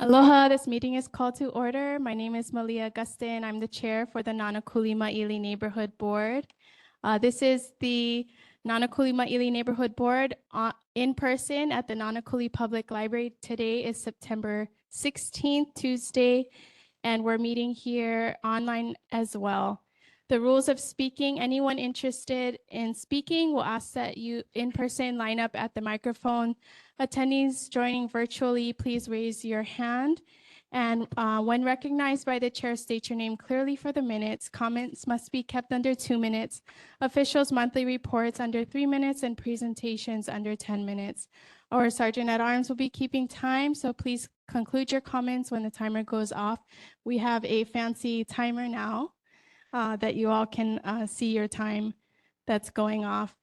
Aloha, this meeting is called to order. My name is Malia Augustin. I'm the chair for the Nānākuli-Māʻili Neighborhood Board. This is the Nānākuli-Māʻili Neighborhood Board in person at the Nānākuli Public Library. Today is September 16th, Tuesday, and we're meeting here online as well. The rules of speaking, anyone interested in speaking will ask that you in person line up at the microphone. Attendees joining virtually, please raise your hand. And when recognized by the chair, state your name clearly for the minutes. Comments must be kept under 2 minutes. Officials' monthly reports under 3 minutes and presentations under 10 minutes. Our Sergeant at Arms will be keeping time, so please conclude your comments when the timer goes off. We have a fancy timer now that you all can see your time that's going off.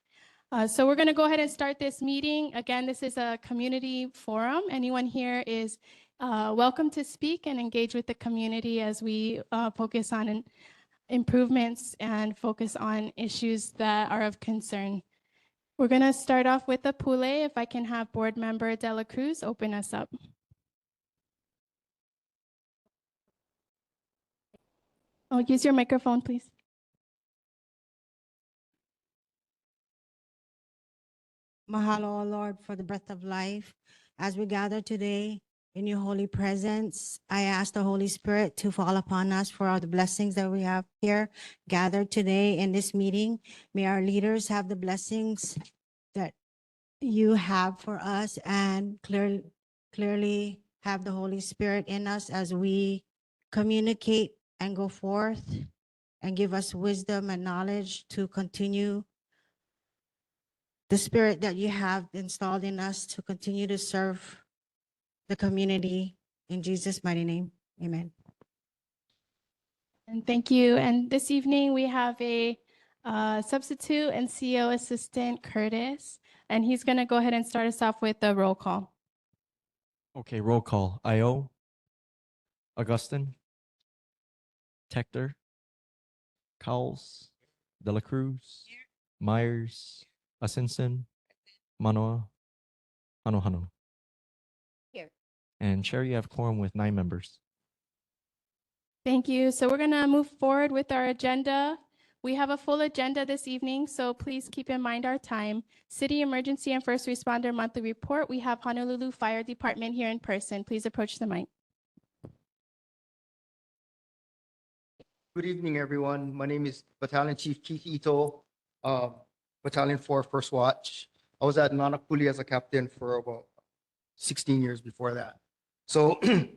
So we're going to go ahead and start this meeting. Again, this is a community forum. Anyone here is welcome to speak and engage with the community as we focus on improvements and focus on issues that are of concern. We're going to start off with the pule. If I can have board member De La Cruz open us up. Oh, use your microphone, please. Mahalo, O Lord, for the breath of life. As we gather today in your holy presence, I ask the Holy Spirit to fall upon us for all the blessings that we have here gathered today in this meeting. May our leaders have the blessings that you have for us and clearly have the Holy Spirit in us as we communicate and go forth, and give us wisdom and knowledge to continue the spirit that you have installed in us to continue to serve the community. In Jesus' mighty name, amen. And thank you. And this evening we have a substitute and CEO assistant, Curtis, and he's going to go ahead and start us off with the roll call. Okay, roll call. Io, Augustin, Tector, Cowles, De La Cruz, Myers, Asinson, Manoa, Hano. Here. And Chair, you have quorum with 9 members. Thank you. So we're going to move forward with our agenda. We have a full agenda this evening, so please keep in mind our time. City Emergency and First Responder Monthly Report. We have Honolulu Fire Department here in person. Please approach the mic. Good evening, everyone. My name is Battalion Chief Keith Ito, Battalion 4 First Watch. I was at Nānākuli as a captain for about 16 years before that. So let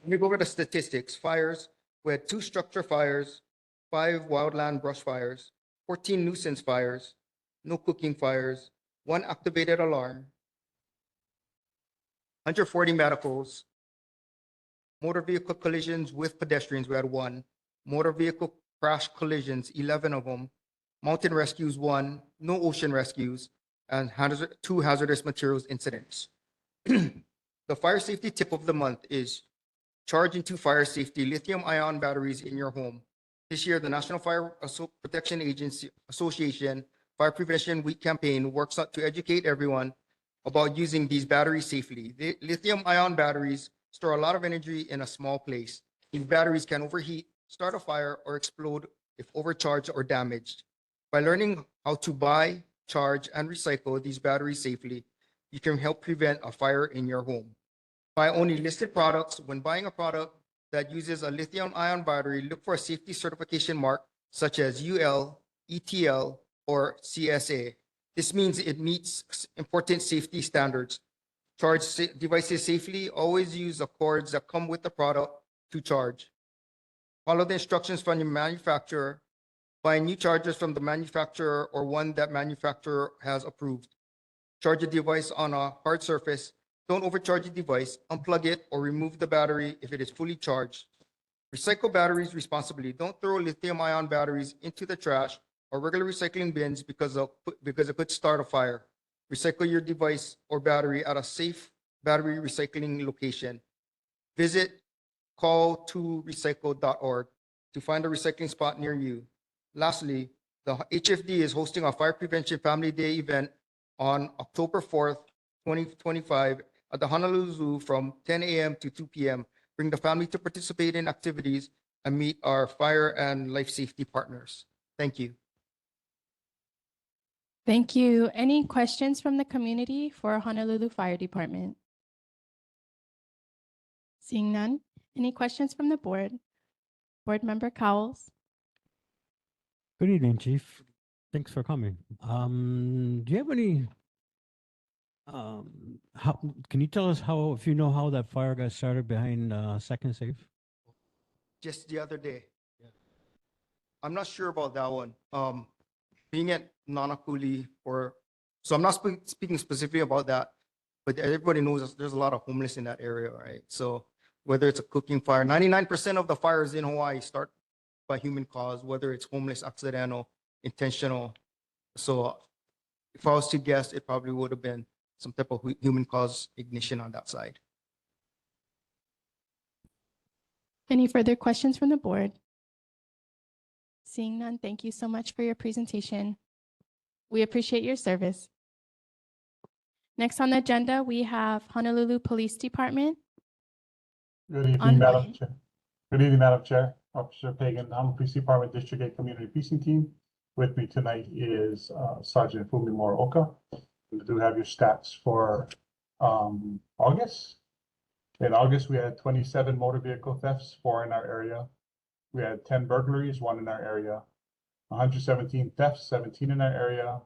me go over the statistics. Fires, we had 2 structure fires, 5 wildland brush fires, 14 nuisance fires, no cooking fires, 1 activated alarm, 140 medicals, motor vehicle collisions with pedestrians, we had 1, motor vehicle crash collisions, 11 of them, mountain rescues, 1, no ocean rescues, and 2 hazardous materials incidents. The fire safety tip of the month is charge into fire safety lithium-ion batteries in your home. This year, the National Fire Protection Agency Association Fire Prevention Week campaign works to educate everyone about using these batteries safely. The lithium-ion batteries store a lot of energy in a small place. These batteries can overheat, start a fire, or explode if overcharged or damaged. By learning how to buy, charge, and recycle these batteries safely, you can help prevent a fire in your home. Buy only listed products. When buying a product that uses a lithium-ion battery, look for a safety certification mark such as UL, ETL, or CSA. This means it meets important safety standards. Charge devices safely. Always use the cords that come with the product to charge. Follow the instructions from your manufacturer. Buy new chargers from the manufacturer or one that manufacturer has approved. Charge a device on a hard surface. Don't overcharge the device. Unplug it or remove the battery if it is fully charged. Recycle batteries responsibly. Don't throw lithium-ion batteries into the trash or regular recycling bins because it could start a fire. Recycle your device or battery at a safe battery recycling location. Visit call2recycle.org to find a recycling spot near you. Lastly, the HFD is hosting a Fire Prevention Family Day event on October 4th, 2025 at the Honolulu Zoo from 10 a.m. to 2 p.m. Bring the family to participate in activities and meet our fire and life safety partners. Thank you. Thank you. Any questions from the community for Honolulu Fire Department? Seeing none. Any questions from the board? Board Member Cowles? Good evening, Chief. Thanks for coming. Do you have any, how, can you tell us how, if you know how that fire got started behind Second Safe? Just the other day. I'm not sure about that one. Being at Nānākuli so I'm not speaking specifically about that, but everybody knows there's a lot of homeless in that area, right? So whether it's a cooking fire, 99% of the fires in Hawaii start by human cause, whether it's homeless, accidental, intentional. So if I was to guess, it probably would have been some type of human cause ignition on that side. Any further questions from the board? Seeing none, thank you so much for your presentation. We appreciate your service. Next on the agenda, we have Honolulu Police Department. Good evening, On Madam point. Chair. Good evening, Madam Chair. Officer Pagan, Honolulu Police Department District 8 Community Policing Team. With me tonight is Sergeant Fumi Moroka. We do have your stats for August. In August, we had 27 motor vehicle thefts, 4 in our area. We had 10 burglaries, 1 in our area. 117 thefts, 17 in our area.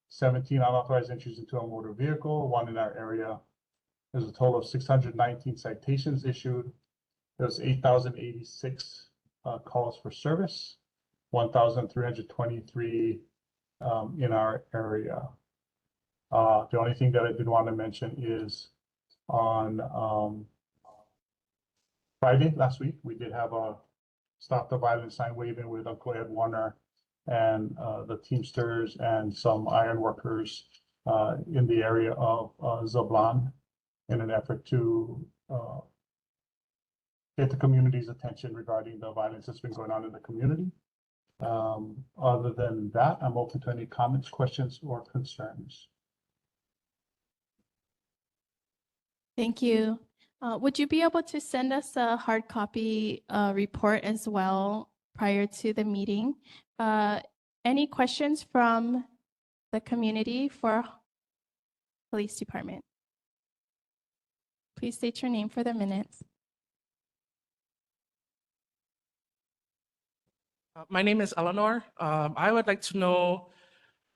17 unauthorized entries into a motor vehicle, 1 in our area. There's a total of 619 citations issued. There's 8,086 calls for service, 1,323 in our area. The only thing that I did want to mention is on Friday last week, we did have a Stop the Violence sign waving with Uncle Ed Warner and the Teamsters and some iron workers in the area of Zablan in an effort to get the community's attention regarding the violence that's been going on in the community. Other than that, I'm open to any comments, questions, or concerns. Thank you. Would you be able to send us a hard copy report as well prior to the meeting? Any questions from the community for Police Department? Please state your name for the minutes. My name is Eleanor. I would like to know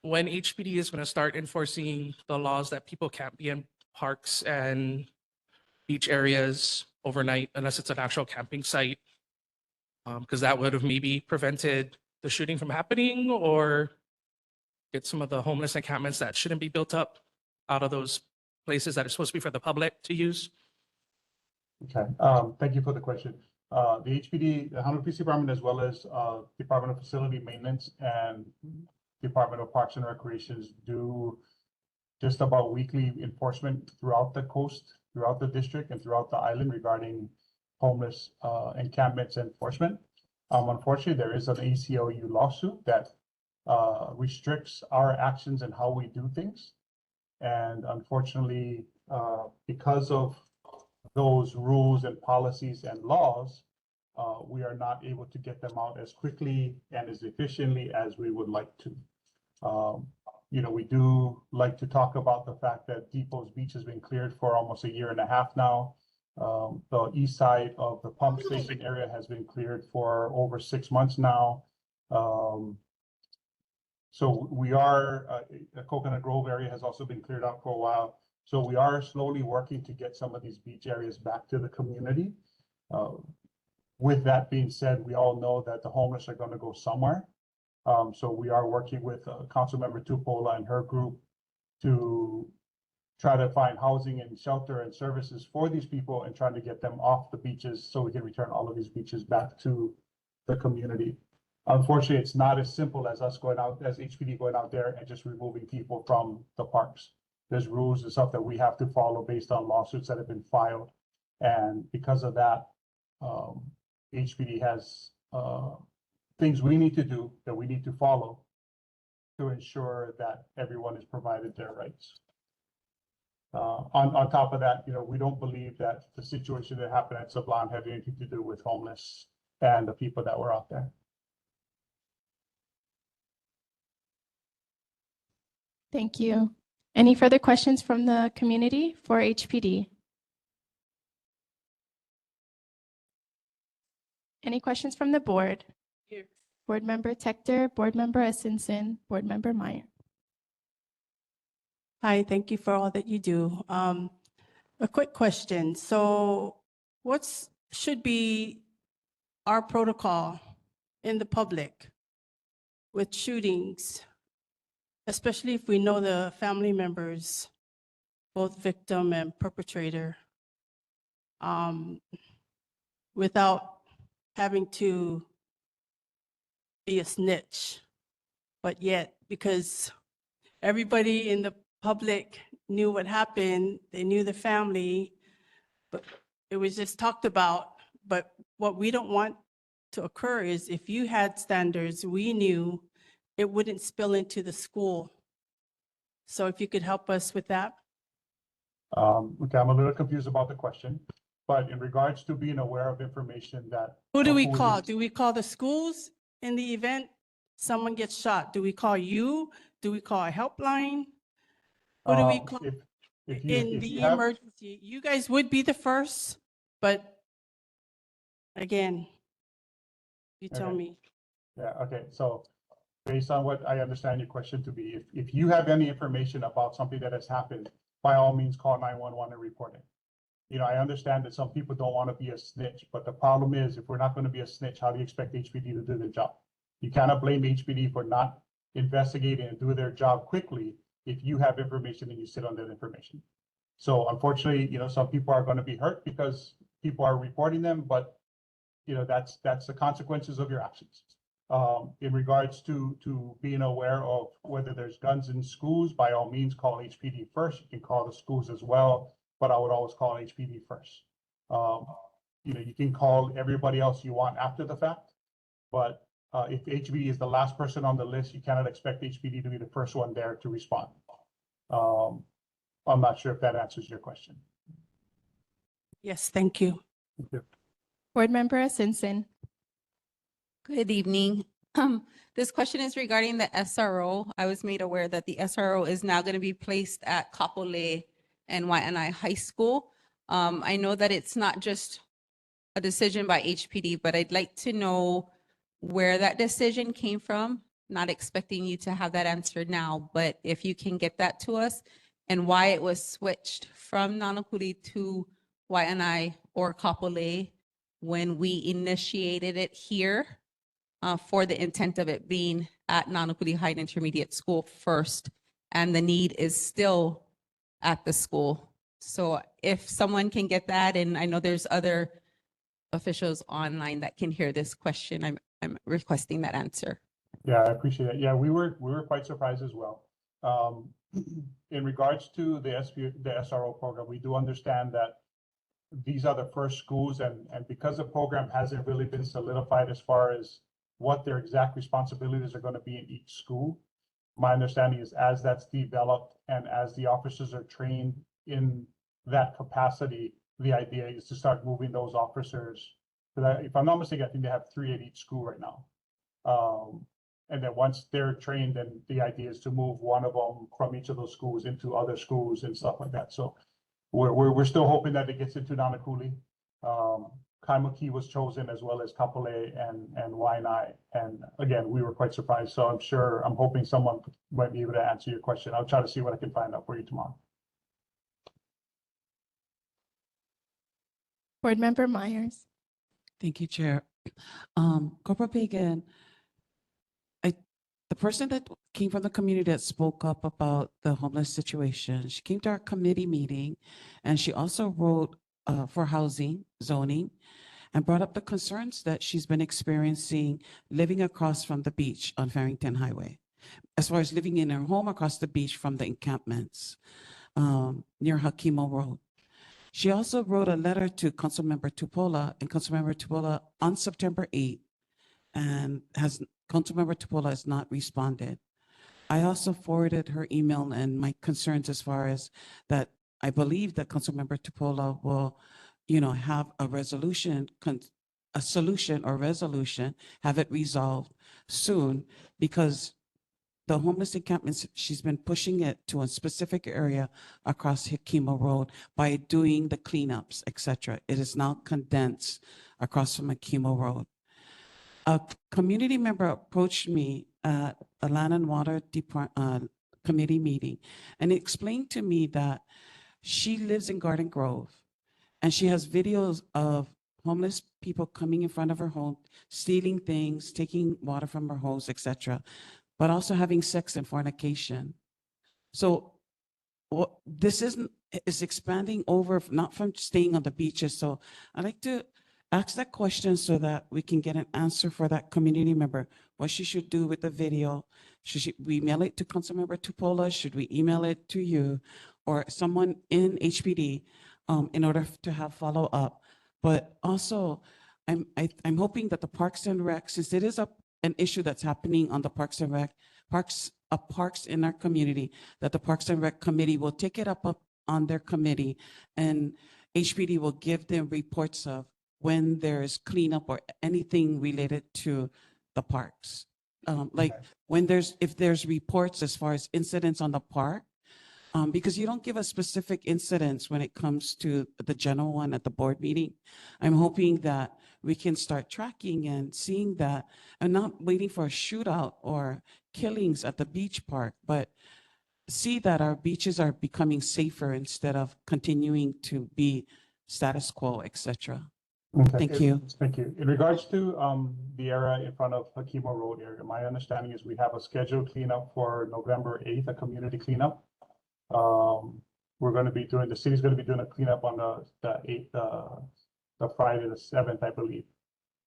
when HPD is going to start enforcing the laws that people can't be in parks and beach areas overnight unless it's an actual camping site, because that would have maybe prevented the shooting from happening or get some of the homeless encampments that shouldn't be built up out of those places that are supposed to be for the public to use. Okay, thank you for the question. The HPD, the Honolulu Police Department, as well as Department of Facility Maintenance and Department of Parks and Recreations do just about weekly enforcement throughout the coast, throughout the district, and throughout the island regarding homeless encampments enforcement. Unfortunately, there is an ACLU lawsuit that restricts our actions and how we do things. And unfortunately, because of those rules and policies and laws, we are not able to get them out as quickly and as efficiently as we would like to. You know, we do like to talk about the fact that Depot's Beach has been cleared for almost a year and a half now. The east side of the pump station area has been cleared for over 6 months now. So we are, the Coconut Grove area has also been cleared out for a while. So we are slowly working to get some of these beach areas back to the community. With that being said, we all know that the homeless are going to go somewhere. So we are working with Councilmember Tupola and her group to try to find housing and shelter and services for these people and trying to get them off the beaches so we can return all of these beaches back to the community. Unfortunately, it's not as simple as us going out, as HPD going out there and just removing people from the parks. There's rules and stuff that we have to follow based on lawsuits that have been filed. And because of that, HPD has things we need to do that we need to follow to ensure that everyone is provided their rights. On top of that, we don't believe that the situation that happened at Sublime had anything to do with homeless and the people that were out there. Thank you. Any further questions from the community for HPD? Any questions from the board? Here. Board Member Tector, Board Member Essenson, Board Member Meyer. Hi, thank you for all that you do. A quick question. So should be our protocol in the public with shootings, especially if we know the family members, both victim and perpetrator, without having to be a snitch, but yet because everybody in the public knew what happened, they knew the family, but it was just talked about. But what we don't want to occur is if you had standards, we knew it wouldn't spill into the school. So if you could help us with that. Okay, I'm a little confused about the question, but in regards to being aware of information that. Who do we who call? is- Do we call the schools in the event someone gets shot? Do we call you? Do we call a helpline? Who do we call If in you the have- emergency? You guys would be the first, but again, you tell Okay. me. Yeah, okay, so based on what I understand your question to be, if you have any information about something that has happened, by all means, call 911 and report it. I understand that some people don't want to be a snitch, but the problem is if we're not going to be a snitch, how do you expect HPD to do their job? You cannot blame HPD for not investigating and do their job quickly if you have information and you sit on that information. So unfortunately, some people are going to be hurt because people are reporting them, but that's the consequences of your actions. In regards to being aware of whether there's guns in schools, by all means, call HPD first. You can call the schools as well, but I would always call HPD first. You can call everybody else you want after the fact, but if HPD is the last person on the list, you cannot expect HPD to be the first one there to respond. I'm not sure if that answers your question. Yes, thank you. Thank you. Board Member Essenson. Good evening. This question is regarding the SRO. I was made aware that the SRO is now going to be placed at Kapolei and Waianae High School. I know that it's not just a decision by HPD, but I'd like to know where that decision came from. Not expecting you to have that answer now, but if you can get that to us and why it was switched from Nānākuli to Waianae or Kapolei when we initiated it here for the intent of it being at Nānākuli High Intermediate School first, and the need is still at the school. So if someone can get that, and I know there's other officials online that can hear this question, I'm requesting that answer. Yeah, I appreciate it. Yeah, we were quite surprised as well. In regards to the SRO program, we do understand that these are the first schools, and because the program hasn't really been solidified as far as what their exact responsibilities are going to be in each school, my understanding is as that's developed and as the officers are trained in that capacity, the idea is to start moving those officers. If I'm not mistaken, I think they have 3 at each school right now. And then once they're trained, then the idea is to move one of them from each of those schools into other schools and stuff like that. So we're still hoping that it gets into Nānākuli. Kaimuki was chosen as well as Kapolei and Waianae. And again, we were quite surprised. So I'm hoping someone might be able to answer your question. I'll try to see what I can find out for you tomorrow. Board Member Myers. Thank you, Chair. Corporal Pagan, the person that came from the community that spoke up about the homeless situation, she came to our committee meeting and she also wrote for housing zoning and brought up the concerns that she's been experiencing living across from the beach on Farrington Highway, as far as living in her home across the beach from the encampments near Hakimo Road. She also wrote a letter to Councilmember Tupola, and Councilmember Tupola on September 8th, and Councilmember Tupola has not responded. I also forwarded her email and my concerns as far as that I believe that Councilmember Tupola will, have a resolution, a solution or resolution, have it resolved soon, because the homeless encampments, she's been pushing it to a specific area across Hikima Road by doing the cleanups, etc. It is now condensed across from Hikima Road. A community member approached me at a Land and Water Committee meeting and explained to me that she lives in Garden Grove and she has videos of homeless people coming in front of her home, stealing things, taking water from her hose, etc., but also having sex and fornication. So this is expanding over, not from staying on the beaches. So I'd like to ask that question so that we can get an answer for that community member, what she should do with the video. Should we email it to Councilmember Tupola? Should we email it to you or someone in HPD in order to have follow-up? But also, I'm hoping that the Parks and Rec, since it is an issue that's happening on the Parks and Rec, parks in our community, that the Parks and Rec committee will take it up on their committee and HPD will give them reports of when there's cleanup or anything related to the parks. Like if there's reports as far as incidents on the park, because you don't give us specific incidents when it comes to the general one at the board meeting. I'm hoping that we can start tracking and seeing that and not waiting for a shootout or killings at the beach park, but see that our beaches are becoming safer instead of continuing to be status quo, etc. Okay. Thank you. Thank you. In regards to the area in front of Hakima Road area, my understanding is we have a scheduled cleanup for November 8th, a community cleanup. We're going to be doing, the city's going to be doing a cleanup on the 8th, the Friday, the 7th, I believe.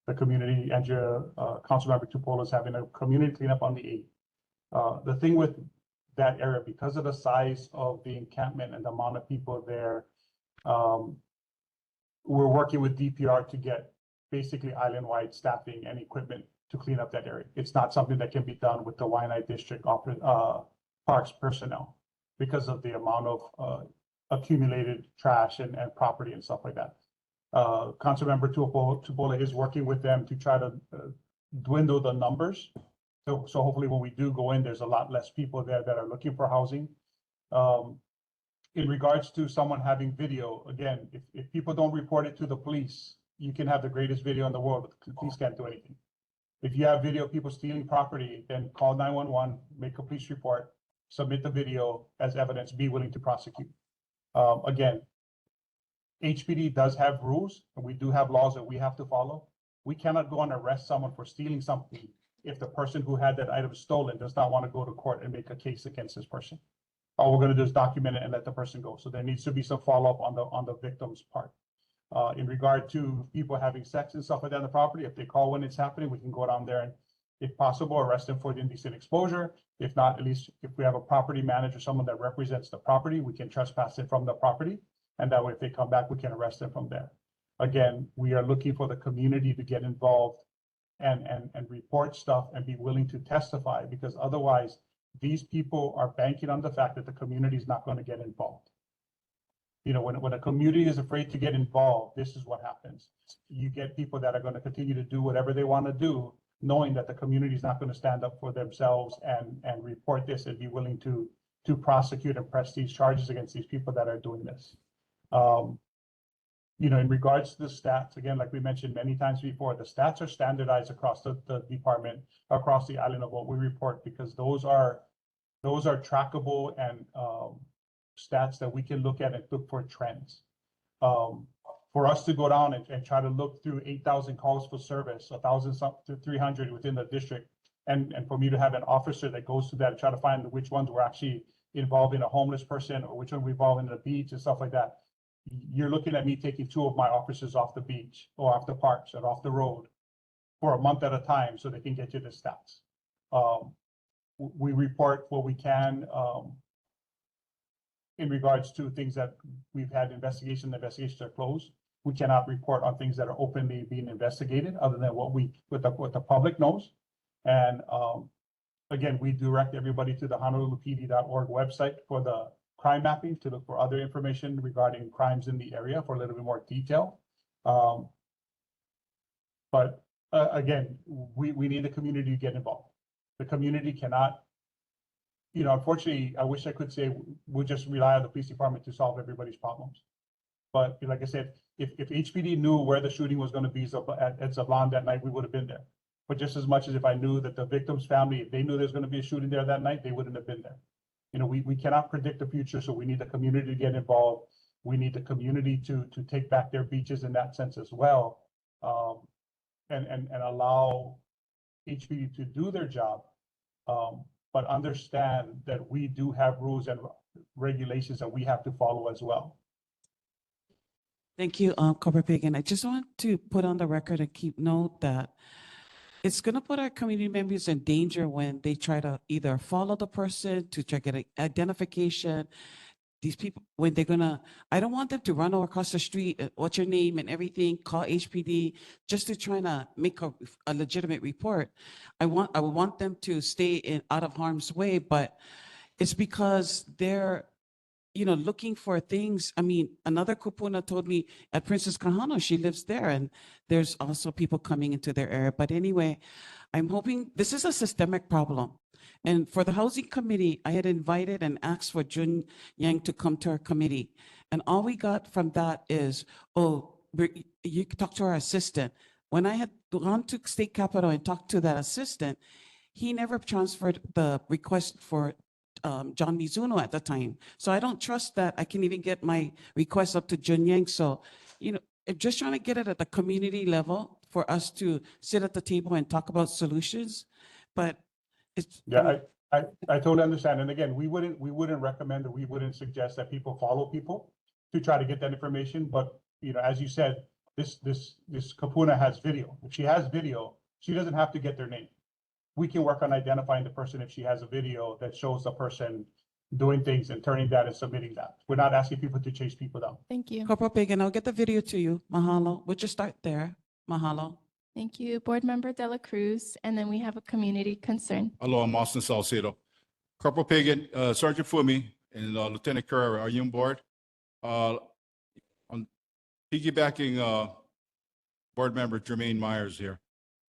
The community, Andrea, Councilmember Tupola is having a community cleanup on the 8th. The thing with that area, because of the size of the encampment and the amount of people there, we're working with DPR to get basically island-wide staffing and equipment to clean up that area. It's not something that can be done with the Waianae District Parks personnel because of the amount of accumulated trash and property and stuff like that. Councilmember Tupola is working with them to try to dwindle the numbers. So hopefully when we do go in, there's a lot less people there that are looking for housing. In regards to someone having video, again, if people don't report it to the police, you can have the greatest video in the world, but the police can't do anything. If you have video of people stealing property, then call 911, make a police report, submit the video as evidence, be willing to prosecute. Again, HPD does have rules, and we do have laws that we have to follow. We cannot go and arrest someone for stealing something if the person who had that item stolen does not want to go to court and make a case against this person. All we're going to do is document it and let the person go. So there needs to be some follow-up on the victim's part. In regard to people having sex and stuff like that on the property, if they call when it's happening, we can go down there and, if possible, arrest them for the indecent exposure. If not, at least if we have a property manager, someone that represents the property, we can trespass it from the property. And that way, if they come back, we can arrest them from there. Again, we are looking for the community to get involved and report stuff and be willing to testify, because otherwise these people are banking on the fact that the community is not going to get involved. You know, when a community is afraid to get involved, this is what happens. You get people that are going to continue to do whatever they want to do, knowing that the community is not going to stand up for themselves and report this and be willing to prosecute and press these charges against these people that are doing this. You know, in regards to the stats, again, like we mentioned many times before, the stats are standardized across the department, across the island of what we report, because those are trackable and stats that we can look at and look for trends. For us to go down and try to look through 8,000 calls for service, 1,300 within the district, and for me to have an officer that goes through that and try to find which ones were actually involving a homeless person or which one were involving the beach and stuff like that, you're looking at me taking 2 of my officers off the beach or off the parks or off the road for a month at a time so they can get you the stats. We report what we can in regards to things that we've had investigations are closed. We cannot report on things that are openly being investigated other than what the public knows. And again, we direct everybody to the HonoluluPD.org website for crime mapping to look for other information regarding crimes in the area for a little bit more detail. But again, we need the community to get involved. The community cannot, unfortunately, I wish I could say we'll just rely on the police department to solve everybody's problems. But like I said, if HPD knew where the shooting was going to be at Zablon that night, we would have been there. But just as much as if I knew that the victim's family, if they knew there's going to be a shooting there that night, they wouldn't have been there. We cannot predict the future, so we need the community to get involved. We need the community to take back their beaches in that sense as well, and allow HPD to do their job, but understand that we do have rules and regulations that we have to follow as well. Thank you, Corporal Pagan. I just want to put on the record and keep note that it's going to put our community members in danger when they try to either follow the person to try to get identification. These people, when they're gonna, I don't want them to run across the street, what's your name and everything, call HPD just to try to make a legitimate report. I would want them to stay out of harm's way, but it's because they're, looking for things. I mean, another kupuna told me at Princess Kahano, she lives there, and there's also people coming into their area. But anyway, I'm hoping this is a systemic problem. And for the housing committee, I had invited and asked for Jun Yang to come to our committee. And all we got from that is, you can talk to our assistant. When I had gone to State Capitol and talked to that assistant, he never transferred the request for John Mizuno at the time. So I don't trust that I can even get my request up to Jun Yang. So, I'm just trying to get it at the community level for us to sit at the table and talk about solutions. But it's, yeah, I totally understand. And again, we wouldn't recommend or we wouldn't suggest that people follow people to try to get that information. But as you said, this kapuna has video. If she has video, she doesn't have to get their name. We can work on identifying the person if she has a video that shows the person doing things and turning that and submitting that. We're not asking people to chase people down. Thank you. Corporal Pagan, I'll get the video to you. Mahalo. We'll just start there. Mahalo. Thank you, Board Member De La Cruz. And then we have a community concern. Hello, I'm Austin Salcedo. Corporal Pagan, Sergeant Fumi, and Lieutenant Carrera, are you on board? On piggybacking Board Member Jermaine Myers here.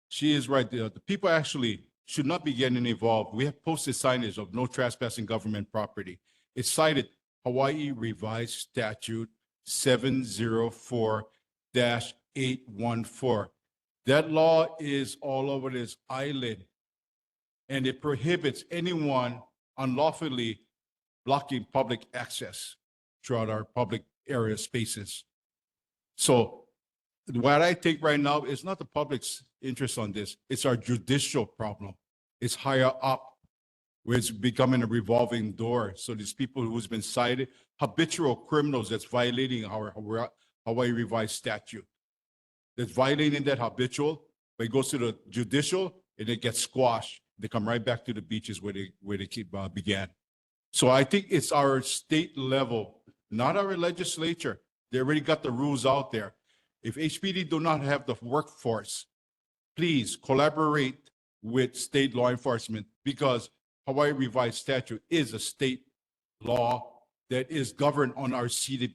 She is right. The people actually should not be getting involved. We have posted signage of no trespassing government property. It's cited Hawaii Revised Statute 704-814. That law is all over this island, and it prohibits anyone unlawfully blocking public access throughout our public area spaces. So what I think right now is not the public's interest on this, it's our judicial problem. It's higher up, where it's becoming a revolving door. So these people who's been cited, habitual criminals that's violating our Hawaii Revised Statute. That's violating that habitual, but it goes to the judicial and it gets squashed. They come right back to the beaches where they began. So I think it's our state level, not our legislature. They already got the rules out there. If HPD do not have the workforce, please collaborate with state law enforcement, because Hawaii Revised Statute is a state law that is governed on our city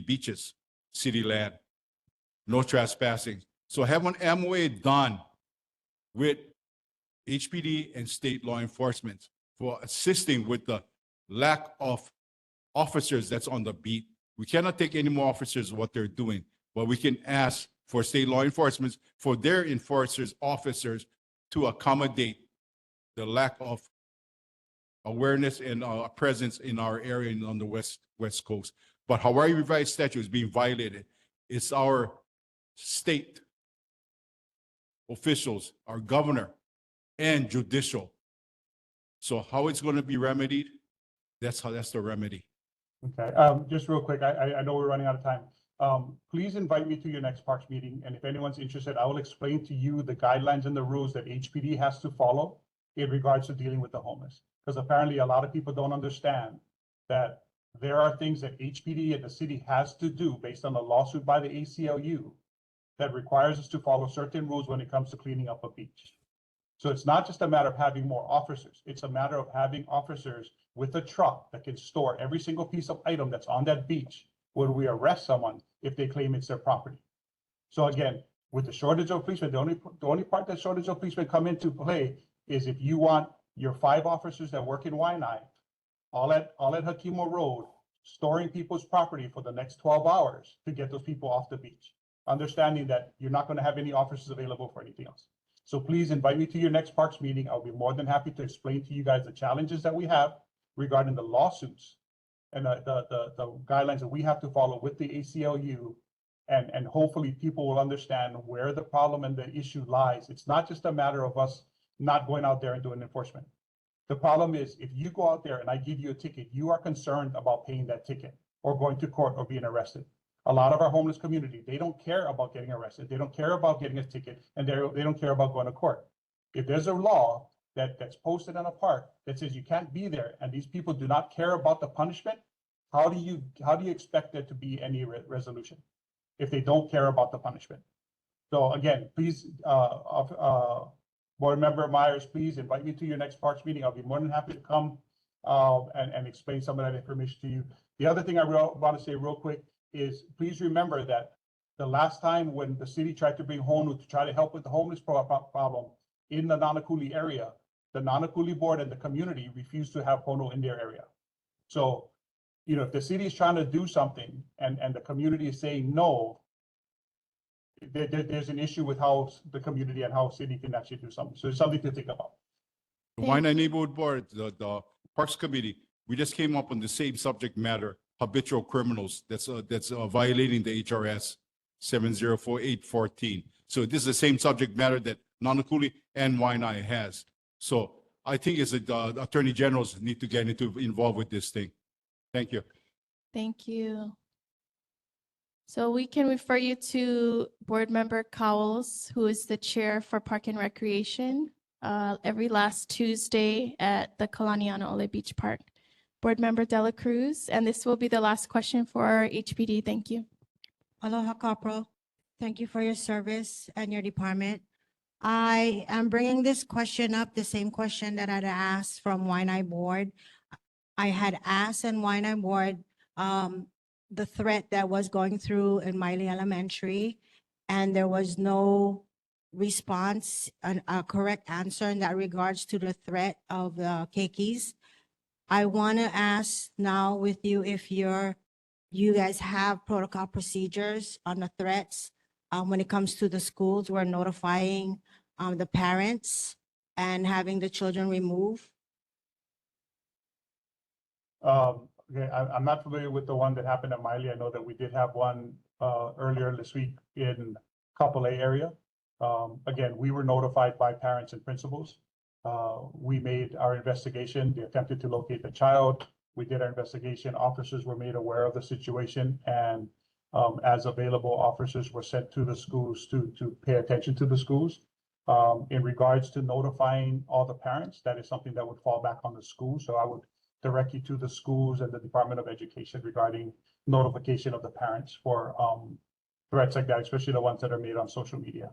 beaches, city land. No trespassing. So have an MOA done with HPD and state law enforcement for assisting with the lack of officers that's on the beat. We cannot take any more officers what they're doing, but we can ask for state law enforcement, for their enforcers, officers, to accommodate the lack of awareness and presence in our area and on the west coast. But Hawaii Revised Statute is being violated. It's our state officials, our governor, and judicial. So how it's going to be remedied, that's the remedy. Okay, just real quick, I know we're running out of time. Please invite me to your next parks meeting, and if anyone's interested, I will explain to you the guidelines and the rules that HPD has to follow in regards to dealing with the homeless. Because apparently a lot of people don't understand that there are things that HPD and the city has to do based on a lawsuit by the ACLU that requires us to follow certain rules when it comes to cleaning up a beach. So it's not just a matter of having more officers. It's a matter of having officers with a truck that can store every single piece of item that's on that beach, would we arrest someone if they claim it's their property? So again, with the shortage of policemen, the only part that shortage of policemen come into play is if you want your 5 officers that work in Waianae, all at Hakimo Road, storing people's property for the next 12 hours to get those people off the beach, understanding that you're not going to have any officers available for anything else. So please invite me to your next Parks meeting. I'll be more than happy to explain to you guys the challenges that we have regarding the lawsuits and the guidelines that we have to follow with the ACLU. And hopefully people will understand where the problem and the issue lies. It's not just a matter of us not going out there and doing enforcement. The problem is if you go out there and I give you a ticket, you are concerned about paying that ticket or going to court or being arrested. A lot of our homeless community, they don't care about getting arrested. They don't care about getting a ticket, and they don't care about going to court. If there's a law that's posted on a park that says you can't be there and these people do not care about the punishment, how do you expect there to be any resolution if they don't care about the punishment? So again, please, Board Member Myers, please invite me to your next Parks meeting. I'll be more than happy to come and explain some of that information to you. The other thing I want to say real quick is please remember that the last time when the city tried to bring Honu to try to help with the homeless problem in the Nānākuli area, the Nānākuli board and the community refused to have Honu in their area. So, you know, if the city is trying to do something and the community is saying no, there's an issue with how the community and how city can actually do something. So it's something to think about. The Waianae Neighborhood Board, the Parks Committee, we just came up on the same subject matter, habitual criminals that's violating the HRS 704814. So this is the same subject matter that Nānākuli and Waianae has. So I think it's the attorney generals need to get involved with this thing. Thank you. Thank you. So we can refer you to Board Member Cowles, who is the chair for Park and Recreation, every last Tuesday at the Kalaniana Ole Beach Park. Board Member Dela Cruz, and this will be the last question for HPD. Thank you. Aloha, Corporal. Thank you for your service and your department. I am bringing this question up, the same question that I'd asked from Waianae Board. I had asked in Waianae Board the threat that was going through in Maʻili Elementary, and there was no response, a correct answer in that regards to the threat of the keikis. I want to ask now with you if you guys have protocol procedures on the threats when it comes to the schools. We're notifying the parents and having the children removed. Okay, I'm not familiar with the one that happened at Maʻili. I know that we did have one earlier this week in Kapolei area. Again, we were notified by parents and principals. We made our investigation. They attempted to locate the child. We did our investigation. Officers were made aware of the situation, and as available, officers were sent to the schools to pay attention to the schools. In regards to notifying all the parents, that is something that would fall back on the school. So I would direct you to the schools and the Department of Education regarding notification of the parents for threats like that, especially the ones that are made on social media.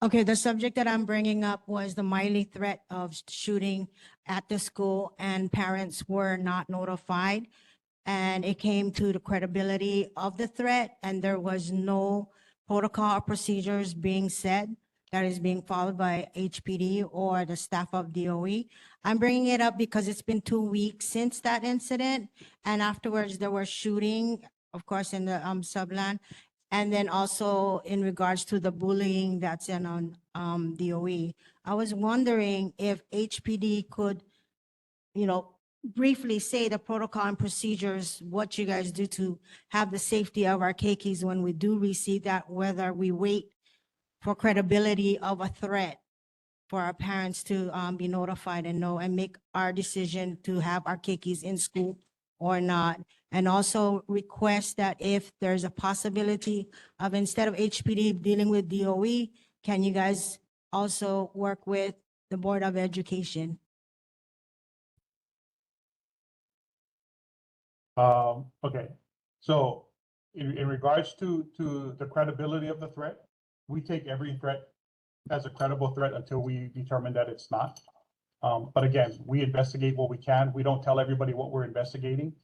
Okay, the subject that I'm bringing up was the Maʻili threat of shooting at the school, and parents were not notified. And it came to the credibility of the threat, and there was no protocol or procedures being said that is being followed by HPD or the staff of DOE. I'm bringing it up because it's been 2 weeks since that incident, and afterwards there was shooting, of course, in the subland. And then also in regards to the bullying that's in on DOE. I was wondering if HPD could, you know, briefly say the protocol and procedures, what you guys do to have the safety of our keikis when we do receive that, whether we wait for credibility of a threat for our parents to be notified and know and make our decision to have our keikis in school or not. And also request that if there's a possibility of, instead of HPD dealing with DOE, can you guys also work with the Board of Education? Okay, so in regards to the credibility of the threat, we take every threat as a credible threat until we determine that it's not. But again, we investigate what we can. We don't tell everybody what we're investigating.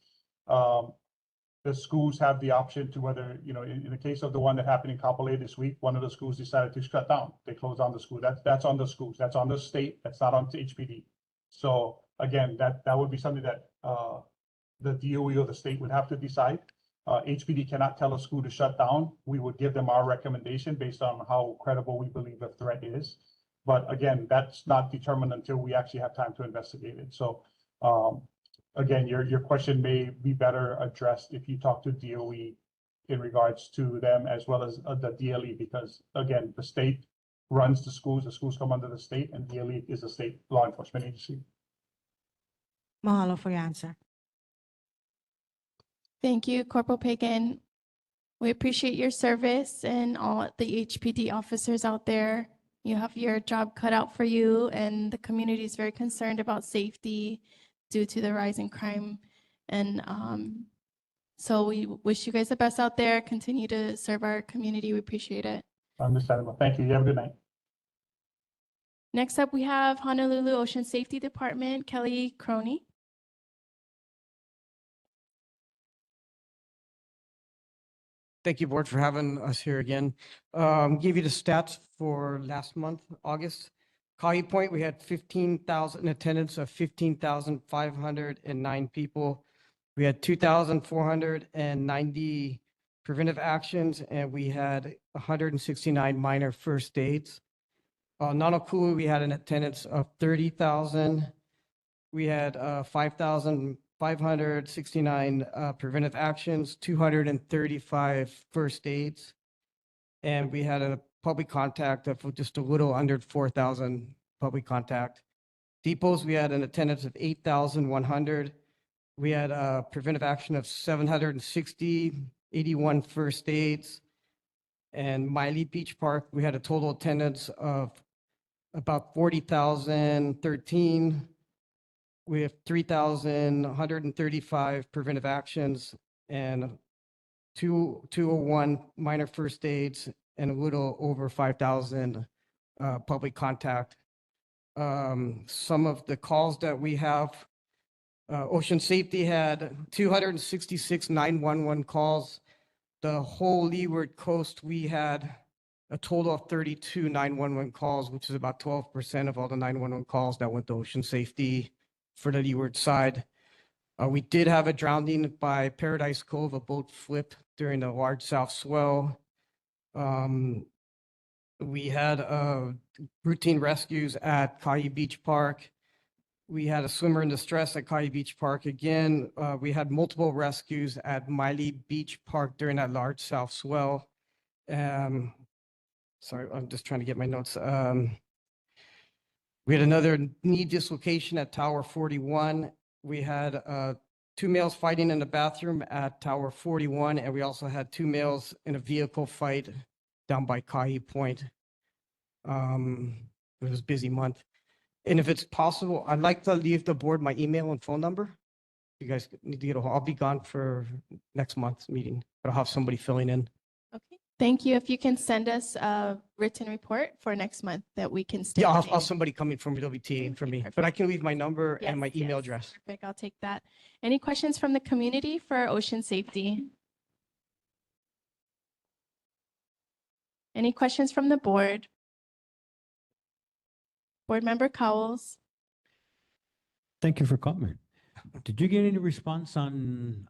The schools have the option to whether, in the case of the one that happened in Kapolei this week, one of the schools decided to shut down. They closed down the school. That's on the schools. That's on the state. That's not on the HPD. So again, that would be something that the DOE or the state would have to decide. HPD cannot tell a school to shut down. We would give them our recommendation based on how credible we believe the threat is. But again, that's not determined until we actually have time to investigate it. So again, your question may be better addressed if you talk to DOE in regards to them as well as the DLE, because again, the state runs the schools come under the state, and DLE is a state law enforcement agency. Mahalo for your answer. Thank you, Corporal Pagan. We appreciate your service and all the HPD officers out there. You have your job cut out for you, and the community is very concerned about safety due to the rise in crime. And so we wish you guys the best out there. Continue to serve our community. We appreciate it. Understandable. Thank you. You have a good night. Next up, we have Honolulu Ocean Safety Department, Kelly Croney. Thank you, board, for having us here again. Give you the stats for last month, August. Kauai Point, we had 15,000 attendance of 15,509 people. We had 2,490 preventive actions, and we had 169 minor first aids. Nānākuli, we had an attendance of 30,000. We had 5,569 preventive actions, 235 first aids, and we had a public contact of just a little under 4,000 public contact. Depots, we had an attendance of 8,100. We had a preventive action of 760, 81 first aids. And Maʻili Beach Park, we had a total attendance of about 40,013. We have 3,135 preventive actions and 201 minor first aids and a little over 5,000 public contact. Some of the calls that we have, Ocean Safety had 266 911 calls. The whole leeward coast, we had a total of 32 911 calls, which is about 12% of all the 911 calls that went to Ocean Safety for the leeward side. We did have a drowning by Paradise Cove, a boat flipped during the large south swell. We had routine rescues at Kauai Beach Park. We had a swimmer in distress at Kauai Beach Park. Again, we had multiple rescues at Maʻili Beach Park during that large south swell. Sorry, I'm just trying to get my notes. We had another knee dislocation at Tower 41. We had 2 males fighting in the bathroom at Tower 41, and we also had 2 males in a vehicle fight down by Kauai Point. It was a busy month. And if it's possible, I'd like to leave the board my email and phone number. You guys need to get a hold. I'll be gone for next month's meeting, but I'll have somebody filling in. Okay, thank you. If you can send us a written report for next month that we can stay. Yeah, I'll have somebody coming from WTA for me, but I can leave my number and my Yes, email yes. address. Perfect, I'll take that. Any questions from the community for ocean safety? Any questions from the board? Board Member Cowles? Thank you for coming. Did you get any response on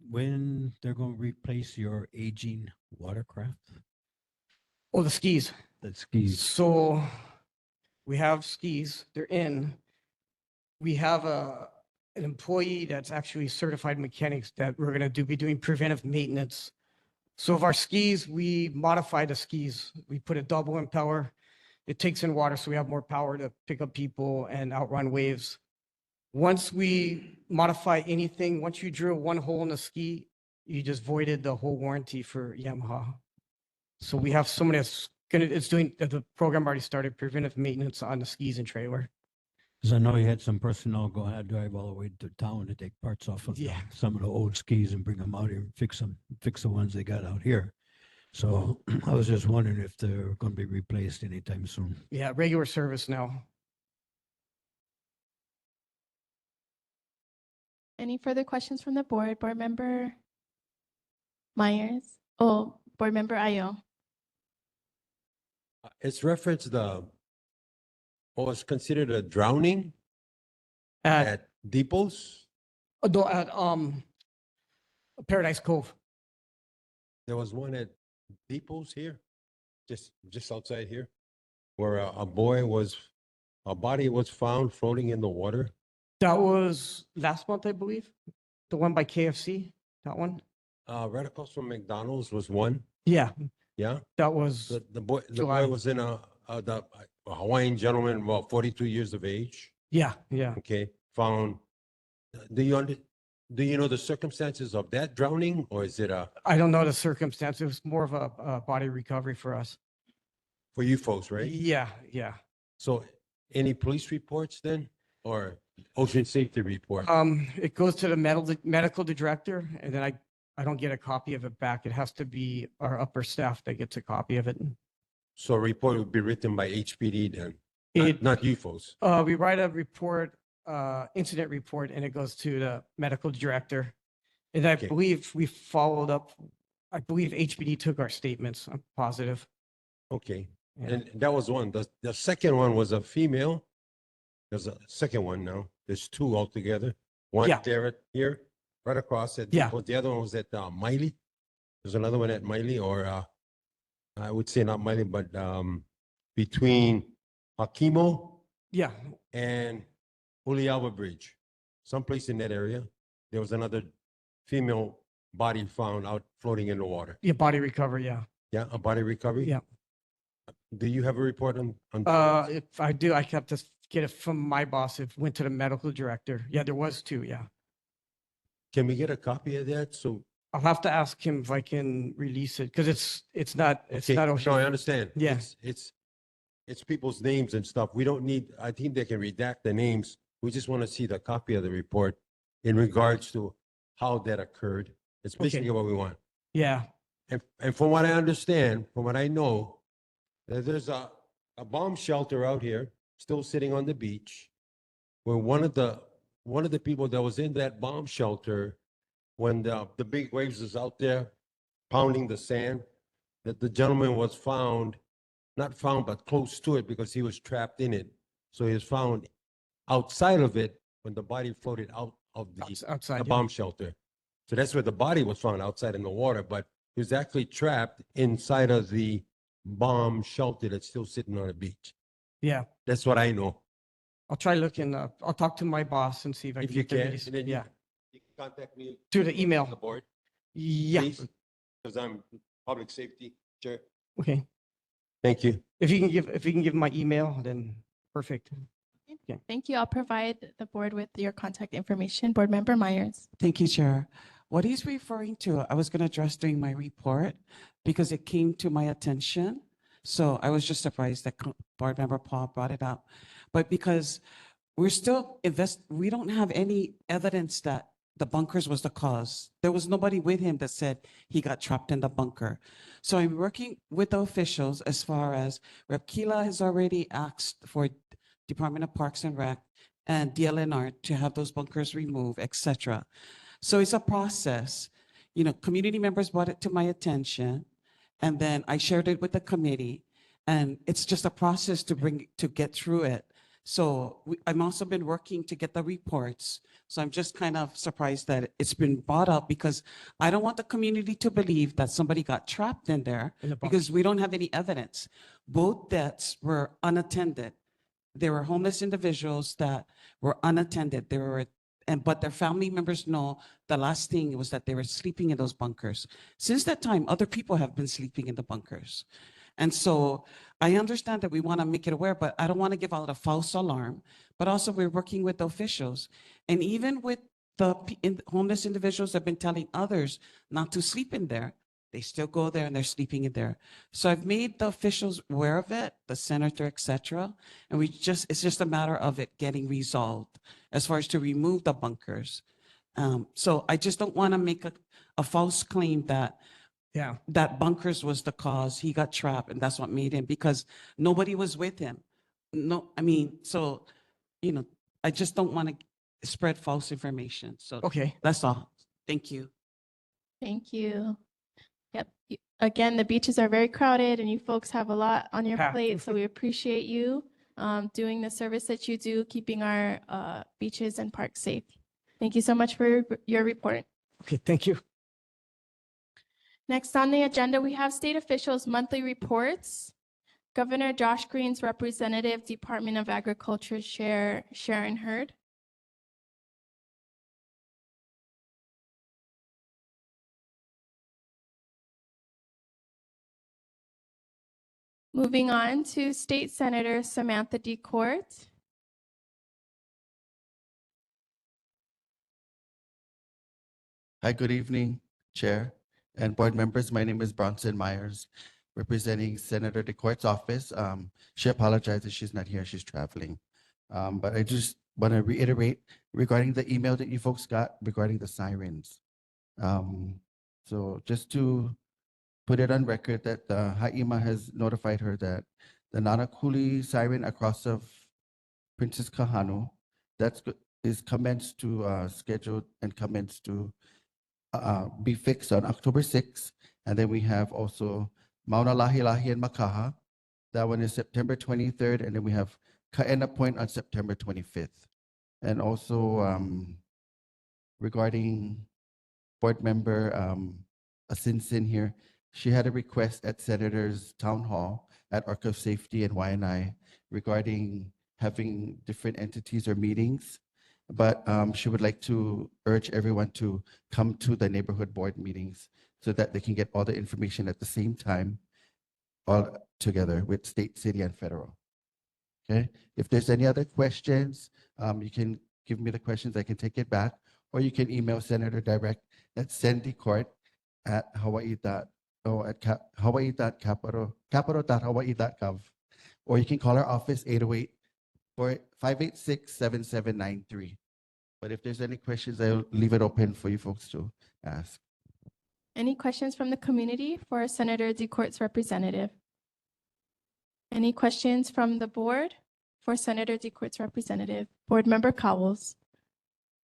when they're going to replace your aging watercraft? Oh, the skis. The skis. So we have skis, they're in. We have an employee that's actually certified mechanics that we're gonna be doing preventive maintenance. So of our skis, we modify the skis. We put a double impeller. It takes in water, so we have more power to pick up people and outrun waves. Once we modify anything, once you drill one hole in the ski, you just voided the whole warranty for Yamaha. So we have somebody that's doing, the program already started preventive maintenance on the skis and trailer. Because I know you had some personnel go ahead, drive all the way to town to take parts off of some of the old skis and bring them out here and fix the ones they got out here. So I was just wondering if they're going to be replaced anytime soon. Yeah, regular service now. Any further questions from the board? Board Member Myers? Oh, Board Member Ayo. It's referenced what was considered a drowning At, at depots. at, Paradise Cove. There was one at depots here, just outside here, where a body was found floating in the water. That was last month, I believe. The one by KFC, that one. Right across from McDonald's was one. Yeah, Yeah, that was, the boy July. was in a Hawaiian gentleman, about 42 years of age. yeah, yeah. Okay, found. Do you know the circumstances of that drowning, or is it I don't know the circumstance. It was more of a body recovery for us. for you folks, right? Yeah, yeah. So any police reports then, or ocean safety report? It goes to the medical director, and then I don't get a copy of it back. It has to be our upper staff that gets a copy of it. So a report would be written by HPD then, It, not you folks. we write a report, incident report, and it goes to the medical director. And I Okay. believe we followed up. I believe HPD took our statements. I'm positive. Okay, Yeah. and that was one. The second one was a female. There's a second one now. There's two altogether. One Yeah. there here, right across at Yeah. Depot. The other one was at Māʻili. There's another one at Māʻili, or I would say not Māʻili, but between Hakimo Yeah, and Uliawa Bridge, someplace in that area. There was another female body found out floating in the water. yeah, body recovery, yeah. Yeah, a body recovery? Yeah. Do you have a report on? If I do, I have to get it from my boss. It went to the medical director. Yeah, there was two, yeah. Can we get a copy of that? So, I'll have to ask him if I can release it, because it's not okay, no, I Ocean. understand. Yeah. It's people's names and stuff. We don't need, I think they can redact the names. We just want to see the copy of the report in regards to how that occurred. It's basically what we want. Yeah, And from what I understand, from what I know, there's a bomb shelter out here, still sitting on the beach, where one of the people that was in that bomb shelter, when the big waves was out there pounding the sand, that the gentleman was found, not found, but close to it because he was trapped in it. So he was found outside of it when the body floated out of outside. the yeah. bomb shelter. So that's where the body was found, outside in the water, but he was actually trapped inside of the bomb shelter that's still sitting on the beach. Yeah, That's what I know. I'll try looking, I'll talk to my boss and see if I If can you get the can, release. and then Yeah, you can contact me through the on the email. board, Yeah, because I'm public safety chair. okay. Thank you. If you can give my email, then perfect. Thank you. I'll provide the board with your contact information. Board Member Myers. Thank you, Chair. What he's referring to, I was going to address during my report because it came to my attention. So I was just surprised that Board Member Paul brought it up. But because we're still we don't have any evidence that the bunkers was the cause. There was nobody with him that said he got trapped in the bunker. So I'm working with the officials as far as Rep. Kila has already asked for Department of Parks and Rec and DLNR to have those bunkers removed, etc. So it's a process. You know, community members brought it to my attention, and then I shared it with the committee, and it's just a process to get through it. So I'm also been working to get the reports. So I'm just kind of surprised that it's been brought up because I don't want the community to believe that somebody got trapped in there In the bunker. because we don't have any evidence. Both deaths were unattended. There were homeless individuals that were unattended. But their family members know the last thing was that they were sleeping in those bunkers. Since that time, other people have been sleeping in the bunkers. And so I understand that we want to make it aware, but I don't want to give out a false alarm. But also we're working with the officials. And even with the homeless individuals that have been telling others not to sleep in there, they still go there and they're sleeping in there. So I've made the officials aware of it, the senator, et cetera. And it's just a matter of it getting resolved as far as to remove the bunkers. So I just don't want to make a false claim that Yeah, that bunkers was the cause. He got trapped and that's what made him, because nobody was with him. No, I mean, so, you know, I just don't want to spread false information. So Okay. that's all. Thank you. Thank you. Yep. Again, the beaches are very crowded and you folks have a lot on your Yeah. plate, so we appreciate you doing the service that you do, keeping our beaches and parks safe. Thank you so much for your report. Okay, thank you. Next on the agenda, we have state officials' monthly reports. Governor Josh Green's representative, Department of Agriculture Chair Sharon Hurd. Moving on to State Senator Samantha D. Court. Hi, good evening, Chair and board members. My name is Bronson Myers, representing Senator DeCourt's office. She apologizes she's not here, she's traveling. But I just want to reiterate regarding the email that you folks got regarding the sirens. So just to put it on record that Haima has notified her that the Nānākuli siren across of Princess Kahanu, is commenced to scheduled and commenced to be fixed on October 6th. And then we have also Mauna Lahi Lahi and Makaha. That one is September 23rd. And then we have Kaena Point on September 25th. And also regarding board member Asinsin here, she had a request at Senator's Town Hall at Arc of Safety and YNI regarding having different entities or meetings. But she would like to urge everyone to come to the neighborhood board meetings so that they can get all the information at the same time, all together with state, city, and federal. Okay. If there's any other questions, you can give me the questions. I can take it back, or you can email Senator direct at hawaii.capital.hawaii.gov, or you can call our office 808 for 586-7793. But if there's any questions, I'll leave it open for you folks to ask. Any questions from the community for Senator DeCourt's representative? Any questions from the board for Senator DeCourt's representative? Board Member Cowles.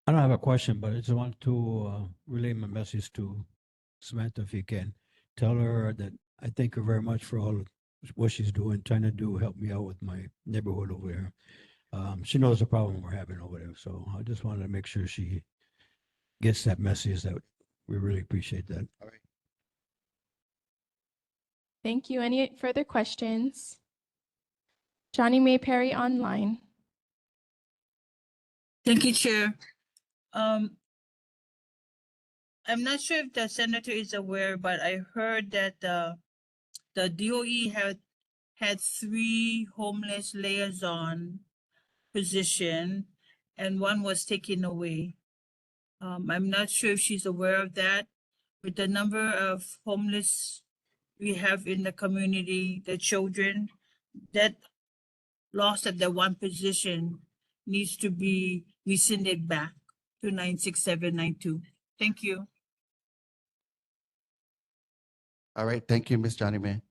I don't have a question, but I just want to relay my message to Samantha, if you can. Tell her that I thank her very much for all what she's doing, trying to do, help me out with my neighborhood over there. She knows the problem we're having over there. So I just wanted to make sure she gets that message that we really appreciate that. All right. Thank you. Any further questions? Johnny May Perry online. Thank you, Chair. I'm not sure if the senator is aware, but I heard that the DOE had 3 homeless liaison position and one was taken away. I'm not sure if she's aware of that. With the number of homeless we have in the community, the children, that loss of the one position needs to be rescinded back to 96792. Thank you. All right. Thank you, Ms. Johnny May.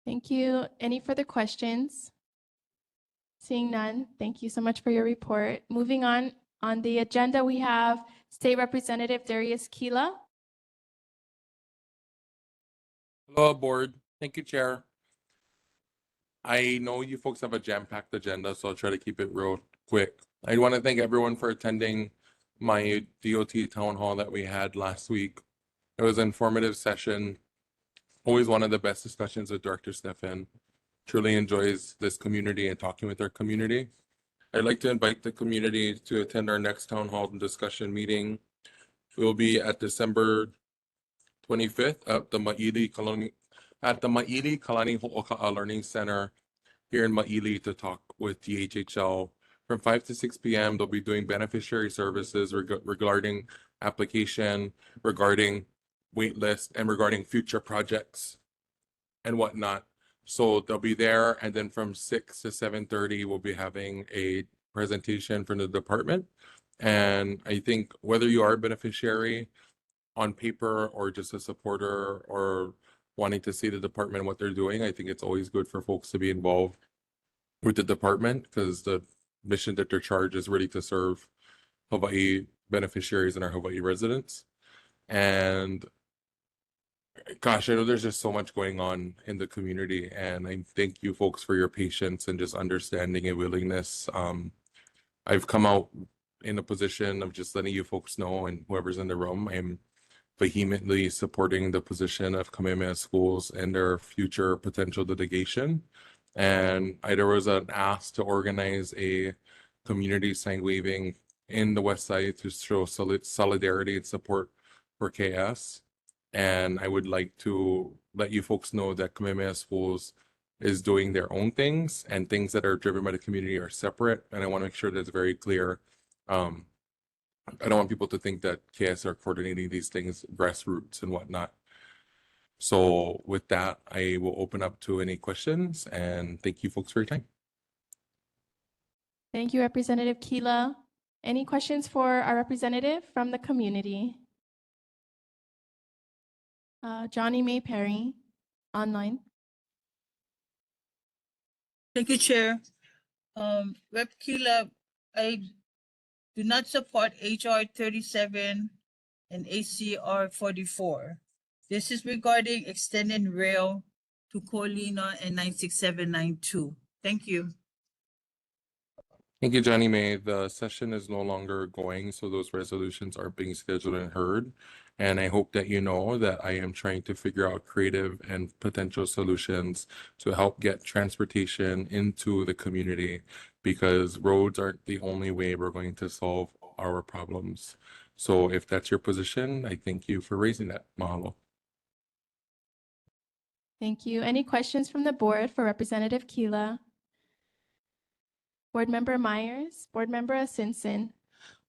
Thank you. Any further questions? Seeing none, thank you so much for your report. Moving on the agenda, we have State Representative Darius Kila. Hello, board. Thank you, Chair. I know you folks have a jam-packed agenda, so I'll try to keep it real quick. I want to thank everyone for attending my DOT town hall that we had last week. It was an informative session. Always one of the best discussions with Director Stefan. Truly enjoys this community and talking with our community. I'd like to invite the community to attend our next town hall discussion meeting. It will be at December 25th at the Māʻili Kalani Ho'oka'a Learning Center here in Māʻili to talk with DHHL. From 5 to 6 p.m. They'll be doing beneficiary services regarding application, regarding waitlist, and regarding future projects and whatnot. So they'll be there, and then from 6 to 7:30, we'll be having a presentation from the department. And I think whether you are a beneficiary on paper or just a supporter or wanting to see the department and what they're doing, I think it's always good for folks to be involved with the department because the mission that they're charged is really to serve Hawaii beneficiaries and our Hawaii residents. And gosh, I know there's just so much going on in the community, and I thank you folks for your patience and just understanding and willingness. I've come out in a position of just letting you folks know, and whoever's in the room, I'm vehemently supporting the position of Kamehameha schools and their future potential litigation. And there was an ask to organize a community sign waving in the West Side to show solidarity and support for KS. And I would like to let you folks know that Kamehameha Schools is doing their own things, and things that are driven by the community are separate. And I want to make sure that's very clear. I don't want people to think that KS are coordinating these things grassroots and whatnot. So with that, I will open up to any questions, and thank you folks for your time. Thank you, Representative Keela. Any questions for our representative from the community? Johnny May Perry, online. Thank you, Chair. Rep. Keela, I do not support HR 37 and ACR 44. This is regarding extending rail to Colina and 96792. Thank you. Thank you, Johnny May. The session is no longer going, so those resolutions are being scheduled and heard. And I hope that you know that I am trying to figure out creative and potential solutions to help get transportation into the community, because roads aren't the only way we're going to solve our problems. So if that's your position, I thank you for raising that. Mahalo. Thank you. Any questions from the board for Representative Keela? Board Member Myers, Board Member Asinson.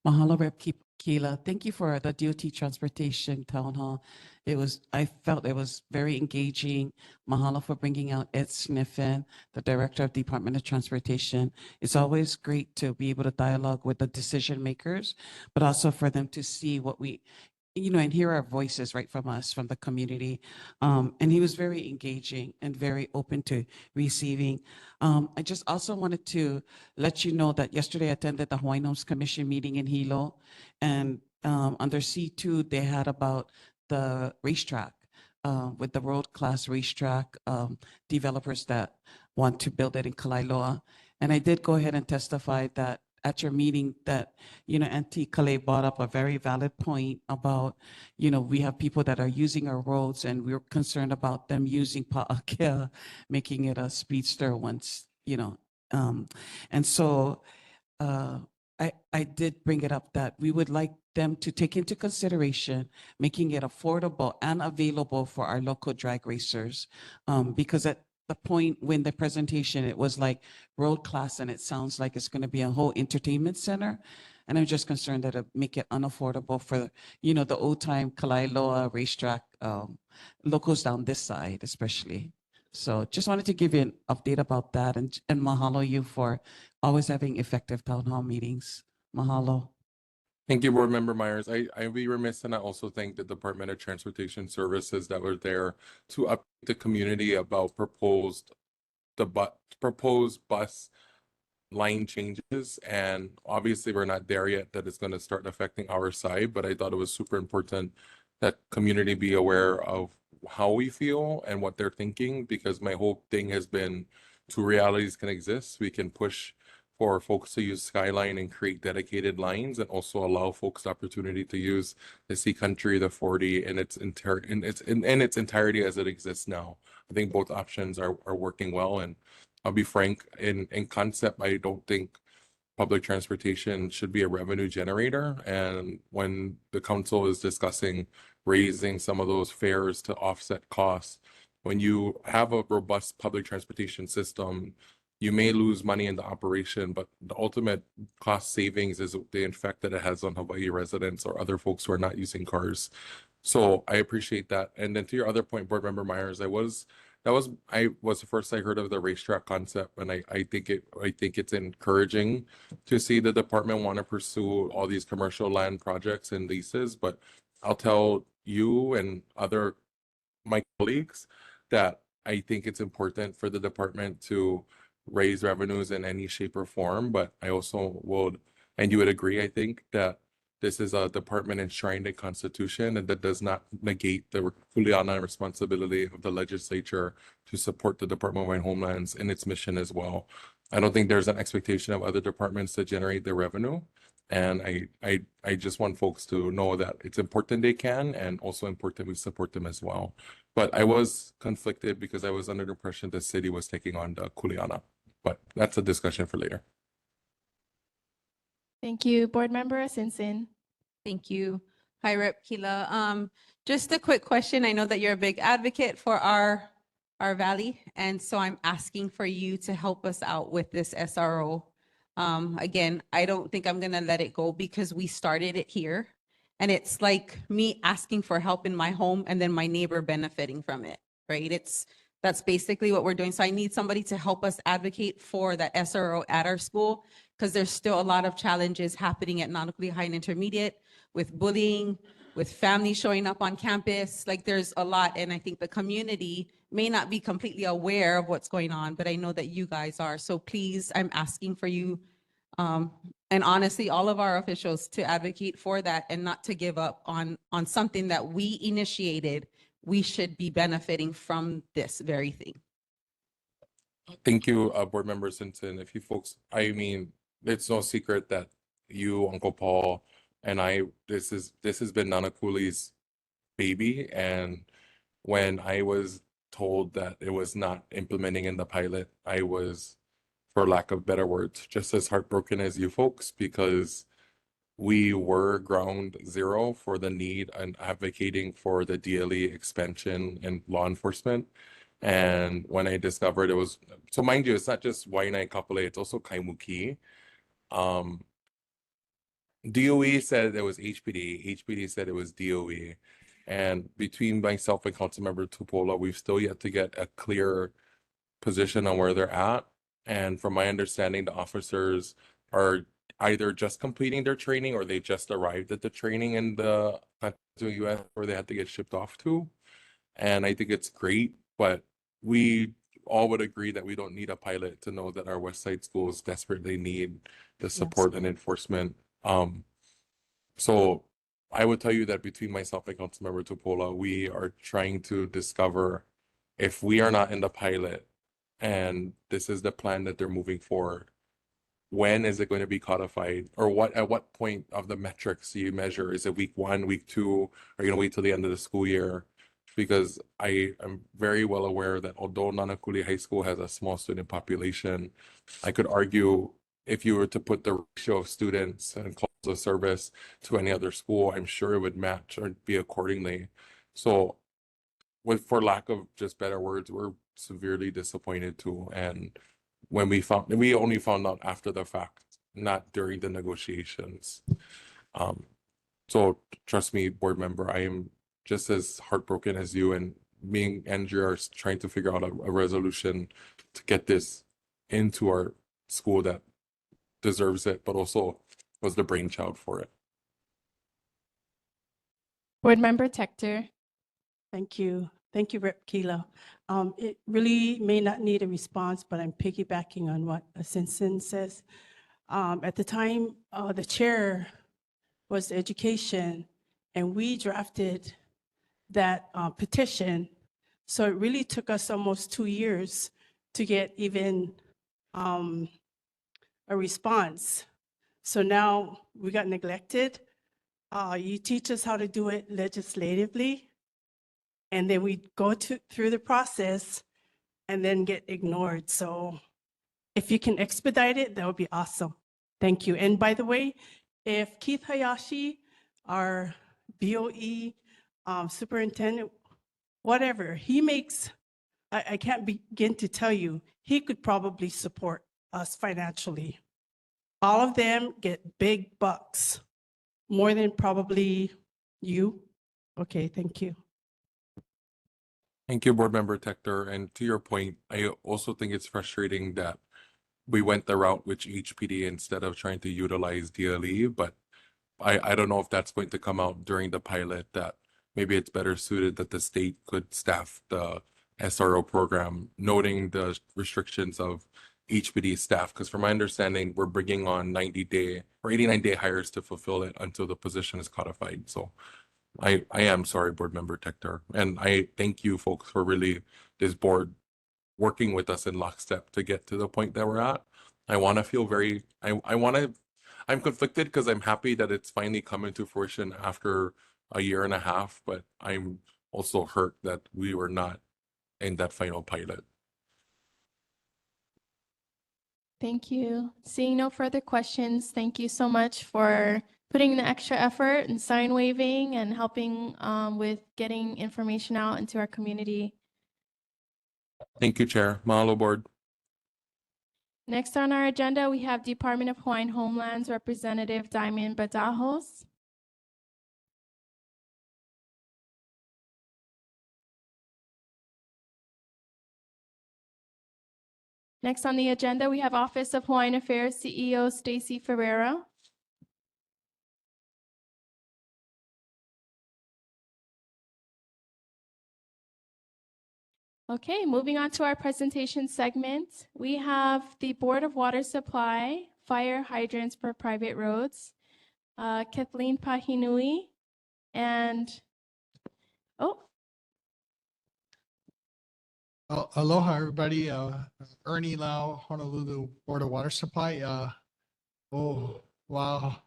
Mahalo, Rep. Keela. Thank you for the DOT Transportation Town Hall. I felt it was very engaging. Mahalo for bringing out Ed Sniffen, the Director of Department of Transportation. It's always great to be able to dialogue with the decision makers, but also for them to see what we, and hear our voices right from us, from the community. And he was very engaging and very open to receiving. I just also wanted to let you know that yesterday I attended the Hawaiian Homes Commission meeting in Hilo, and under C2, they had about the racetrack, with the world-class racetrack developers that want to build it in Kalailoa. And I did go ahead and testify that at your meeting that, Auntie Kale brought up a very valid point about, we have people that are using our roads, and we're concerned about them using Pa'akea, making it a speedster once, and so I did bring it up that we would like them to take into consideration making it affordable and available for our local drag racers, because at the point when the presentation, it was like world class, and it sounds like it's going to be a whole entertainment center. And I'm just concerned that it make it unaffordable for, the old time Kalailoa racetrack locals down this side, especially. So just wanted to give you an update about that, and mahalo you for always having effective town hall meetings. Mahalo. Thank you, Board Member Myers. I'd be remiss, and I also thank the Department of Transportation Services that were there to update the community about proposed bus line changes. And obviously, we're not there yet that it's going to start affecting our side, but I thought it was super important that community be aware of how we feel and what they're thinking, because my whole thing has been two realities can exist. We can push for folks to use Skyline and create dedicated lines, and also allow folks the opportunity to use the Sea Country, the 40 in its entirety as it exists now. I think both options are working well, and I'll be frank, in concept, I don't think public transportation should be a revenue generator. And when the council is discussing raising some of those fares to offset costs, when you have a robust public transportation system, you may lose money in the operation, but the ultimate cost savings is the effect that it has on Hawaii residents or other folks who are not using cars. So I appreciate that. And then to your other point, Board Member Myers, that was the first I heard of the racetrack concept, and I think it's encouraging to see the department want to pursue all these commercial land projects and leases. But I'll tell you and my colleagues that I think it's important for the department to raise revenues in any shape or form, but I also would, and you would agree, I think, that this is a department enshrined in Constitution, and that does not negate the kuleana responsibility of the legislature to support the Department of Homelands in its mission as well. I don't think there's an expectation of other departments to generate the revenue. And I just want folks to know that it's important they can, and also important we support them as well. But I was conflicted because I was under the impression the city was taking on the kuleana. But that's a discussion for later. Thank you. Board Member Simpson. Thank you. Hi, Rep. Kila. Just a quick question. I know that you're a big advocate for our valley, and so I'm asking for you to help us out with this SRO. Again, I don't think I'm gonna let it go because we started it here, and it's like me asking for help in my home and then my neighbor benefiting from it, right? That's basically what we're doing. So I need somebody to help us advocate for that SRO at our school, because there's still a lot of challenges happening at Nānākuli High and Intermediate with bullying, with families showing up on campus. Like, there's a lot, and I think the community may not be completely aware of what's going on, but I know that you guys are. So please, I'm asking for you, and honestly, all of our officials to advocate for that and not to give up on something that we initiated. We should be benefiting from this very thing. Thank you, Board Member Simpson. If you folks, I mean, it's no secret that you, Uncle Paul, and I, this has been Nānākuli's baby. And when I was told that it was not implementing in the pilot, I was, for lack of better words, just as heartbroken as you folks, because we were ground zero for the need and advocating for the DLE expansion and law enforcement. And when I discovered it was, so mind you, it's not just Waianae Kapolei, it's also Kaimuki. DOE said it was HPD, HPD said it was DOE. And between myself and Councilmember Tupola, we've still yet to get a clear position on where they're at. And from my understanding, the officers are either just completing their training or they just arrived at the training in the US where they had to get shipped off to. And I think it's great, but we all would agree that we don't need a pilot to know that our West Side schools desperately need the support and enforcement. So I would tell you that between myself and Councilmember Tupola, we are trying to discover if we are not in the pilot and this is the plan that they're moving forward, when is it going to be codified, or at what point of the metrics do you measure? Is it week 1, week 2? Are you going to wait till the end of the school year? Because I am very well aware that although Nānākuli High School has a small student population, I could argue if you were to put the ratio of students and calls of service to any other school, I'm sure it would match or be accordingly. So for lack of just better words, we're severely disappointed too. And when we only found out after the fact, not during the negotiations. So trust me, board member, I am just as heartbroken as you, and me and Andrea are trying to figure out a resolution to get this into our school that deserves it, but also was the brainchild for it. Board Member Tector. Thank you. Thank you, Rep. Kila. It really may not need a response, but I'm piggybacking on what Simpson says. At the time, the chair was education, and we drafted that petition. So it really took us almost 2 years to get even a response. So now we got neglected. You teach us how to do it legislatively, and then we go through the process and then get ignored. So if you can expedite it, that would be awesome. Thank you. And by the way, if Keith Hayashi, our BOE superintendent, whatever, he makes, I can't begin to tell you, he could probably support us financially. All of them get big bucks, more than probably you. Okay, thank you. Thank you, Board Member Tector. And to your point, I also think it's frustrating that we went the route with HPD instead of trying to utilize DLE, but I don't know if that's going to come out during the pilot, that maybe it's better suited that the state could staff the SRO program, noting the restrictions of HPD staff? Because from my understanding, we're bringing on 90-day or 89-day hires to fulfill it until the position is codified. So I am sorry, Board Member Tector. And I thank you folks for really this board working with us in lockstep to get to the point that we're at. I want to feel very, I'm conflicted because I'm happy that it's finally coming to fruition after a year and a half, but I'm also hurt that we were not in that final pilot. Thank you. Seeing no further questions, thank you so much for putting the extra effort and sign waving and helping with getting information out into our community. Thank you, Chair. Mahalo, Board. Next on our agenda, we have Department of Hawaiian Homelands Representative Diamond Badajos. Next on the agenda, we have Office of Hawaiian Affairs CEO Stacy Ferreira. Okay, moving on to our presentation segment, we have the Board of Water Supply, Fire Hydrants for Private Roads, Kathleen Pahinui, and, Aloha, everybody. Ernie Lau, Honolulu Board of Water Supply. Oh, wow.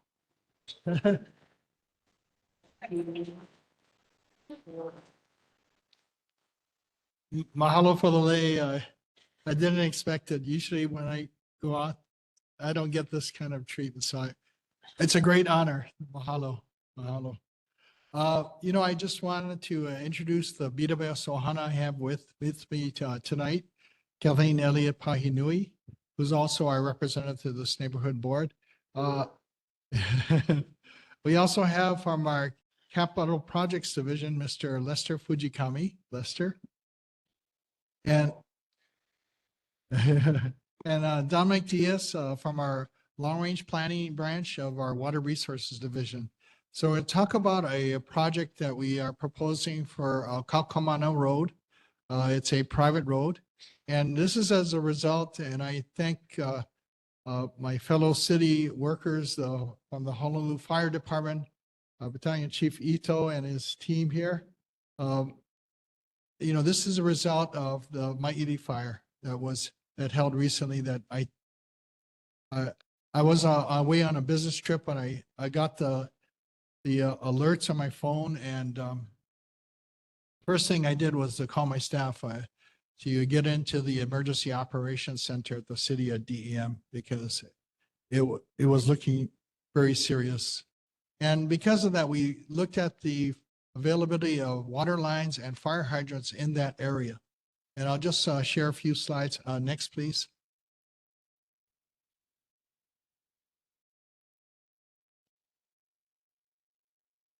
Mahalo for the lei. I didn't expect it. Usually when I go out, I don't get this kind of treatment. So it's a great honor. Mahalo. Mahalo. I just wanted to introduce the BWS Ohana I have with me tonight, Kathleen Elliott Pahinui, who's also our representative to this neighborhood board. We also have from our Capital Projects Division, Mr. Lester Fujikami. Lester. And Dominic Diaz from our Long Range Planning Branch of our Water Resources Division. So we'll talk about a project that we are proposing for Kaukamana Road. It's a private road. And this is as a result, and I thank my fellow city workers from the Honolulu Fire Department, Battalion Chief Ito and his team here. This is a result of the Maʻili fire that held recently that I was away on a business trip and I got the alerts on my phone, and first thing I did was to call my staff to get into the emergency operations center at the city of DEM because it was looking very serious. And because of that, we looked at the availability of water lines and fire hydrants in that area. And I'll just share a few slides. Next, please.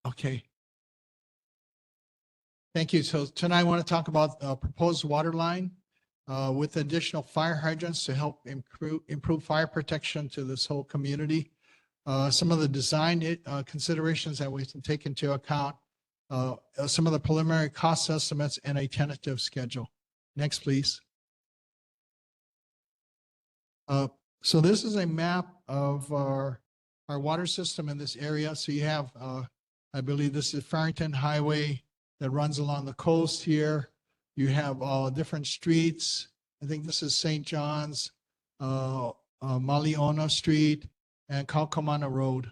Okay. Thank you. So tonight I want to talk about a proposed water line with additional fire hydrants to help improve fire protection to this whole community. Some of the design considerations that we can take into account, some of the preliminary cost estimates and a tentative schedule. Next, please. So this is a map of our water system in this area. So you have, I believe this is Farrington Highway that runs along the coast here. You have different streets. I think this is St. John's, Maliona Street, and Kaukamana Road.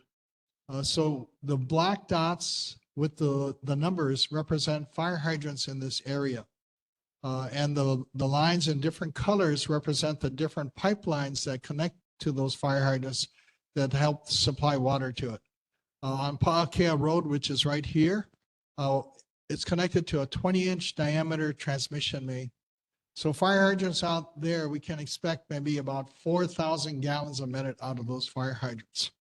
So the black dots with the numbers represent fire hydrants in this area. And the lines in different colors represent the different pipelines that connect to those fire hydrants that help supply water to it. On Pa'akea Road, which is right here, it's connected to a 20-inch diameter transmission main. So fire hydrants out there, we can expect maybe about 4,000 gallons a minute out of those fire hydrants.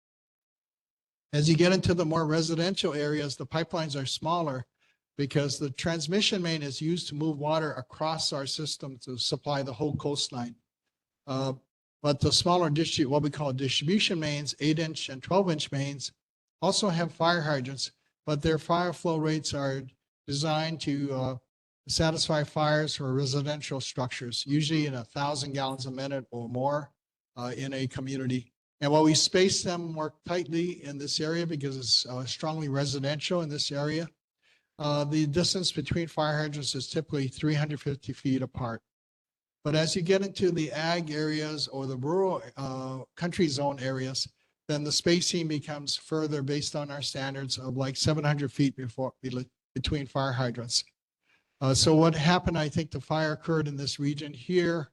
As you get into the more residential areas, the pipelines are smaller because the transmission main is used to move water across our system to supply the whole coastline. But the smaller what we call distribution mains, 8-inch and 12-inch mains, also have fire hydrants, but their fire flow rates are designed to satisfy fires for residential structures, usually in 1,000 gallons a minute or more in a community. And while we space them more tightly in this area because it's strongly residential in this area, the distance between fire hydrants is typically 350 feet apart. But as you get into the ag areas or the rural country zone areas, then the spacing becomes further based on our standards of like 700 feet between fire hydrants. So what happened, I think the fire occurred in this region here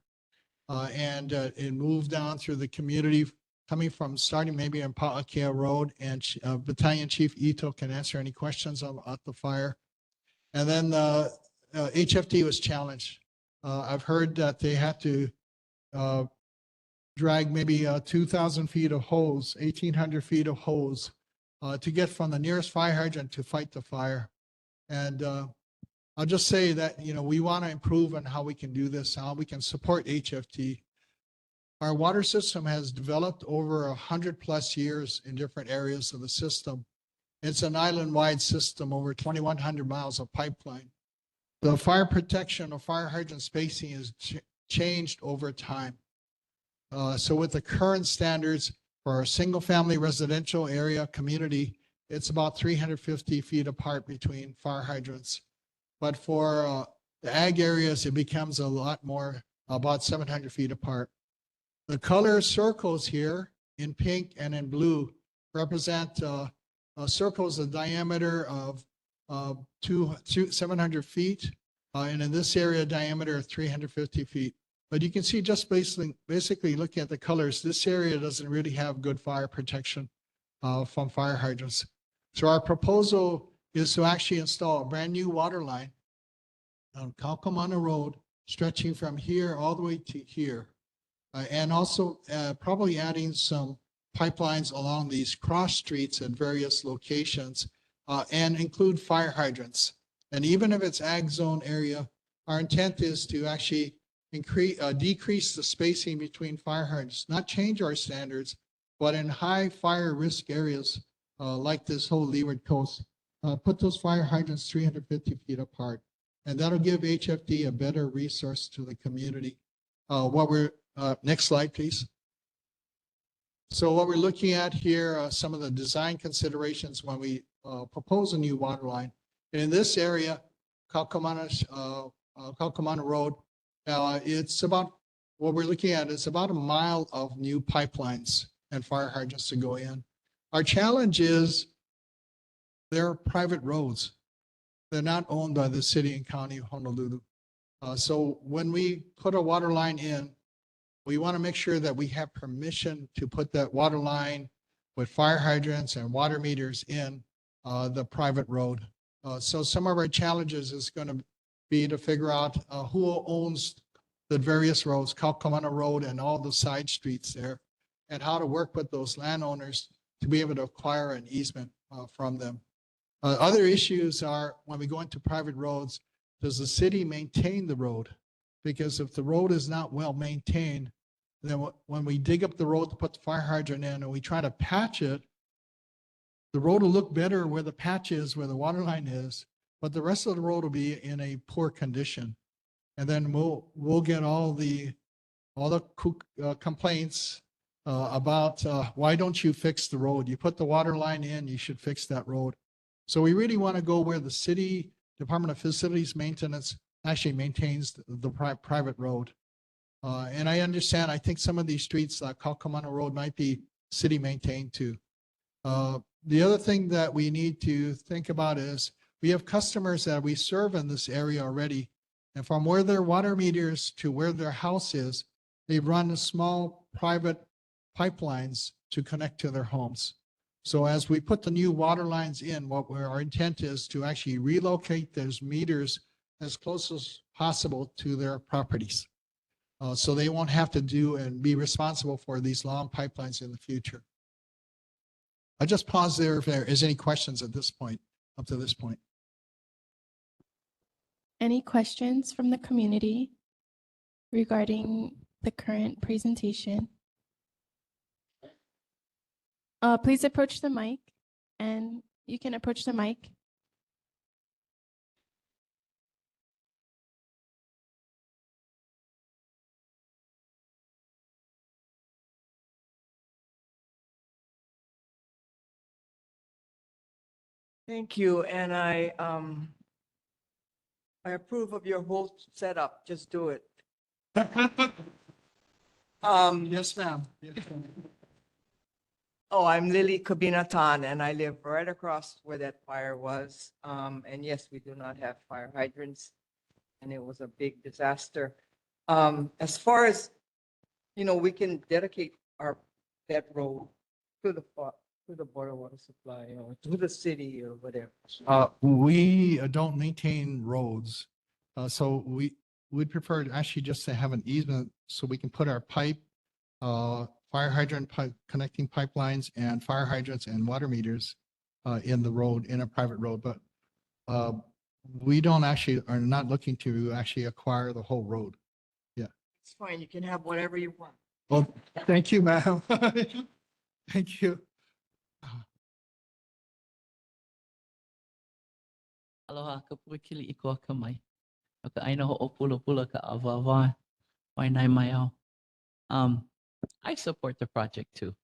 and it moved down through the community coming from starting maybe on Pa'akea Road, and Battalion Chief Ito can answer any questions about the fire. And then HFD was challenged. I've heard that they had to drag maybe 2,000 feet of hose, 1,800 feet of hose to get from the nearest fire hydrant to fight the fire. And I'll just say that, we want to improve on how we can do this, how we can support HFT. Our water system has developed over 100+ years in different areas of the system. It's an island-wide system, over 2,100 miles of pipeline. The fire protection of fire hydrant spacing has changed over time. So with the current standards for a single-family residential area community, it's about 350 feet apart between fire hydrants. But for the ag areas, it becomes a lot more, about 700 feet apart. The color circles here in pink and in blue represent circles of diameter of 700 feet, and in this area, diameter of 350 feet. But you can see just basically looking at the colors, this area doesn't really have good fire protection from fire hydrants. So our proposal is to actually install a brand new water line on Kaukaumana Road, stretching from here all the way to here. And also probably adding some pipelines along these cross streets at various locations and include fire hydrants. And even if it's ag zone area, our intent is to actually decrease the spacing between fire hydrants, not change our standards, but in high fire risk areas like this whole leeward coast, put those fire hydrants 350 feet apart. And that'll give HFD a better resource to the community. Next slide, please. So what we're looking at here are some of the design considerations when we propose a new water line. In this area, Kaukaumana Road, it's about, what we're looking at is about a mile of new pipelines and fire hydrants to go in. Our challenge is they're private roads. They're not owned by the city and county of Honolulu. So when we put a water line in, we want to make sure that we have permission to put that water line with fire hydrants and water meters in the private road. So some of our challenges is going to be to figure out who owns the various roads, Kaukaumana Road and all the side streets there, and how to work with those landowners to be able to acquire an easement from them. Other issues are when we go into private roads, does the city maintain the road? Because if the road is not well maintained, then when we dig up the road to put the fire hydrant in and we try to patch it, the road will look better where the patch is, where the water line is, but the rest of the road will be in a poor condition. And then we'll get all the complaints about why don't you fix the road? You put the water line in, you should fix that road. So we really want to go where the city Department of Facilities Maintenance actually maintains the private road. And I understand, I think some of these streets like Kaukaumana Road might be city maintained too. The other thing that we need to think about is we have customers that we serve in this area already. And from where their water meters to where their house is, they run small private pipelines to connect to their homes. So as we put the new water lines in, our intent is to actually relocate those meters as close as possible to their properties. So they won't have to do and be responsible for these long pipelines in the future. I just pause there if there is any questions at this point, up to this point. Any questions from the community regarding the current presentation? Please approach the mic, and you can approach the mic. Thank you, and I approve of your whole setup. Just do it. Yes, ma'am. Yes, ma'am. Oh, I'm Lily Kabinatan, and I live right across where that fire was. And yes, we do not have fire hydrants, and it was a big disaster. As far as, we can dedicate that road to the Board of Water Supply, to the city or whatever. We don't maintain roads. So we'd prefer actually just to have an easement so we can put our pipe, fire hydrant pipe, connecting pipelines and fire hydrants and water meters in the road, in a private road. But we are not looking to actually acquire the whole road. Yeah. It's fine. You can have whatever you want. Well, thank you, ma'am. Thank you. Aloha, ka puikili I kua kamai. O ka aina ho o pula ka awawā, wai nai mai au. I support the project too.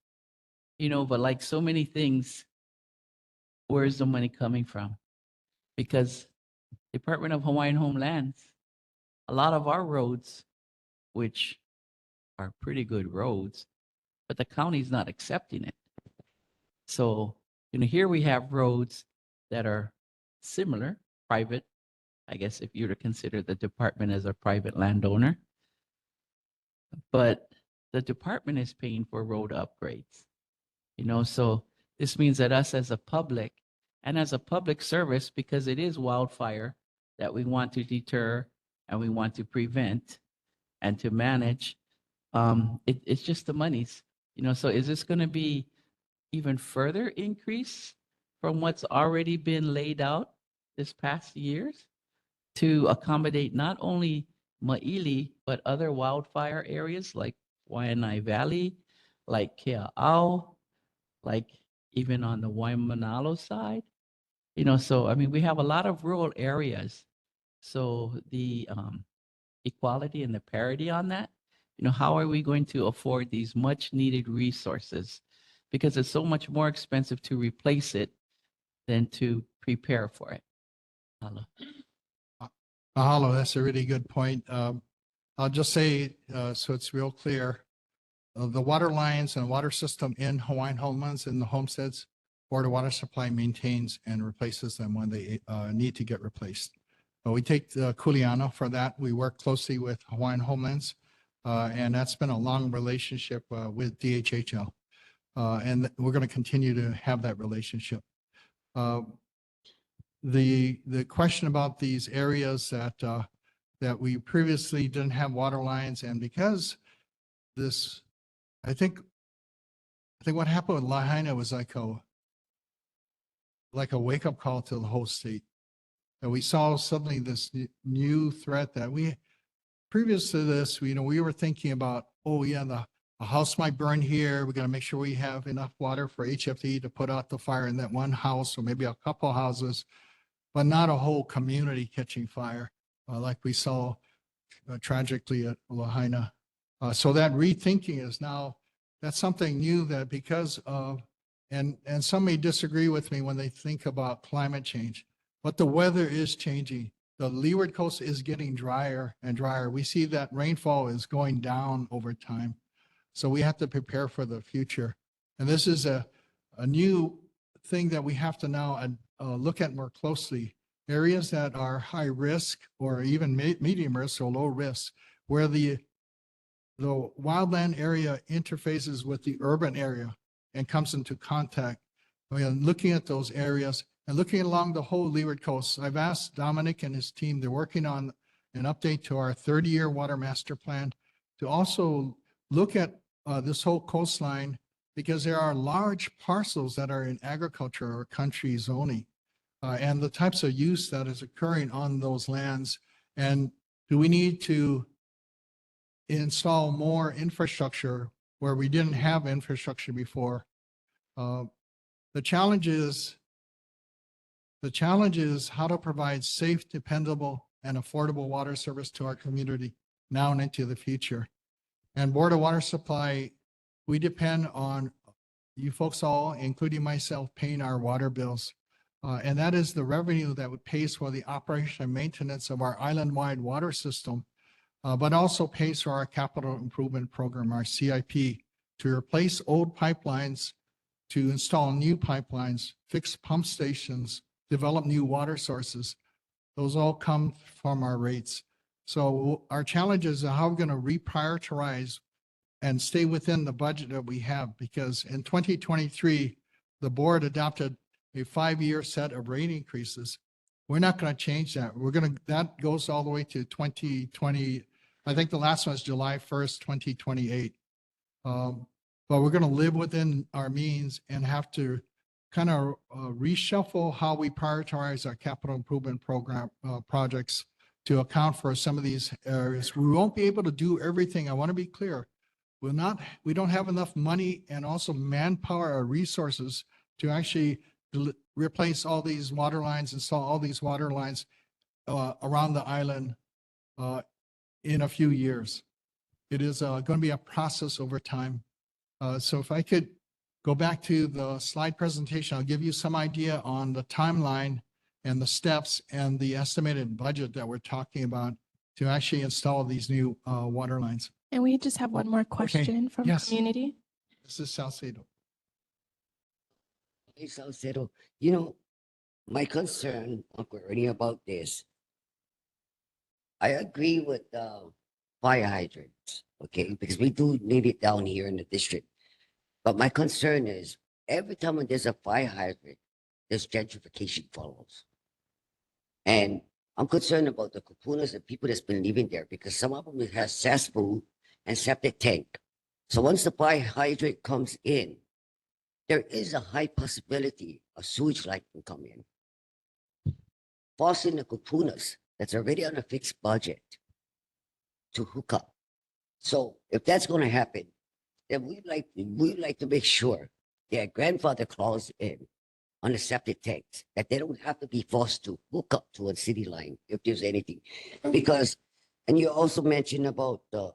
But like so many things, where's the money coming from? Because Department of Hawaiian Homelands, a lot of our roads, which are pretty good roads, but the county's not accepting it. So, here we have roads that are similar, private. I guess if you were to consider the department as a private landowner, but the department is paying for road upgrades. So this means that us as a public and as a public service, because it is wildfire that we want to deter and we want to prevent and to manage, it's just the monies. So is this going to be even further increase from what's already been laid out this past years to accommodate not only Maʻili, but other wildfire areas like Waianae Valley, like Kea'au, like even on the Waimanalo side? So I mean, we have a lot of rural areas. So the equality and the parity on that, how are we going to afford these much needed resources? Because it's so much more expensive to replace it than to prepare for it. Hello. Mahalo, that's a really good point. I'll just say, so it's real clear, the water lines and water system in Hawaiian homelands and the homesteads, Board of Water Supply maintains and replaces them when they need to get replaced. We take the Kuleana for that. We work closely with Hawaiian homelands, and that's been a long relationship with DHHL. And we're going to continue to have that relationship. The question about these areas that we previously didn't have water lines, and because this, I think what happened with Lahaina was like a wake-up call to the whole state. And we saw suddenly this new threat that previous to this, we were thinking about, oh yeah, a house might burn here. We got to make sure we have enough water for HFD to put out the fire in that one house or maybe a couple houses, but not a whole community catching fire like we saw tragically at Lahaina. So that rethinking is now, that's something new that because of, and some may disagree with me when they think about climate change, but the weather is changing. The leeward coast is getting drier and drier. We see that rainfall is going down over time. So we have to prepare for the future. And this is a new thing that we have to now look at more closely. Areas that are high risk or even medium risk or low risk, where the wildland area interfaces with the urban area and comes into contact. We are looking at those areas and looking along the whole leeward coast. I've asked Dominic and his team, they're working on an update to our 30-year water master plan to also look at this whole coastline, because there are large parcels that are in agriculture or country zoning and the types of use that is occurring on those lands. And do we need to install more infrastructure where we didn't have infrastructure before? The challenge is how to provide safe, dependable, and affordable water service to our community now and into the future. And Board of Water Supply, we depend on you folks all, including myself, paying our water bills. And that is the revenue that would pays for the operation and maintenance of our island-wide water system, but also pays for our capital improvement program, our CIP, to replace old pipelines, to install new pipelines, fix pump stations, develop new water sources. Those all come from our rates. So our challenge is how we're going to reprioritize and stay within the budget that we have, because in 2023, the board adopted a 5-year set of rate increases. We're not going to change that. That goes all the way to 2020. I think the last one is July 1st, 2028. But we're going to live within our means and have to kind of reshuffle how we prioritize our capital improvement program projects to account for some of these areas. We won't be able to do everything. I want to be clear. We don't have enough money and also manpower or resources to actually replace all these water lines, install all these water lines around the island in a few years. It is going to be a process over time. So if I could go back to the slide presentation, I'll give you some idea on the timeline and the steps and the estimated budget that we're talking about to actually install these new water lines. And we just have one more question from Yes. community. This is Salcedo. Hey, Salcedo, you know, my concern, Uncle Ernie, about this, I agree with fire hydrants, okay, because we do need it down here in the district. But my concern is every time when there's a fire hydrant, there's gentrification follows. And I'm concerned about the kupunas and people that's been living there, because some of them has cesspool and septic tank. So once the fire hydrant comes in, there is a high possibility a sewage line can come in, forcing the kupunas that's already on a fixed budget to hook up. So if that's going to happen, then we'd like to make sure their grandfather clause in on the septic tanks, that they don't have to be forced to hook up to a city line if there's anything. Because, and you also mentioned about the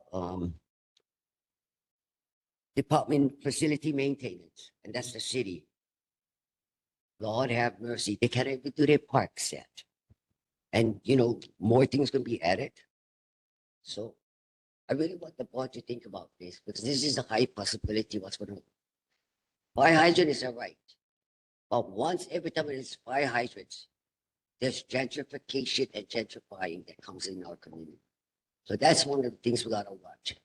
department facility maintenance, and that's the city. Lord have mercy, they can't even do their parks yet. And, you know, more things can be added. So I really want the board to think about this, because this is a high possibility what's going to happen. Fire hydrant is all right. But once every time it's fire hydrants, there's gentrification and gentrifying that comes in our community. So that's one of the things we got to watch,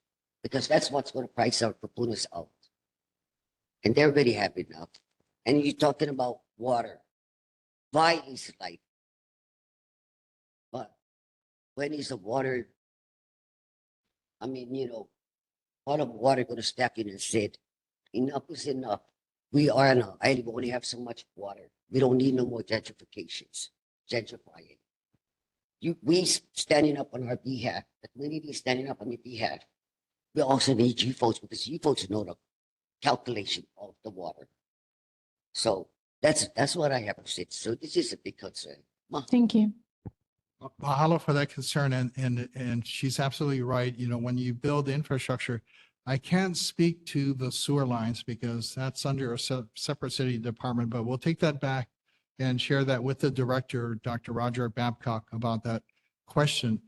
because that's what's going to price our proponents out. And they're very happy now. And you're talking about water. Why is life? But when is the water? I mean, you know, all of water going to step in and said, enough is enough. We are on an island, we only have so much water. We don't need no more gentrifications, gentrifying. We standing up on our behalf, the community is standing up on your behalf. We also need you folks, because you folks know the calculation of the water. So that's what I have to say. So this is a big concern. Thank you. Mahalo for that concern, and she's absolutely right. You know, when you build infrastructure, I can't speak to the sewer lines because that's under a separate city department, but we'll take that back and share that with the director, Dr. Roger Babcock, about that question,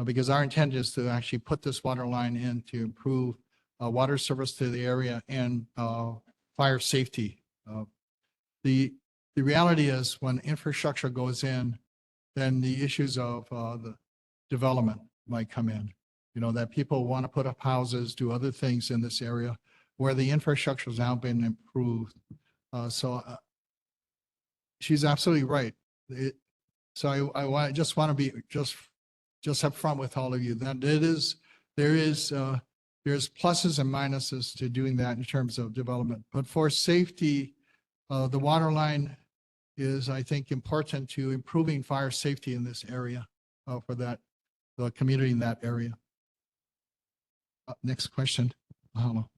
because our intent is to actually put this water line in to improve water service to the area and fire safety. The reality is when infrastructure goes in, then the issues of the development might come in. You know, that people want to put up houses, do other things in this area where the infrastructure has now been improved. She's absolutely right. I just want to be just upfront with all of you that there's pluses and minuses to doing that in terms of development. But for safety, the water line is, I think, important to improving fire safety in this area for the community in that area. Next question. Mahalo.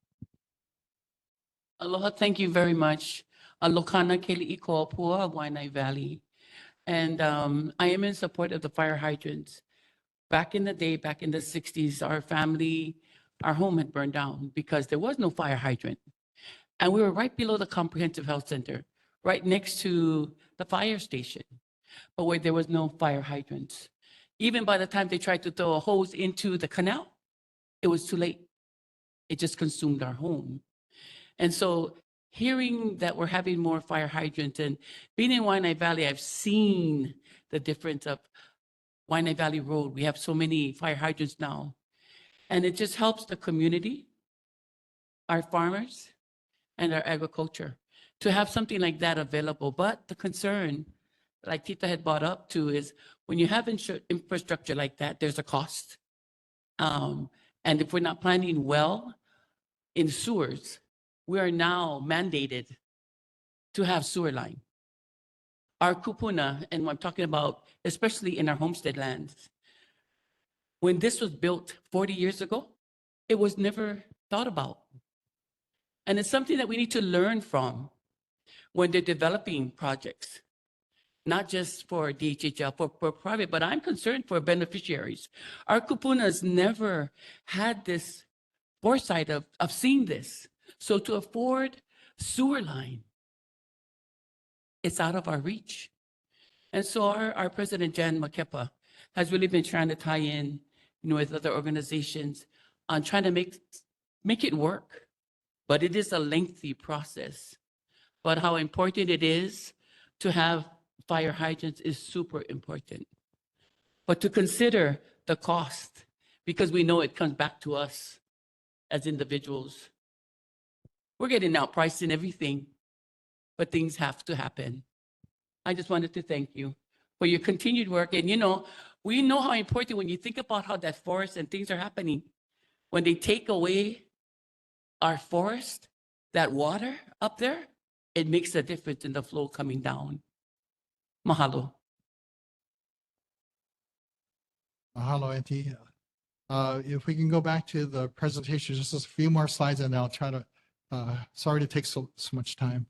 Aloha, thank you very much. Alokana Keli'i Ko'opua, Waianae Valley. And I am in support of the fire hydrants. Back in the day, back in the 60s, our home had burned down because there was no fire hydrant. And we were right below the comprehensive health center, right next to the fire station, but where there was no fire hydrants. Even by the time they tried to throw a hose into the canal, it was too late. It just consumed our home. And so hearing that we're having more fire hydrants, and being in Waianae Valley, I've seen the difference of Waianae Valley Road. We have so many fire hydrants now. And it just helps the community, our farmers, and our agriculture to have something like that available. But the concern, like Tita had brought up too, is when you have infrastructure like that, there's a cost. And if we're not planning well in sewers, we are now mandated to have sewer line. Our kupuna, and I'm talking about especially in our homestead lands, when this was built 40 years ago, it was never thought about. And it's something that we need to learn from when they're developing projects, not just for DHHL, for private, but I'm concerned for beneficiaries. Our kupunas never had this foresight of seeing this. So to afford sewer line, it's out of our reach. And so our president, Jan Makepa, has really been trying to tie in, with other organizations on trying to make it work. But it is a lengthy process. But how important it is to have fire hydrants is super important. But to consider the cost, because we know it comes back to us as individuals. We're getting outpriced in everything, but things have to happen. I just wanted to thank you for your continued work. And we know how important when you think about how that forest and things are happening, when they take away our forest, that water up there, it makes a difference in the flow coming down. Mahalo. Mahalo, Auntie. If we can go back to the presentation, just a few more slides, and I'll try to, sorry to take so much time.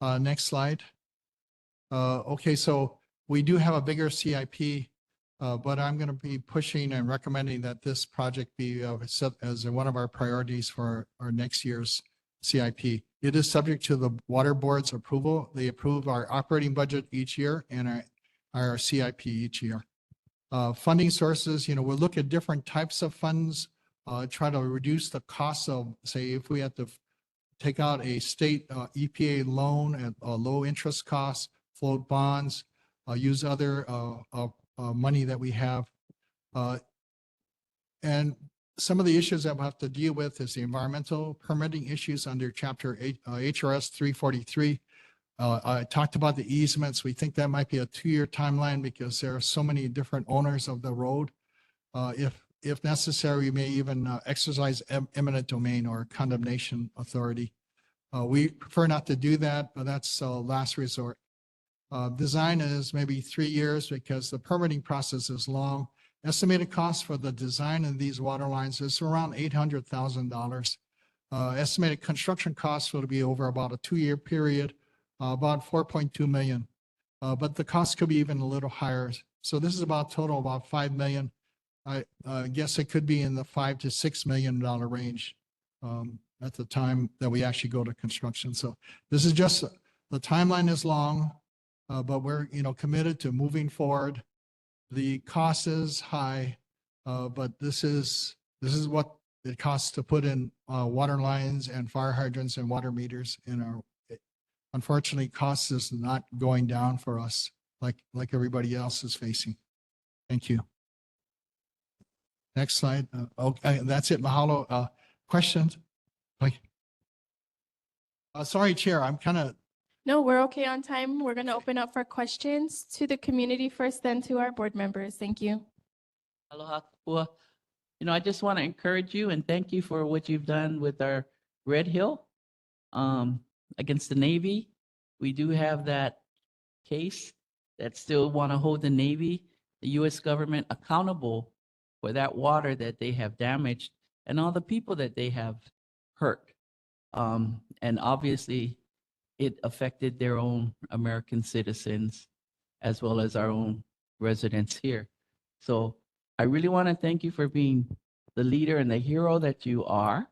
Next slide. Okay, so we do have a bigger CIP, but I'm going to be pushing and recommending that this project be set as one of our priorities for our next year's CIP. It is subject to the Water Board's approval. They approve our operating budget each year and our CIP each year. Funding sources, we'll look at different types of funds, try to reduce the cost of, say, if we had to take out a state EPA loan at a low interest cost, float bonds, use other money that we have. And some of the issues that we'll have to deal with is the environmental permitting issues under Chapter HRS 343. I talked about the easements. We think that might be a 2-year timeline because there are so many different owners of the road. If necessary, we may even exercise eminent domain or condemnation authority. We prefer not to do that, but that's last resort. Design is maybe 3 years because the permitting process is long. Estimated cost for the design of these water lines is around $800,000. Estimated construction costs will be over about a 2-year period, about $4.2 million. But the cost could be even a little higher. So this is about total about $5 million. I guess it could be in the $5 to $6 million range at the time that we actually go to construction. So this is just, the timeline is long, but we're committed to moving forward. The cost is high, but this is what it costs to put in water lines and fire hydrants and water meters in our. Unfortunately, cost is not going down for us like everybody else is facing. Thank you. Next slide. Okay, that's it. Mahalo. Questions? Sorry, Chair. I'm kind of. No, we're okay on time. We're going to open up for questions to the community first, then to our board members. Thank you. Aloha kapua. I just want to encourage you and thank you for what you've done with our Red Hill against the Navy. We do have that case that still want to hold the Navy, the U.S. government accountable for that water that they have damaged and all the people that they have hurt. And obviously, it affected their own American citizens as well as our own residents here. So I really want to thank you for being the leader and the hero that you are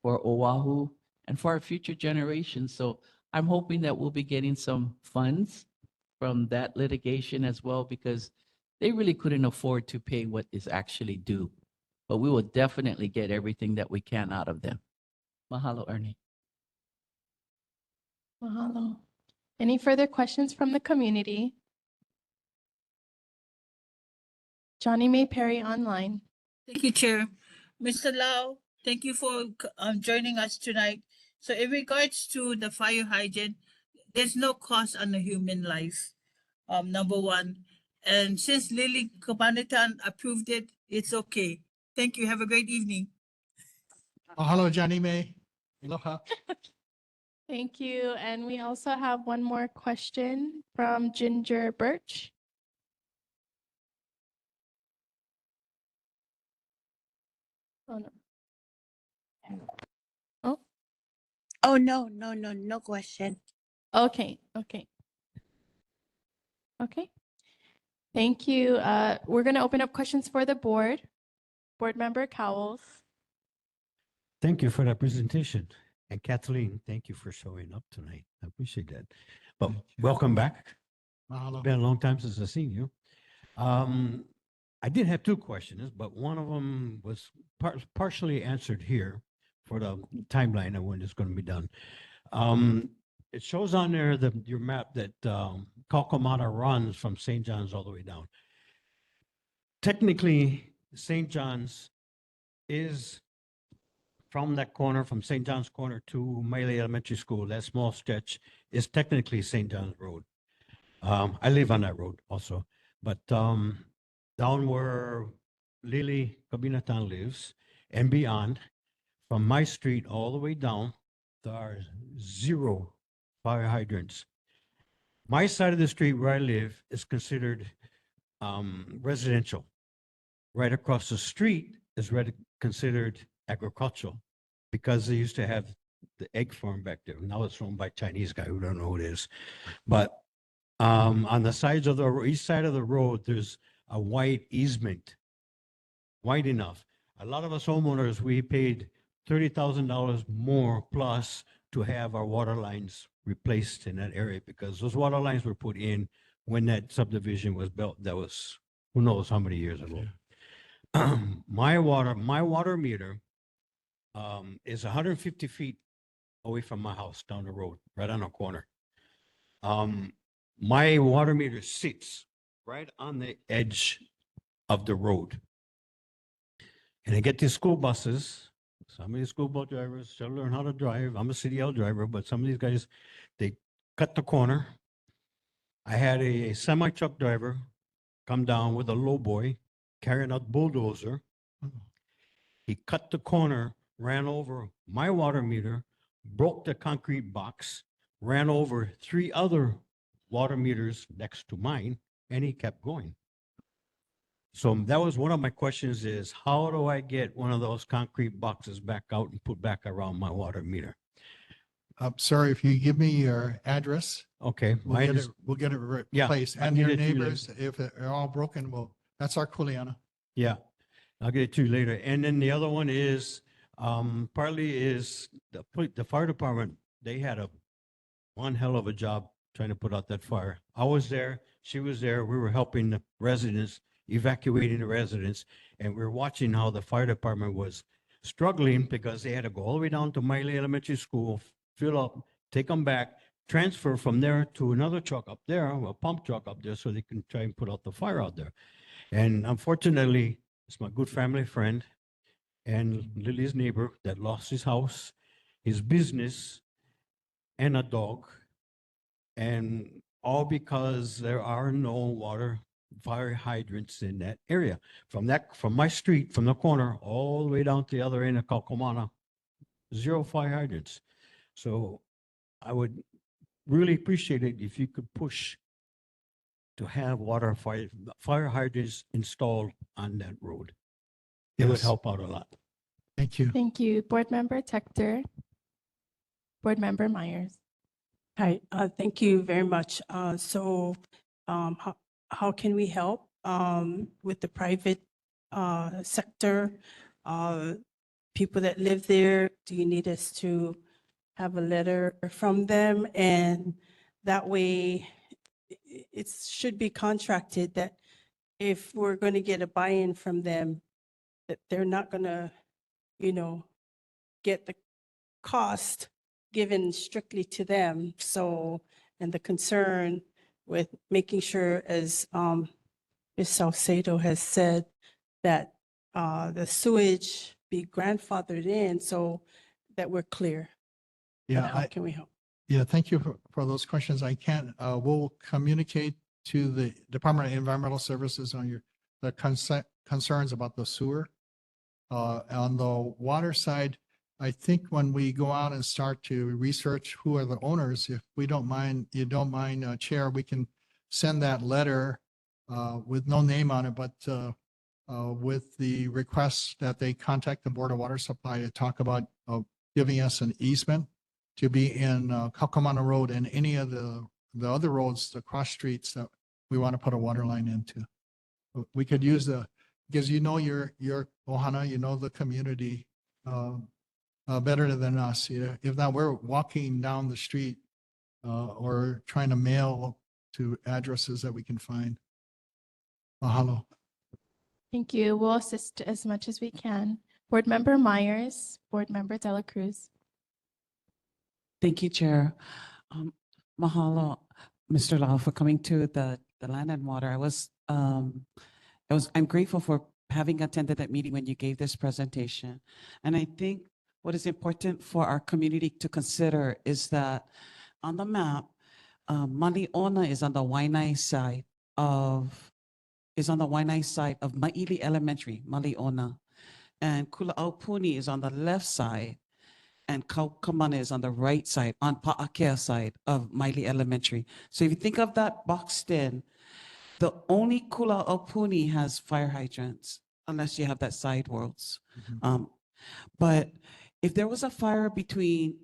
for Oahu and for our future generations. So I'm hoping that we'll be getting some funds from that litigation as well, because they really couldn't afford to pay what is actually due. But we will definitely get everything that we can out of them. Mahalo, Ernie. Mahalo. Any further questions from the community? Johnny May Perry online. Thank you, Chair. Mr. Lau, thank you for joining us tonight. So in regards to the fire hydrant, there's no cost on a human life, number one. And since Lily Kabanatan approved it, it's okay. Thank you. Have a great evening. Mahalo, Johnny May. Aloha. Thank you. And we also have one more question from Ginger Birch. Oh, no. Oh, Oh, no question. okay, okay. Okay. Thank you. We're going to open up questions for the board. Board Member Cowles. Thank you for that presentation. And Kathleen, thank you for showing up tonight. I appreciate that. But welcome back. Mahalo. It's been a long time since I've seen you. I did have two questions, but one of them was partially answered here for the timeline of when it's going to be done. It shows on there your map that Kakamata runs from St. John's all the way down. Technically, St. John's is from that corner, from St. John's Corner to Māʻili Elementary School. That small stretch is technically St. John's Road. I live on that road also, but down where Lily Kabinatan lives and beyond, from my street all the way down, there are 0 fire hydrants. My side of the street where I live is considered residential. Right across the street is considered agricultural, because they used to have the egg farm back there. Now it's owned by a Chinese guy who don't know who it is. But on the sides of the east side of the road, there's a wide easement, wide enough. A lot of us homeowners, we paid $30,000 more plus to have our water lines replaced in that area, because those water lines were put in when that subdivision was built. That was who knows how many years ago. My water meter is 150 feet away from my house down the road, right on the corner. My water meter sits right on the edge of the road. And I get these school buses. Some of these school bus drivers still learn how to drive. I'm a CDL driver, but some of these guys, they cut the corner. I had a semi-truck driver come down with a lowboy carrying a bulldozer. He cut the corner, ran over my water meter, broke the concrete box, ran over 3 other water meters next to mine, and he kept going. So that was one of my questions is, how do I get one of those concrete boxes back out and put back around my water meter? I'm sorry, if you give me your address, Okay. we'll get it Yeah, replaced. I'll And get your it to you later. neighbors, if they're all broken, well, that's our Kuleana. Yeah, I'll get it to you later. And then the other one is, partly is the fire department, they had one hell of a job trying to put out that fire. I was there, she was there, we were helping the residents, evacuating the residents, and we were watching how the fire department was struggling because they had to go all the way down to Māʻili Elementary School, fill up, take them back, transfer from there to another truck up there, a pump truck up there, so they can try and put out the fire out there. And unfortunately, it's my good family friend and Lily's neighbor that lost his house, his business, and a dog. And all because there are no fire hydrants in that area. From my street, from the corner, all the way down to the other end of Kakamana, 0 fire hydrants. So I would really appreciate it if you could push to have fire hydrants installed on that road. It would Yes. help out a lot. Thank you. Thank you. Board Member Tector. Board Member Myers. Hi, thank you very much. So how can we help with the private sector? People that live there, do you need us to have a letter from them, and that way it should be contracted that if we're going to get a buy-in from them, that they're not going to, get the cost given strictly to them. So, and the concern with making sure, as Ms. Salcedo has said, that the sewage be grandfathered in so that we're clear. But Yeah, how can we help? yeah, thank you for those questions. I can, we'll communicate to the Department of Environmental Services on the concerns about the sewer. On the water side, I think when we go out and start to research who are the owners, if we don't mind, Chair, we can send that letter with no name on it, but with the request that they contact the Board of Water Supply to talk about giving us an easement to be in Kaukaumana Road and any of the other roads, the cross streets that we want to put a water line into. We could use because your Ohana, you know the community better than us. If not, we're walking down the street or trying to mail to addresses that we can find. Mahalo. Thank you. We'll assist as much as we can. Board Member Myers, Board Member Dela Cruz. Thank you, Chair. Mahalo, Mr. Lau, for coming to the Land and Water. I'm grateful for having attended that meeting when you gave this presentation. And I think what is important for our community to consider is that on the map, Maliona is on the Waianae side of Maʻili Elementary, Maliona. And Kula'aupuni is on the left side, and Kaukaumana is on the right side, on Pa'akea side of Maʻili Elementary. So if you think of that boxed in, the only Kula'aupuni has fire hydrants, unless you have that side worlds. But if there was a fire between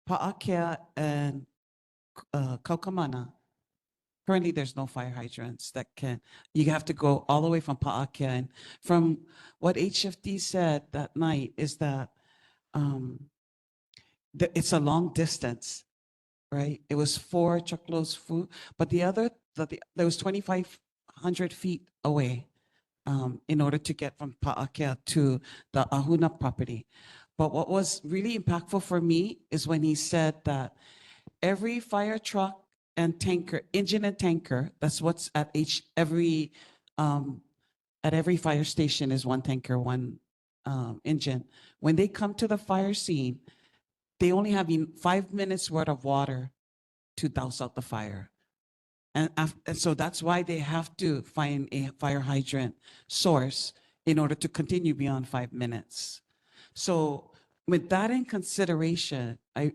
Pa'akea and Kaukaumana, currently there's no fire hydrants you have to go all the way from Pa'akea. And from what HFD said that night is that it's a long distance, right? It was 4 truckloads food, but there was 2,500 feet away in order to get from Pa'akea to the Ahuna property. But what was really impactful for me is when he said that every fire truck and tanker, engine and tanker, that's what's at every fire station is one tanker, one engine. When they come to the fire scene, they only have 5 minutes worth of water to douse out the fire. And so that's why they have to find a fire hydrant source in order to continue beyond 5 minutes. So with that in consideration, I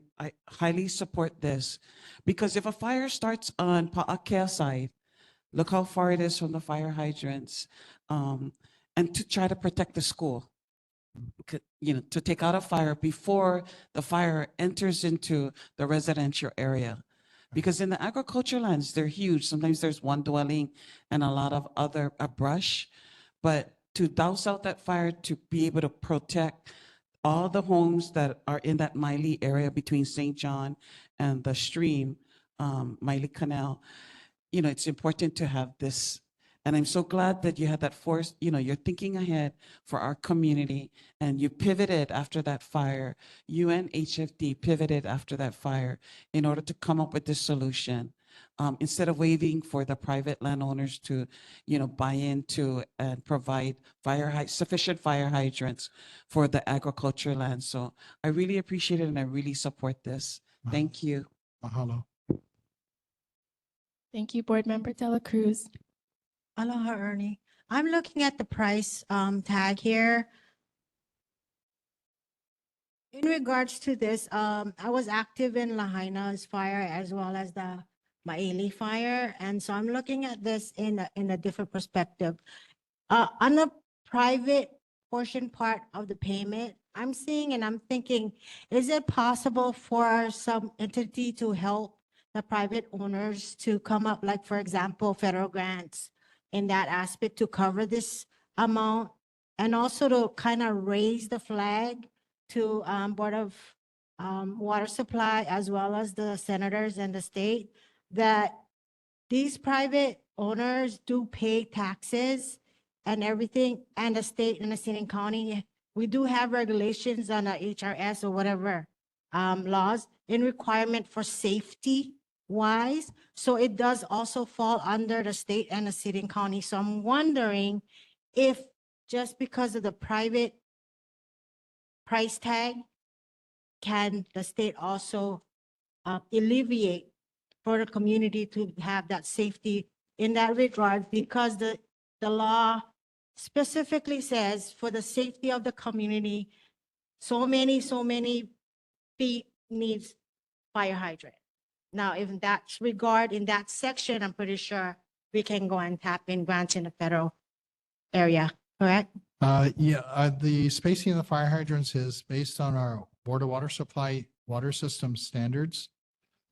highly support this, because if a fire starts on Pa'akea side, look how far it is from the fire hydrants, and to try to protect the school, to take out a fire before the fire enters into the residential area. Because in the agriculture lands, they're huge. Sometimes there's one dwelling and a lot of other brush, but to douse out that fire, to be able to protect all the homes that are in that Maʻili area between St. John and the stream, Maʻili Canal, it's important to have this. And I'm so glad that you had that force, you're thinking ahead for our community, and you pivoted after that fire. You and HFD pivoted after that fire in order to come up with this solution. Instead of waiting for the private landowners to, buy into and provide sufficient fire hydrants for the agriculture land. So I really appreciate it and I really support this. Thank you. Mahalo. Thank you, Board Member Dela Cruz. Aloha, Ernie. I'm looking at the price tag here. In regards to this, I was active in Lahaina's fire as well as the Maʻili fire. And so I'm looking at this in a different perspective. On the private portion part of the payment, I'm seeing and I'm thinking, is it possible for some entity to help the private owners to come up, like, for example, federal grants in that aspect to cover this amount, and also to kind of raise the flag to Board of water supply as well as the senators and the state that these private owners do pay taxes and everything, and the state and the city and county, we do have regulations on a HRS or whatever laws in requirement for safety wise. So it does also fall under the state and the city and county. So I'm wondering if just because of the private price tag, can the state also alleviate for the community to have that safety in that regard? Because the law specifically says for the safety of the community, so many feet needs fire hydrant. Now, if that's regard in that section, I'm pretty sure we can go and tap in grants in the federal area, correct? The spacing of the fire hydrants is based on our Board of Water Supply water system standards,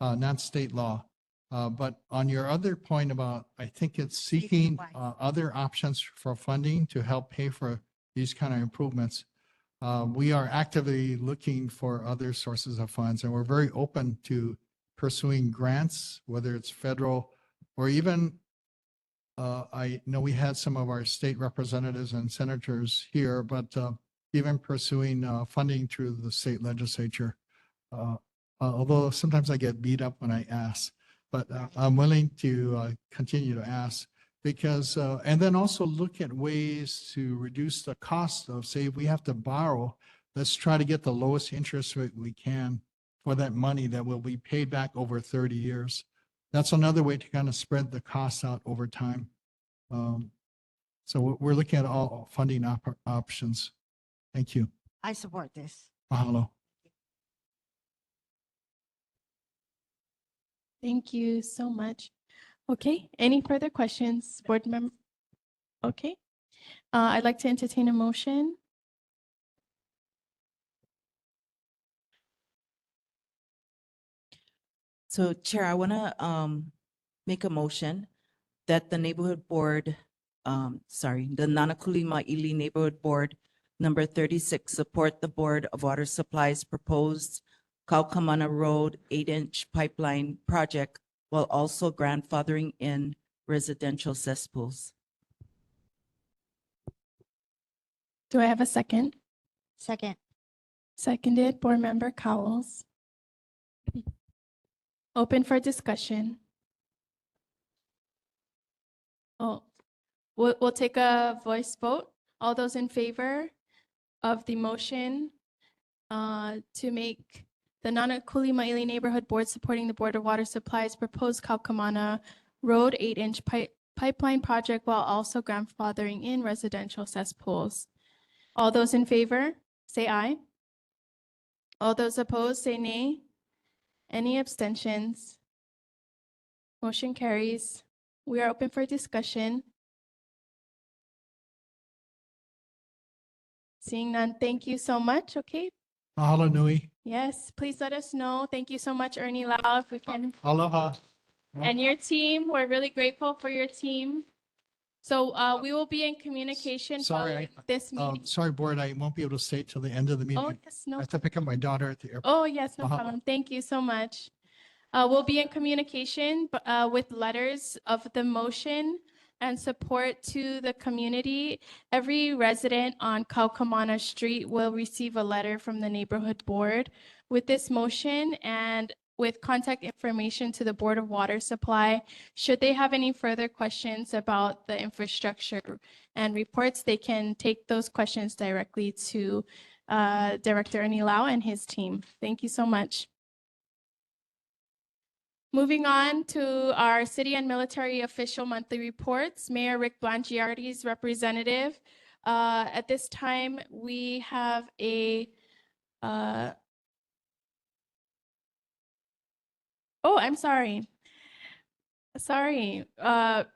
not state law. But on your other point about, I think it's seeking other options for funding to help pay for these kind of improvements. We are actively looking for other sources of funds, and we're very open to pursuing grants, whether it's federal or even I know we had some of our state representatives and senators here, but even pursuing funding through the state legislature. Although sometimes I get beat up when I ask, but I'm willing to continue to ask because, and then also look at ways to reduce the cost of, say, if we have to borrow, let's try to get the lowest interest rate we can for that money that will be paid back over 30 years. That's another way to kind of spread the costs out over time. So we're looking at all funding options. Thank you. I support this. Mahalo. Thank you so much. Okay, any further questions, board member? Okay, I'd like to entertain a motion. So Chair, I want to make a motion that the neighborhood board, the Nānākuli-Māʻili Neighborhood Board number 36 support the Board of Water Supply's proposed Kaukamana Road 8-inch pipeline project while also grandfathering in residential cesspools. Do I have a second? Second. Seconded, board member Cowles. Open for discussion. Oh, we'll take a voice vote. All those in favor of the motion to make the Nānākuli-Māʻili Neighborhood Board supporting the Board of Water Supply's proposed Kaukamana Road 8-inch pipeline project while also grandfathering in residential cesspools. All those in favor, say aye. All those opposed, say nay. Any abstentions? Motion carries. We are open for discussion. Seeing none, thank you so much. Okay. Mahalo nui. Yes, please let us know. Thank you so much, Ernie Lau, if we can. Aloha. And your team, we're really grateful for your team. So we will be in communication Sorry, following this meeting. sorry, board, I won't be able to stay till the end of the meeting. Oh, yes, no. I have to pick up my daughter at the airport. Oh, yes, no Mahalo. problem. Thank you so much. We'll be in communication with letters of the motion and support to the community. Every resident on Kaukamana Street will receive a letter from the neighborhood board with this motion and with contact information to the Board of Water Supply. Should they have any further questions about the infrastructure and reports, they can take those questions directly to Director Ernie Lau and his team. Thank you so much. Moving on to our city and military official monthly reports, Mayor Rick Blangiardi's representative. At this time, we have a oh, I'm sorry. Sorry.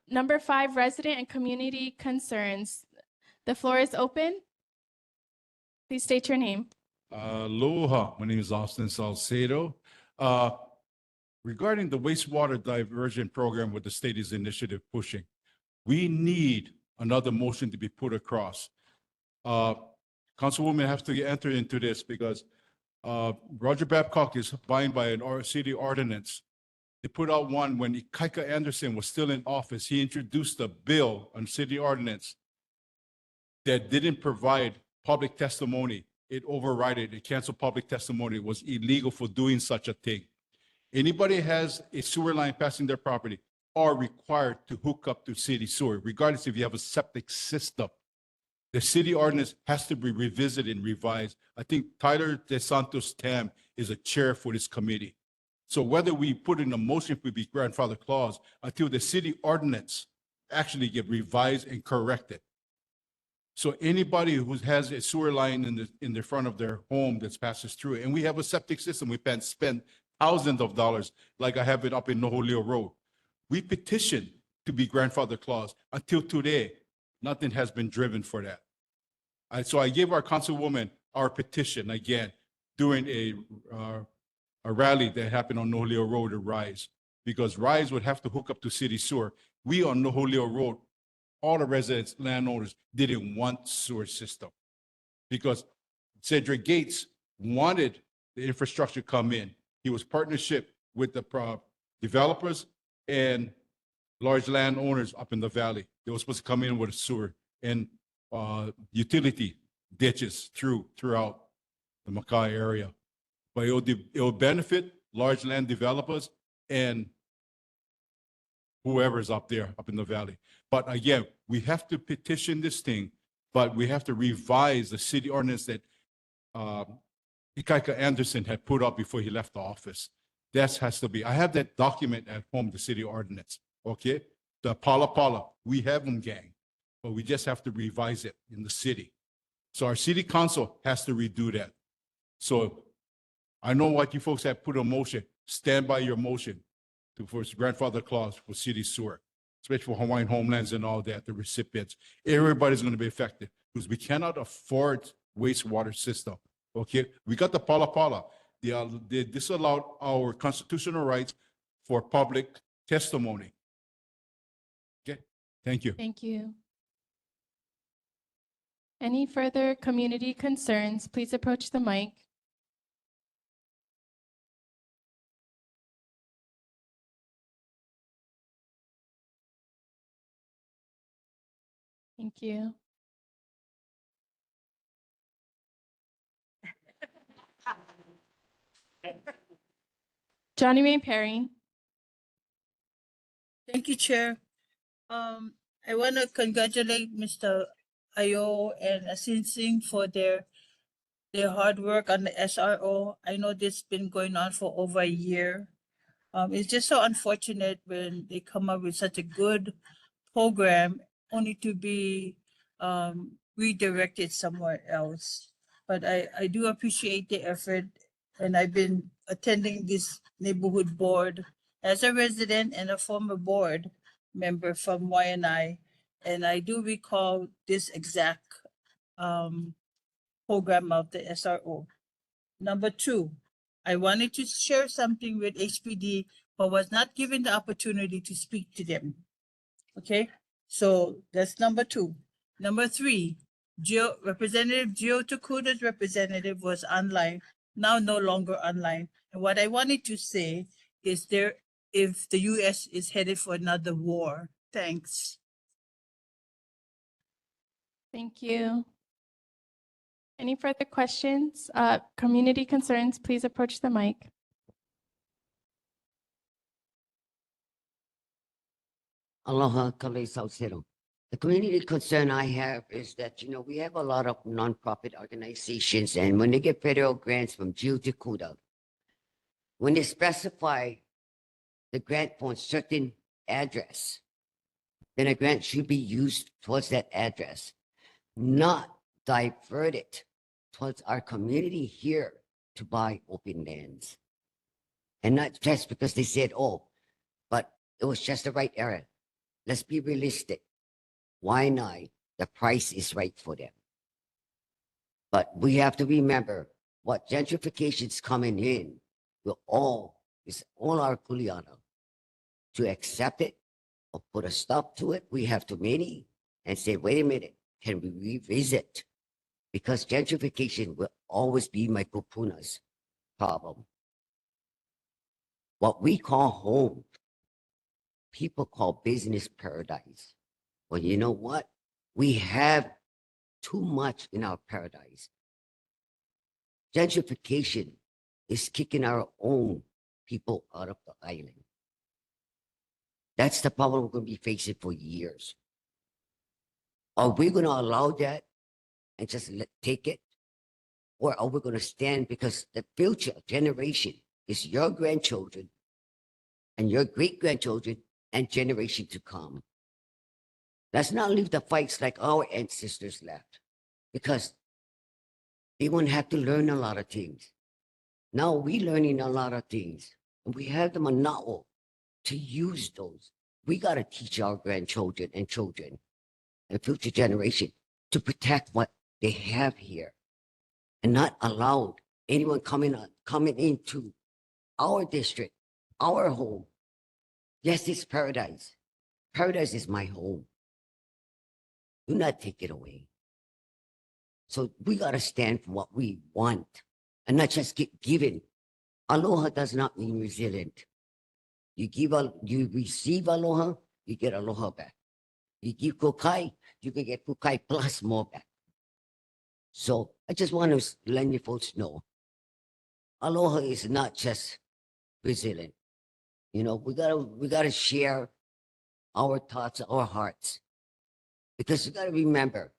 Number 5, resident and community concerns. The floor is open. Please state your name. Aloha, my name is Austin Salcedo. Regarding the wastewater diversion program with the state is initiative pushing, we need another motion to be put across. Councilwoman have to enter into this because Roger Babcock is buying by an city ordinance. They put out one when Ikaika Anderson was still in office. He introduced a bill on city ordinance that didn't provide public testimony. It overrided, it canceled public testimony. It was illegal for doing such a thing. Anybody has a sewer line passing their property are required to hook up to city sewer, regardless if you have a septic system. The city ordinance has to be revisited and revised. I think Tyler DeSantos Tam is a chair for this committee. So whether we put in a motion for the grandfather clause until the city ordinance actually get revised and corrected. So anybody who has a sewer line in the front of their home that passes through it, and we have a septic system, we can spend thousands of dollars, like I have it up in Noholio Road. We petitioned to be grandfather clause. Until today, nothing has been driven for that. So I gave our councilwoman our petition again during a rally that happened on Noholio Road at Rise, because Rise would have to hook up to city sewer. We on Noholio Road, all the residents, landowners didn't want sewer system because Cedric Gates wanted the infrastructure to come in. He was partnership with the developers and large landowners up in the valley. They were supposed to come in with a sewer and utility ditches throughout the Mackay area. But it will benefit large land developers and whoever's up there, up in the valley. But again, we have to petition this thing, but we have to revise the city ordinance that Ikaika Anderson had put up before he left the office. That has to be. I have that document at home, the city ordinance, okay? The Pala, we have them, gang, but we just have to revise it in the city. So our city council has to redo that. So I know what you folks have put a motion, stand by your motion for grandfather clause for city sewer, especially for Hawaiian homelands and all that, the recipients. Everybody's going to be affected because we cannot afford wastewater system. Okay, we got the Pala. They disallowed our constitutional rights for public testimony. Okay, thank you. Thank you. Any further community concerns, please approach the mic. Thank you. Johnny May Perry. Thank you, Chair. I want to congratulate Mr. Ayo and Asin Singh for their hard work on the SRO. I know this has been going on for over a year. It's just so unfortunate when they come up with such a good program only to be redirected somewhere else. But I do appreciate the effort, and I've been attending this neighborhood board as a resident and a former board member from YNI, and I do recall this exact program of the SRO. Number two, I wanted to share something with HPD, but was not given the opportunity to speak to them. Okay, so that's number two. Number three, Representative Gio Tokuda's representative was online, now no longer online. And what I wanted to say is if the US is headed for another war. Thanks. Thank you. Any further questions? Community concerns, please approach the mic. Aloha, Kale Salcedo. The community concern I have is that, we have a lot of nonprofit organizations, and when they get federal grants from Gio Tokuda, when they specify the grant for a certain address, then a grant should be used towards that address, not diverted towards our community here to buy open lands. And not just because they said, but it was just the right area. Let's be realistic. Why not? The price is right for them. But we have to remember what gentrification is coming in. It's all our kuleana. To accept it or put a stop to it, we have to and say, wait a minute, can we revisit? because gentrification will always be my kupuna's problem. What we call home, people call business paradise. Well, you know what? We have too much in our paradise. Gentrification is kicking our own people out of the island. That's the problem we're going to be facing for years. Are we going to allow that and just take it? Or are we going to stand, because the future generation is your grandchildren and your great-grandchildren and generation to come. Let's not leave the fights like our ancestors left, because they won't have to learn a lot of things. Now we're learning a lot of things, and we have the manao to use those. We got to teach our grandchildren and children and future generation to protect what they have here, and not allow anyone coming into our district, our home. Yes, it's paradise. Paradise is my home. Do not take it away. So we got to stand for what we want and not just get given. Aloha does not mean resilient. You receive aloha, you get aloha back. You give kukai, you can get kukai plus more back. So I just want to let you folks know, aloha is not just resilient. You know, we gotta share our thoughts, our hearts, because you gotta remember,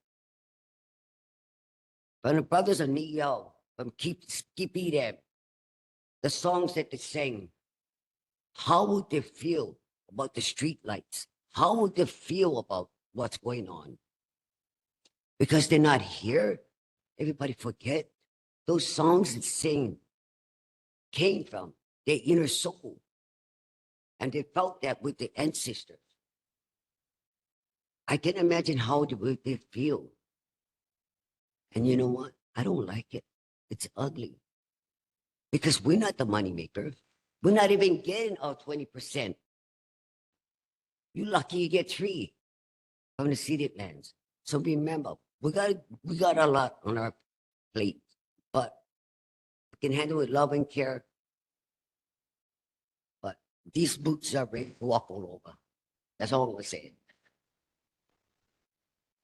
from the brothers of Neo, from Skippy them, the songs that they sang, how would they feel about the street lights? How would they feel about what's going on? Because they're not here, everybody forget those songs that sing came from their inner soul. And they felt that with the ancestors. I can imagine how they feel. And you know what? I don't like it. It's ugly. Because we're not the moneymaker. We're not even getting our 20%. You're lucky you get 3 from the ceded lands. So remember, we got a lot on our plate, but we can handle it with love and care. But these boots are ready to walk all over. That's all I'm gonna say.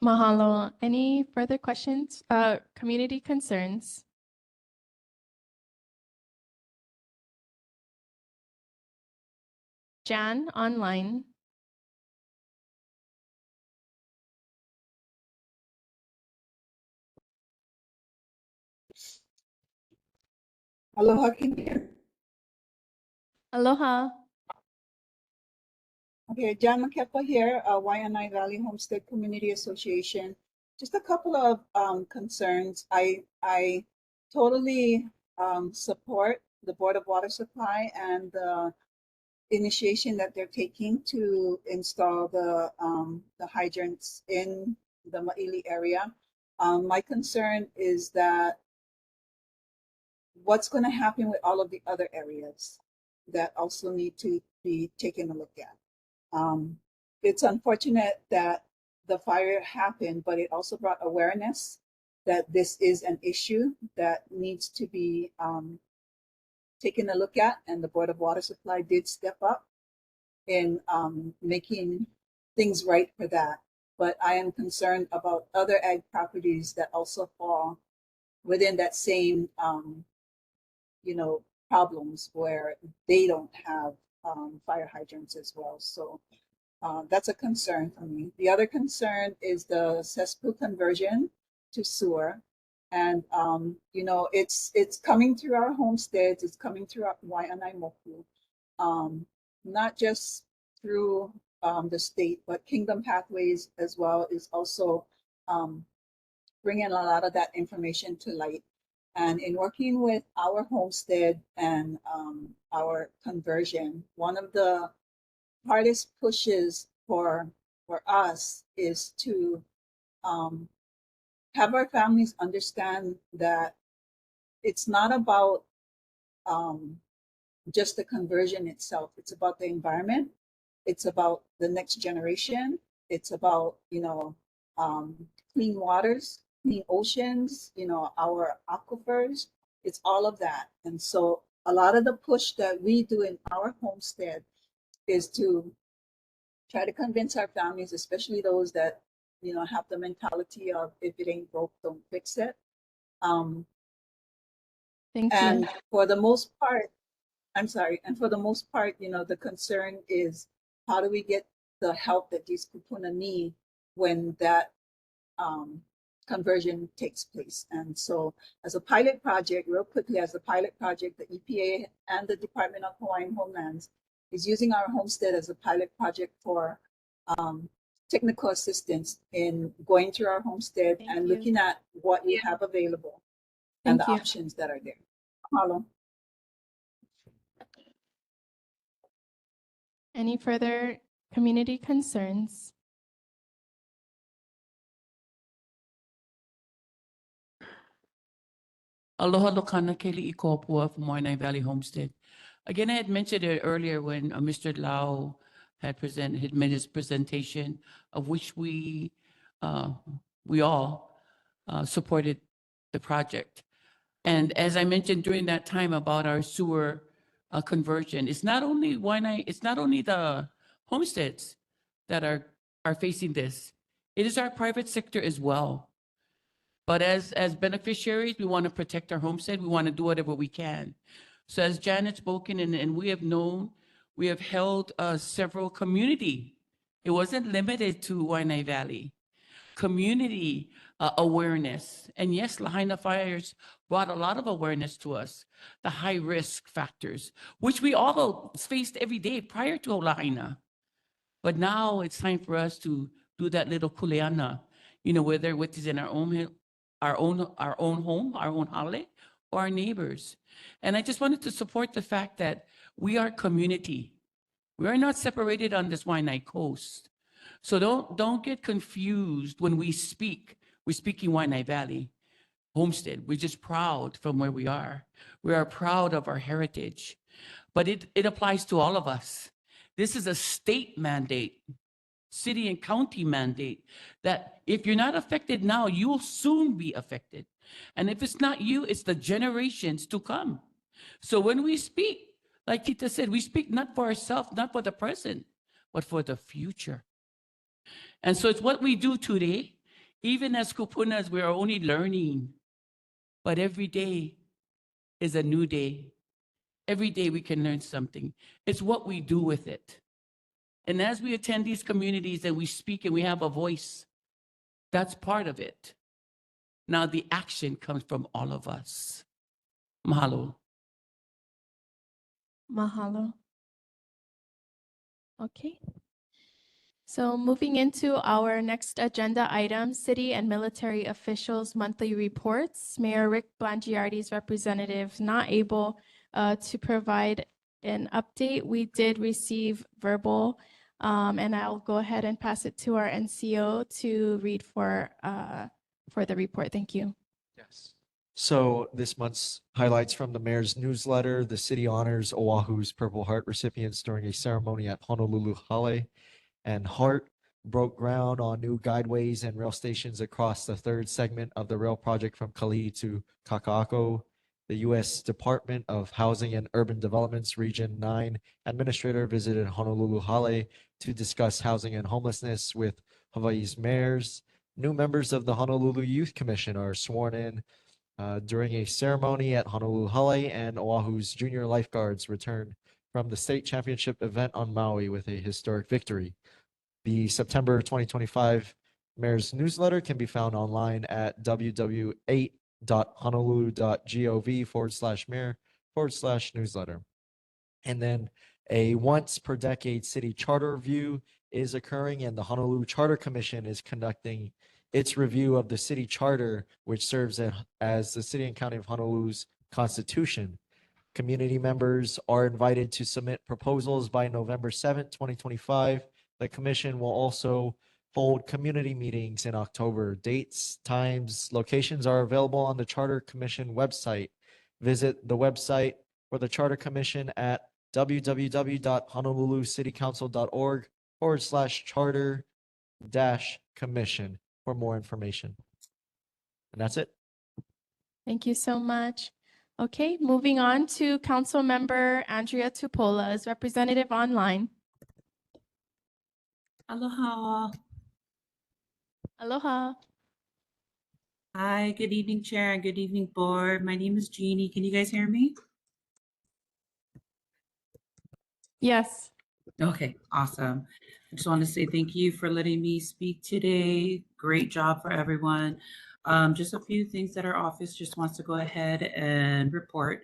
Mahalo. Any further questions? Community concerns? Jan, online. Aloha, can you hear? Aloha. Okay, John Makepa here, Waianae Valley Homestead Community Association. Just a couple of concerns. I totally support the Board of Water Supply and the initiation that they're taking to install the hydrants in the Maʻili area. My concern is that what's going to happen with all of the other areas that also need to be taken a look at. It's unfortunate that the fire happened, but it also brought awareness that this is an issue that needs to be taken a look at, and the Board of Water Supply did step up in making things right for that. But I am concerned about other ag properties that also fall within that same, problems where they don't have fire hydrants as well. So that's a concern for me. The other concern is the cesspool conversion to sewer. And, it's coming through our homesteads, it's coming through our Waianae Moku, not just through the state, but Kingdom Pathways as well is also bringing a lot of that information to light. And in working with our homestead and our conversion, one of the hardest pushes for us is to have our families understand that it's not about just the conversion itself. It's about the environment. It's about the next generation. It's about, clean waters clean oceans, you know, our aquifers. It's all of that. And so a lot of the push that we do in our homestead is to try to convince our families, especially those that, you know, have the mentality of if it ain't broke, don't fix it. Thank And you. for the most part, I'm sorry, and for the most part, you know, the concern is how do we get the help that these kupuna need when that conversion takes place. And so as a pilot project, real quickly, as a pilot project, the EPA and the Department of Hawaiian Homelands is using our homestead as a pilot project for technical assistance in going through our homestead and looking at what we have available and the Thank you. options that are there. Mahalo. Any further community concerns? Aloha lokana keli I kopua from Waianae Valley Homestead. Again, I had mentioned it earlier when Mr. Lau had made his presentation, of which we all supported the project. And as I mentioned during that time about our sewer conversion, it's not only it's not only the homesteads that are facing this. It is our private sector as well. But as beneficiaries, we want to protect our homestead. We want to do whatever we can. So as Janet spoken, and we have known, we have held several community. It wasn't limited to Waianae Valley. Community awareness. And yes, Lahaina fires brought a lot of awareness to us. The high risk factors, which we all faced every day prior to Lahaina. But now it's time for us to do that little kuleana, you know, whether it is in our own home, our own hale, or our neighbors. And I just wanted to support the fact that we are community. We are not separated on this Waianae coast. So don't get confused when we speak. We're speaking Waianae Valley Homestead. We're just proud from where we are. We are proud of our heritage. But it applies to all of us. This is a state mandate, city and county mandate, that if you're not affected now, you will soon be affected. And if it's not you, it's the generations to come. So when we speak, like Tita said, we speak not for ourselves, not for the present, but for the future. And so it's what we do today. Even as kupunas, we are only learning. But every day is a new day. Every day we can learn something. It's what we do with it. And as we attend these communities and we speak and we have a voice, that's part of it. Now the action comes from all of us. Mahalo. Mahalo. Okay. So moving into our next agenda item, city and military officials' monthly reports. Mayor Rick Blangiardi's representative not able to provide an update. We did receive verbal, and I'll go ahead and pass it to our NCO to read for the report. Thank you. Yes. So this month's highlights from the mayor's newsletter: the city honors Oahu's Purple Heart recipients during a ceremony at Honolulu Hale, and Heart broke ground on new guideways and rail stations across the third segment of the rail project from Kalihi to Kaka'ako. The U.S. Department of Housing and Urban Development's Region 9 administrator visited Honolulu Hale to discuss housing and homelessness with Hawaii's mayors. New members of the Honolulu Youth Commission are sworn in during a ceremony at Honolulu Hale, and Oahu's junior lifeguards returned from the state championship event on Maui with a historic victory. The September 2025 Mayor's newsletter can be found online at www.honolulu.gov/mayor/newsletter. And then a once per decade city charter review is occurring, and the Honolulu Charter Commission is conducting its review of the city charter, which serves as the city and county of Honolulu's constitution. Community members are invited to submit proposals by November 7th, 2025. The commission will also hold community meetings in October. Dates, times, locations are available on the Charter Commission website. Visit the website for the Charter Commission at www.honolulucitycouncil.org/charter-commission for more information. And that's it. Thank you so much. Okay, moving on to Councilmember Andrea Tupolas, representative online. Aloha. Aloha. Hi, good evening, Chair, and good evening, Board. My name is Jeannie. Can you guys hear me? Yes. Okay, awesome. I just want to say thank you for letting me speak today. Great job for everyone. Just a few things that our office just wants to go ahead and report.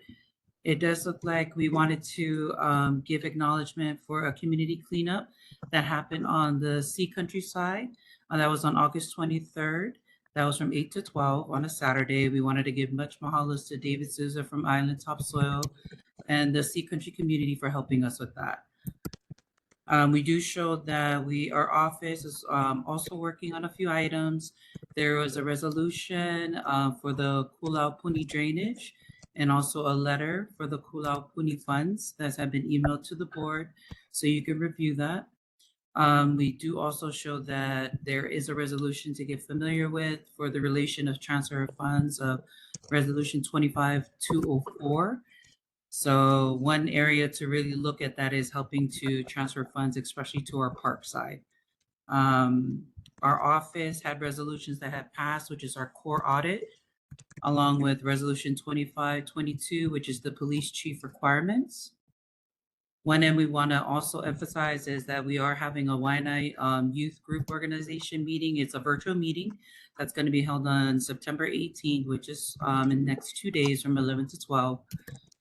It does look like we wanted to give acknowledgement for a community cleanup that happened on the Sea Country side. That was on August 23rd. That was from 8 to 12 on a Saturday. We wanted to give much mahalos to David Souza from Island Topsoil and the Sea Country community for helping us with that. We do show that our office is also working on a few items. There was a resolution for the Kulau Puni drainage and also a letter for the Kulau Puni funds that have been emailed to the board, so you can review that. We do also show that there is a resolution to get familiar with for the relation of transfer of funds of Resolution 25204. So one area to really look at that is helping to transfer funds, especially to our park side. Our office had resolutions that had passed, which is our core audit, along with Resolution 2522, which is the police chief requirements. One end we want to also emphasize is that we are having a Waianae youth group organization meeting. It's a virtual meeting that's going to be held on September 18th, which is in the next 2 days from 11 to 12,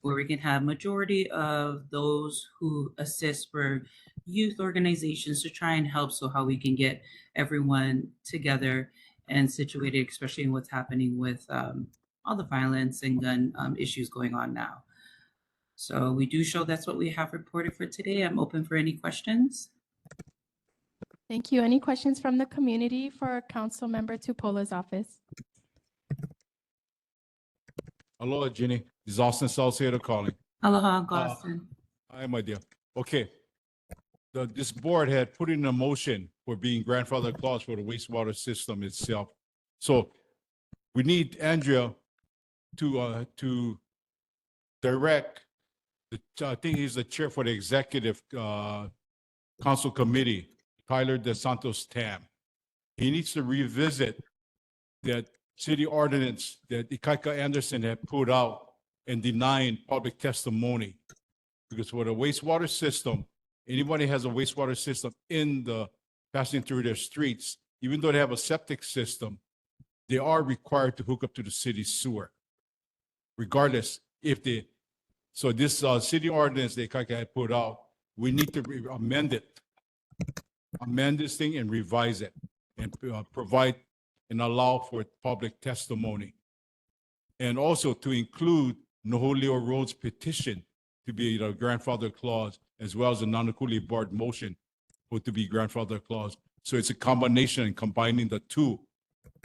where we can have majority of those who assist for youth organizations to try and help so how we can get everyone together and situated, especially in what's happening with all the violence and gun issues going on now. So we do show that's what we have reported for today. I'm open for any questions. Thank you. Any questions from the community for Councilmember Tupola's office? Aloha, Ginny. This is Austin Salcedo calling. Aloha, Austin. Hi, my dear. Okay. This board had put in a motion for being grandfather clause for the wastewater system itself. So we need Andrea to direct, I think he's the chair for the executive council committee, Tyler DeSantos Tam. He needs to revisit that city ordinance that Ikaika Anderson had put out and denying public testimony. Because for the wastewater system, anybody has a wastewater system passing through their streets, even though they have a septic system, they are required to hook up to the city sewer. Regardless if they, so this city ordinance that Ikaika had put out, we need to amend it. Amend this thing and revise it and provide and allow for public testimony. And also to include Noholio Road's petition to be the grandfather clause, as well as the Nānākuli board motion for to be grandfather clause. So it's a combination and combining the two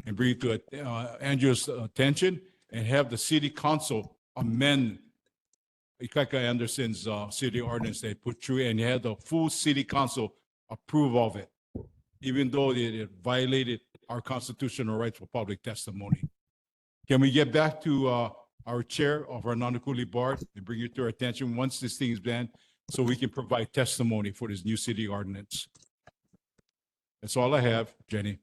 and bring it to Andrew's attention and have the city council amend Ikaika Anderson's city ordinance they put through and have the full city council approve of it, even though it violated our constitutional rights for public testimony. Can we get back to our chair of our Nānākuli board and bring it to our attention once this thing is banned so we can provide testimony for this new city ordinance? That's all I have, Jenny.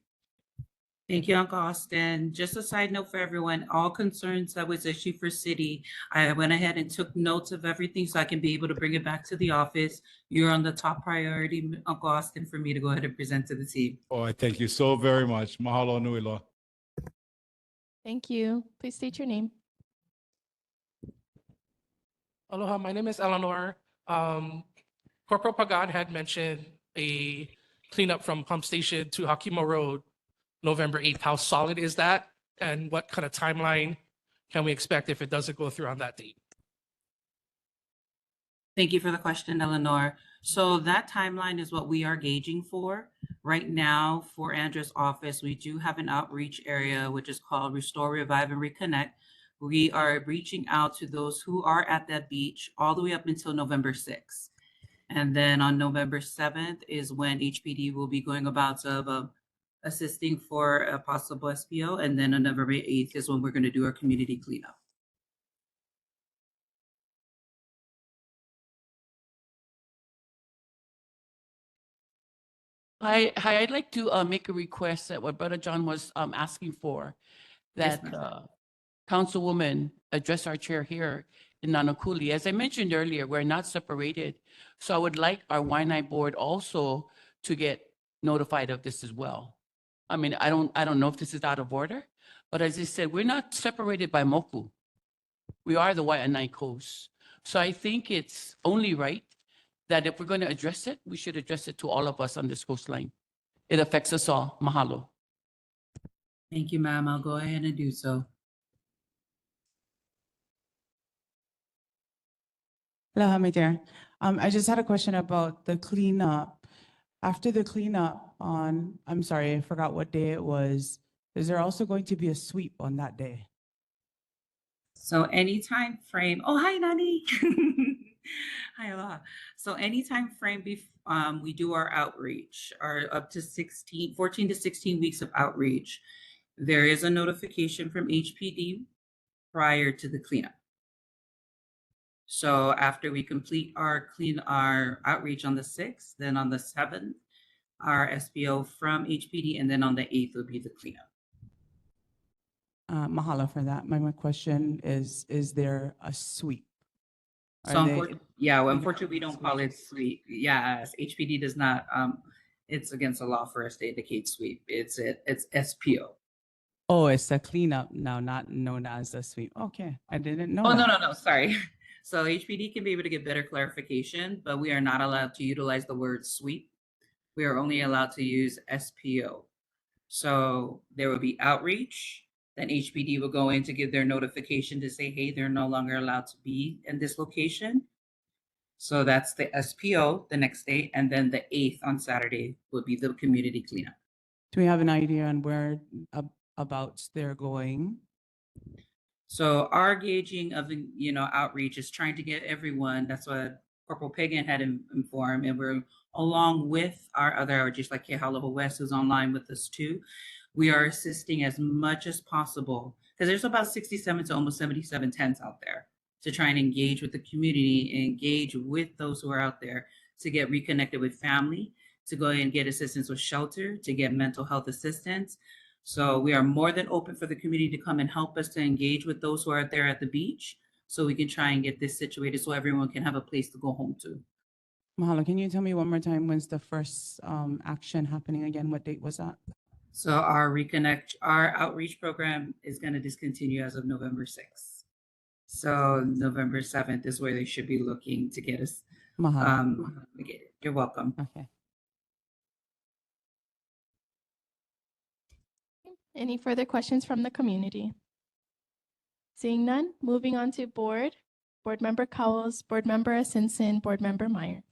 Thank you, Uncle Austin. Just a side note for everyone, all concerns that was issued for city, I went ahead and took notes of everything so I can be able to bring it back to the office. You're on the top priority, Uncle Austin, for me to go ahead and present to the team. Oh, I thank you so very much. Mahalo nui loa. Thank you. Please state your name. Aloha, my name is Eleanor. Corporal Pagan had mentioned a cleanup from Pump Station to Hakima Road, November 8th. How solid is that? And what kind of timeline can we expect if it doesn't go through on that date? Thank you for the question, Eleanor. So that timeline is what we are gauging for. Right now, for Andrew's office, we do have an outreach area, which is called Restore, Revive, and Reconnect. We are reaching out to those who are at that beach all the way up until November 6th. And then on November 7th is when HPD will be going about of assisting for a possible SPO. And then on November 8th is when we're going to do our community cleanup. Hi, I'd like to make a request that what Brother John was asking for, Yes, that ma'am. Councilwoman address our chair here in Nānākuli. As I mentioned earlier, we're not separated. So I would like our Waianae board also to get notified of this as well. I mean, I don't know if this is out of order, but as I said, we're not separated by Moku. We are the Waianae Coast. So I think it's only right that if we're going to address it, we should address it to all of us on this coastline. It affects us all. Mahalo. Thank you, ma'am. I'll go ahead and do so. Aloha, Mayor. I just had a question about the cleanup. After the cleanup on, I'm sorry, I forgot what day it was. Is there also going to be a sweep on that day? So any time frame, oh, hi, Nani. Hi, aloha. So any time frame we do our outreach, our up to 14 to 16 weeks of outreach, there is a notification from HPD prior to the cleanup. So after we complete our outreach on the 6th, then on the 7th, our SPO from HPD, and then on the 8th will be the cleanup. Mahalo for that. My question is there a sweep? So unfortunately, we don't call it sweep. Yes, HPD does not. It's against the law for us to indicate sweep. It's SPO. Oh, it's a cleanup now, not known as a sweep. Okay, I didn't know Oh, that. no, sorry. So HPD can be able to get better clarification, but we are not allowed to utilize the word sweep. We are only allowed to use SPO. So there will be outreach. Then HPD will go in to give their notification to say, hey, they're no longer allowed to be in this location. So that's the SPO the next day. And then the 8th on Saturday will be the community cleanup. Do we have an idea on where abouts they're going? So our gauging of, outreach is trying to get everyone. That's what Corporal Pagan had informed. And we're along with our other outreach, like Kehaloha West, who's online with us too. We are assisting as much as possible because there's about 67 to almost 77 tents out there to try and engage with the community and engage with those who are out there to get reconnected with family, to go and get assistance with shelter, to get mental health assistance. So we are more than open for the community to come and help us to engage with those who are there at the beach so we can try and get this situated so everyone can have a place to go home to. Mahalo, can you tell me one more time when's the first action happening again? What date was that? So our outreach program is going to discontinue as of November 6th. So November 7th is where they should be looking to get us. You're welcome. Okay. Any further questions from the community? Seeing none, moving on to Board Member Cowles, Board Member Asinson, Board Member Meyer.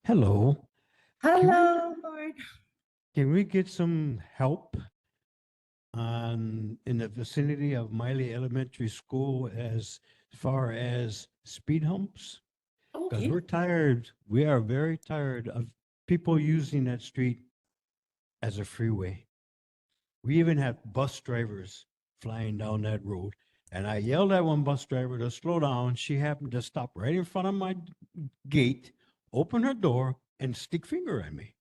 Hello. Hello, Board. Can we get some help in the vicinity of Māʻili Elementary School as far as speed humps? Because we're tired, we are very tired of people using that street as a freeway. We even have bus drivers flying down that road. And I yelled at one bus driver to slow down. She happened to stop right in front of my gate, open her door, and stick finger at me.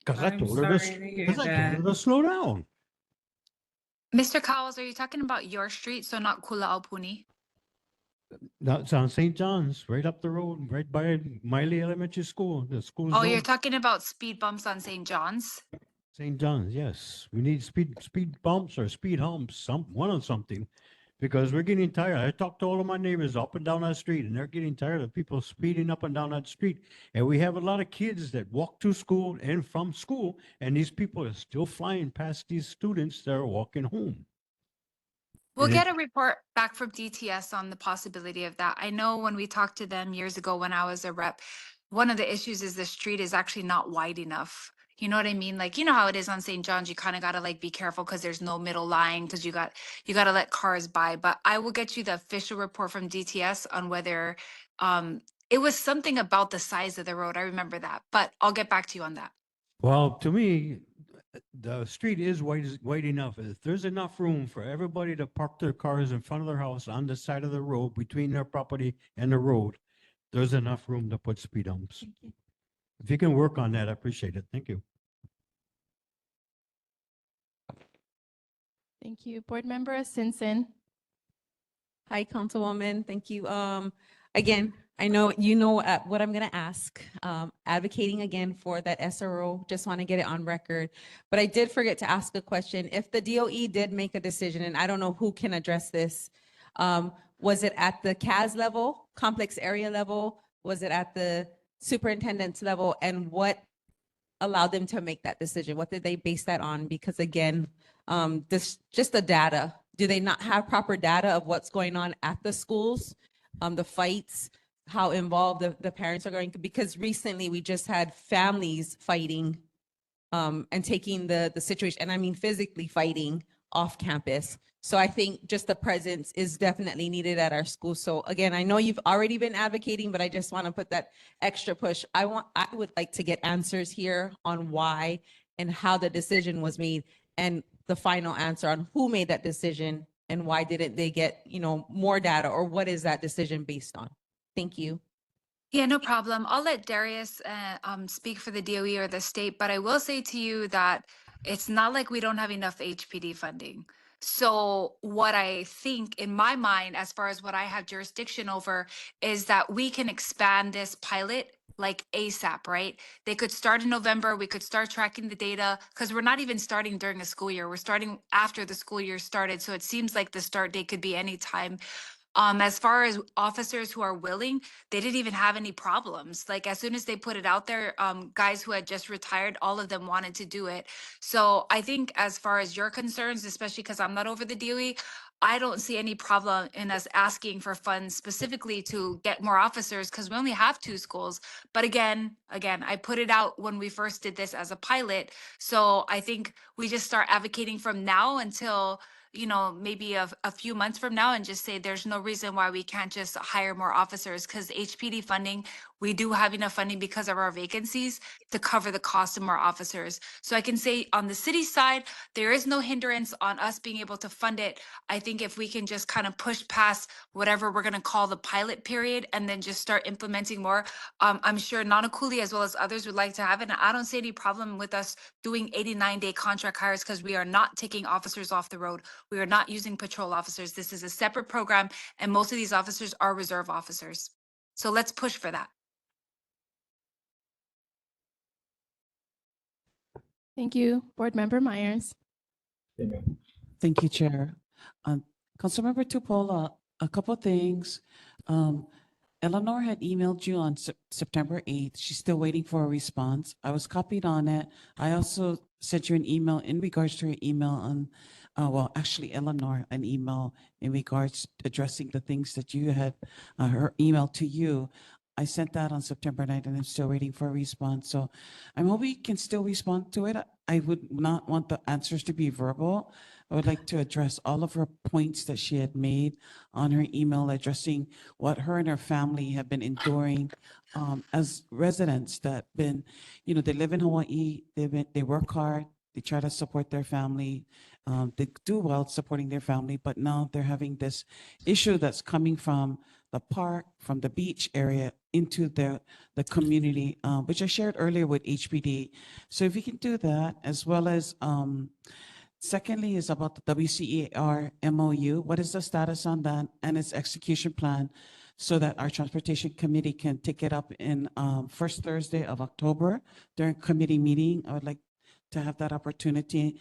Because I told her to slow down. Mr. Cowles, are you talking about your street, so not Kula-Aupuni? That's on St. John's, right up the road, right by Māʻili Elementary School. The school Oh, you're zone. talking about speed bumps on St. John's? St. John's, yes. We need speed bumps or speed humps, one of something, because we're getting tired. I talked to all of my neighbors up and down that street, and they're getting tired of people speeding up and down that street. And we have a lot of kids that walk to school and from school, and these people are still flying past these students that are walking home. We'll And get a report back from DTS on the possibility of that. I know when we talked to them years ago when I was a rep, one of the issues is the street is actually not wide enough. You know what I mean? Like, you know how it is on St. John's, you kind of got to like be careful because there's no middle line because you got to let cars by. But I will get you the official report from DTS on whether it was something about the size of the road. I remember that, but I'll get back to you on that. Well, to me, the street is wide enough. If there's enough room for everybody to park their cars in front of their house on the side of the road between their property and the road, there's enough room to put speed humps. If you can work on that, I appreciate it. Thank you. Thank you. Board Member Simpson. Hi, Councilwoman. Thank you. Again, I know you know what I'm going to ask. Advocating again for that SRO, just want to get it on record. But I did forget to ask a question. If the DOE did make a decision, and I don't know who can address this, was it at the CAS level, complex area level? Was it at the superintendent's level? And what allowed them to make that decision? What did they base that on? Because again, this just the data. Do they not have proper data of what's going on at the schools? The fights, how involved the parents are going? Because recently we just had families fighting and taking the situation, and I mean physically fighting off campus. So I think just the presence is definitely needed at our school. So again, I know you've already been advocating, but I just want to put that extra push. I would like to get answers here on why and how the decision was made, and the final answer on who made that decision and why didn't they get, more data, or what is that decision based on? Thank you. Yeah, no problem. I'll let Darius speak for the DOE or the state, but I will say to you that it's not like we don't have enough HPD funding. So what I think in my mind, as far as what I have jurisdiction over, is that we can expand this pilot like ASAP, right? They could start in November. We could start tracking the data because we're not even starting during a school year. We're starting after the school year started. So it seems like the start date could be any time. As far as officers who are willing, they didn't even have any problems. Like as soon as they put it out there, guys who had just retired, all of them wanted to do it. So I think as far as your concerns, especially because I'm not over the DOE, I don't see any problem in us asking for funds specifically to get more officers because we only have 2 schools. But again, I put it out when we first did this as a pilot. So I think we just start advocating from now until maybe a few months from now and just say there's no reason why we can't just hire more officers, because HPD funding, we do have enough funding because of our vacancies to cover the cost of more officers. So I can say on the city side, there is no hindrance on us being able to fund it. I think if we can just kind of push past whatever we're going to call the pilot period and then just start implementing more, I'm sure Nānākuli as well as others would like to have it. And I don't see any problem with us doing 89-day contract hires because we are not taking officers off the road. We are not using patrol officers. This is a separate program, and most of these officers are reserve officers. So let's push for that. Thank you. Board Member Myers. Thank you, Chair. Councilmember Tupola, a couple things. Eleanor had emailed you on September 8th. She's still waiting for a response. I was copied on it. I also sent you an email in regards to her email on, actually Eleanor, an email in regards to addressing the things that you had, her email to you. I sent that on September 9th and I'm still waiting for a response. So I'm hoping you can still respond to it. I would not want the answers to be verbal. I would like to address all of her points that she had made on her email, addressing what her and her family have been enduring as residents that been, they live in Hawaii, they work hard, they try to support their family, they do well supporting their family, but now they're having this issue that's coming from the park, from the beach area into the community, which I shared earlier with HPD. So if you can do that, as well as secondly is about the WCER MOU. What is the status on that and its execution plan so that our transportation committee can take it up in first Thursday of October during committee meeting? I would like to have that opportunity.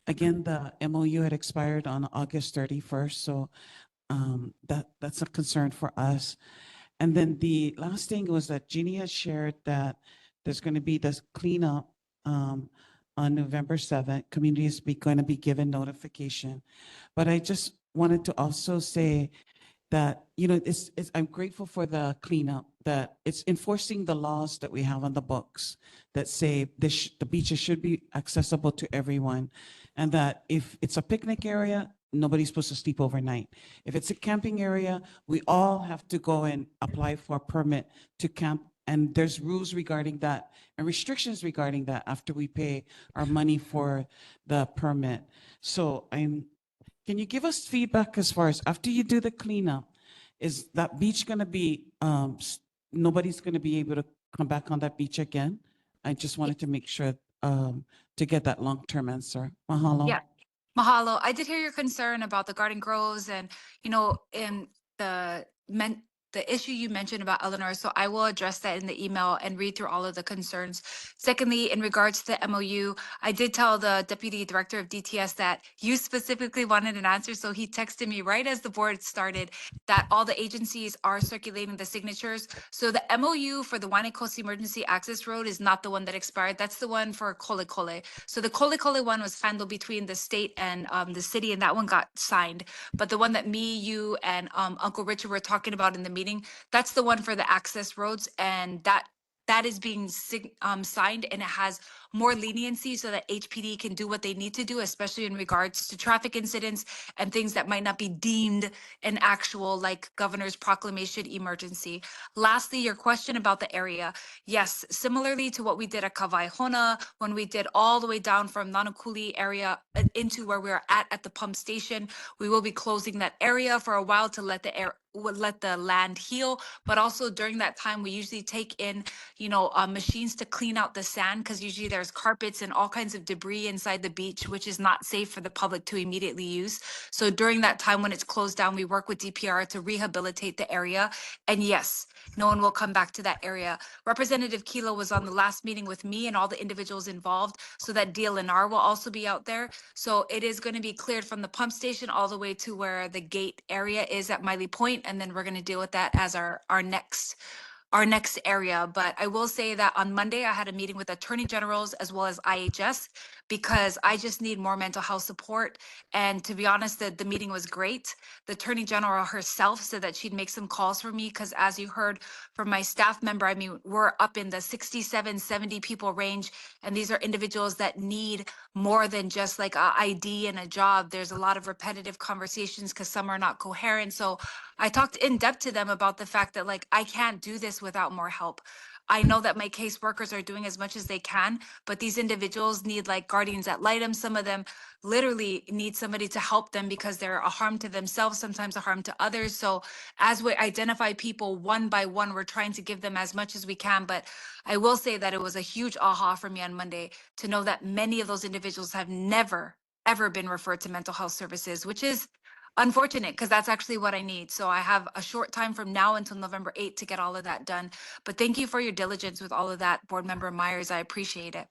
Again, the MOU had expired on August 31st, so that's a concern for us. And then the last thing was that Jeannie has shared that there's going to be this cleanup on November 7th. Communities going to be given notification. But I just wanted to also say that, I'm grateful for the cleanup, that it's enforcing the laws that we have on the books that say the beaches should be accessible to everyone. And that if it's a picnic area, nobody's supposed to sleep overnight. If it's a camping area, we all have to go and apply for a permit to camp And there's rules regarding that and restrictions regarding that after we pay our money for the permit. So can you give us feedback as far as after you do the cleanup, is that beach going to be, nobody's going to be able to come back on that beach again? I just wanted to make sure to get that long-term answer. Mahalo. Yeah. Mahalo. I did hear your concern about the garden grows and, in the issue you mentioned about Eleanor. So I will address that in the email and read through all of the concerns. Secondly, in regards to the MOU, I did tell the deputy director of DTS that you specifically wanted an answer. So he texted me right as the board started that all the agencies are circulating the signatures. So the MOU for the Waianakosi Emergency Access Road is not the one that expired. That's the one for Kole Kole. So the Kole Kole one was handled between the state and the city, and that one got signed. But the one that me, you, and Uncle Richard were talking about in the meeting, that's the one for the access roads, and that is being signed, and it has more leniency so that HPD can do what they need to do, especially in regards to traffic incidents and things that might not be deemed an actual, like, governor's proclamation emergency. Lastly, your question about the area. Yes, similarly to what we did at Kavaihona, when we did all the way down from Nānākuli area into where we are at the pump station, we will be closing that area for a while to let the land heal. But also during that time, we usually take in, machines to clean out the sand, because usually there's carpets and all kinds of debris inside the beach, which is not safe for the public to immediately use. So during that time when it's closed down, we work with DPR to rehabilitate the area. And yes, no one will come back to that area. Representative Kilo was on the last meeting with me and all the individuals involved, so that DLNR will also be out there. So it is going to be cleared from the pump station all the way to where the gate area is at Miley Point, and then we're going to deal with that as our next area. But I will say that on Monday, I had a meeting with attorney generals as well as IHS, because I just need more mental health support. And to be honest, the meeting was great. The attorney general herself said that she'd make some calls for me, because as you heard from my staff member, I mean, we're up in the 67, 70 people range. And these are individuals that need more than just like a ID and a job. There's a lot of repetitive conversations because some are not coherent. So I talked in depth to them about the fact that, like, I can't do this without more help. I know that my caseworkers are doing as much as they can, but these individuals need, like, guardians ad litem. Some of them literally need somebody to help them because they're a harm to themselves, sometimes a harm to others. So as we identify people one by one, we're trying to give them as much as we can. But I will say that it was a huge aha for me on Monday to know that many of those individuals have never, ever been referred to mental health services, which is unfortunate, because that's actually what I need. So I have a short time from now until November 8th to get all of that done. But thank you for your diligence with all of that, Board Member Myers. I appreciate it.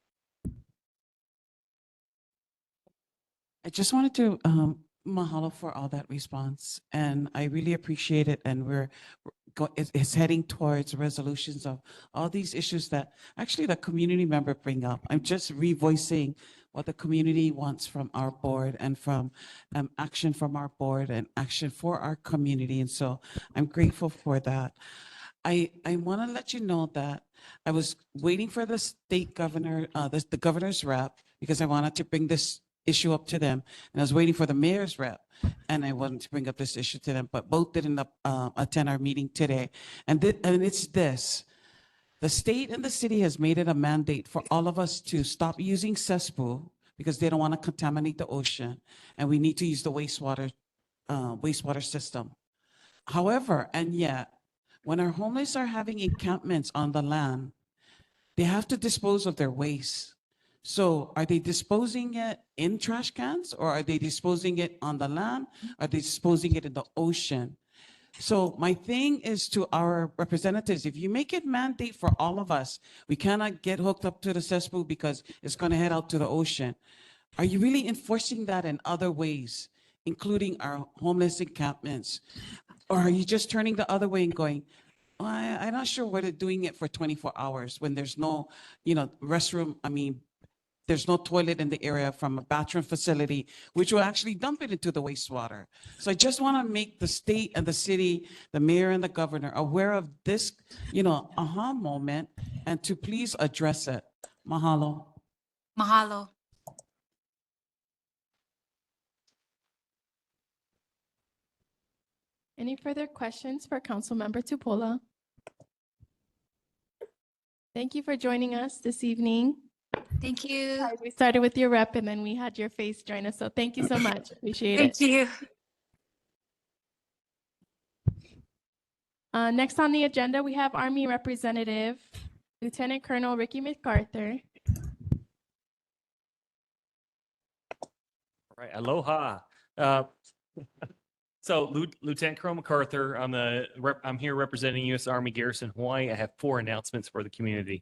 I just wanted to mahalo for all that response, and I really appreciate it. And it's heading towards resolutions of all these issues that actually the community member bring up. I'm just revoicing what the community wants from our board, and from action from our board and action for our community. And so I'm grateful for that. I want to let you know that I was waiting for the state governor, the governor's rep, because I wanted to bring this issue up to them. And I was waiting for the mayor's rep, and I wanted to bring up this issue to them, but both didn't attend our meeting today. And it's this. The state and the city has made it a mandate for all of us to stop using cesspool, because they don't want to contaminate the ocean, and we need to use the wastewater system. However, and yet, when our homeless are having encampments on the land, they have to dispose of their waste. So are they disposing it in trash cans, or are they disposing it on the land? Are they disposing it in the ocean? So my thing is to our representatives, if you make it mandate for all of us, we cannot get hooked up to the cesspool because it's going to head out to the ocean. Are you really enforcing that in other ways, including our homeless encampments? Or are you just turning the other way and going, well, I'm not sure why they're doing it for 24 hours when there's no, restroom, there's no toilet in the area from a bathroom facility, which will actually dump it into the wastewater. So I just want to make the state and the city, the mayor and the governor aware of this, aha moment, and to please address it. Mahalo. Mahalo. Any further questions for Councilmember Tupola? Thank you for joining us this evening. Thank you. We started with your rep and then we had your face join us. So thank you so much. Appreciate it. Thank you. Next on the agenda, we have Army Representative Lieutenant Colonel Ricky MacArthur. Right, aloha. So Lieutenant Colonel MacArthur, I'm here representing U.S. Army Garrison Hawaii. I have 4 announcements for the community.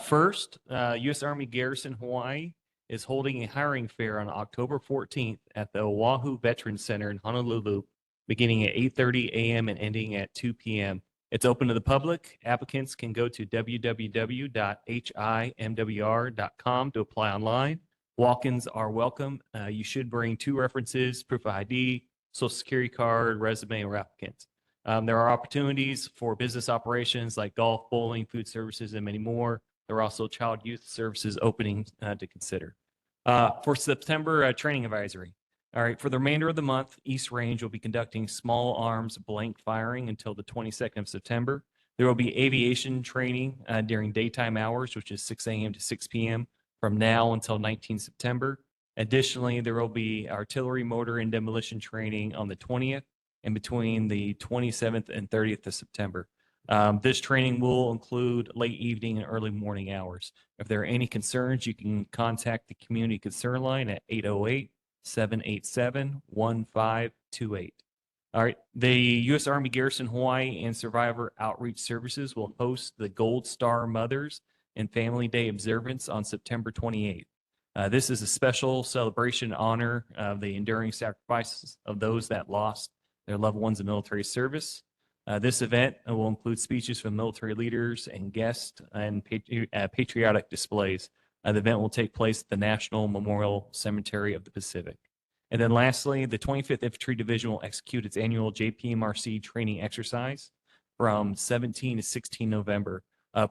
First, U.S. Army Garrison Hawaii is holding a hiring fair on October 14th at the Oahu Veterans Center in Honolulu, beginning at 8:30 a.m. and ending at 2 p.m. It's open to the public. Applicants can go to www.himwr.com to apply online. Walk-ins are welcome. You should bring 2 references, proof of ID, social security card, resume, or applicants. There are opportunities for business operations like golf, bowling, food services, and many more. There are also child youth services opening to consider. For September training advisory. All right, for the remainder of the month, East Range will be conducting small arms blank firing until the 22nd of September. There will be aviation training during daytime hours, which is 6 a.m. to 6 p.m. from now until 19 September. Additionally, there will be artillery, mortar, and demolition training on the 20th and between the 27th and 30th of September. This training will include late evening and early morning hours. If there are any concerns, you can contact the Community Concern Line at 808-787-1528. All right, the U.S. Army Garrison Hawaii and Survivor Outreach Services will host the Gold Star Mothers and Family Day observance on September 28th. This is a special celebration in honor of the enduring sacrifices of those that lost their loved ones in military service. This event will include speeches from military leaders and guests and patriotic displays. The event will take place at the National Memorial Cemetery of the Pacific. And then lastly, the 25th Infantry Division will execute its annual JPMRC training exercise from 17 to 16 November.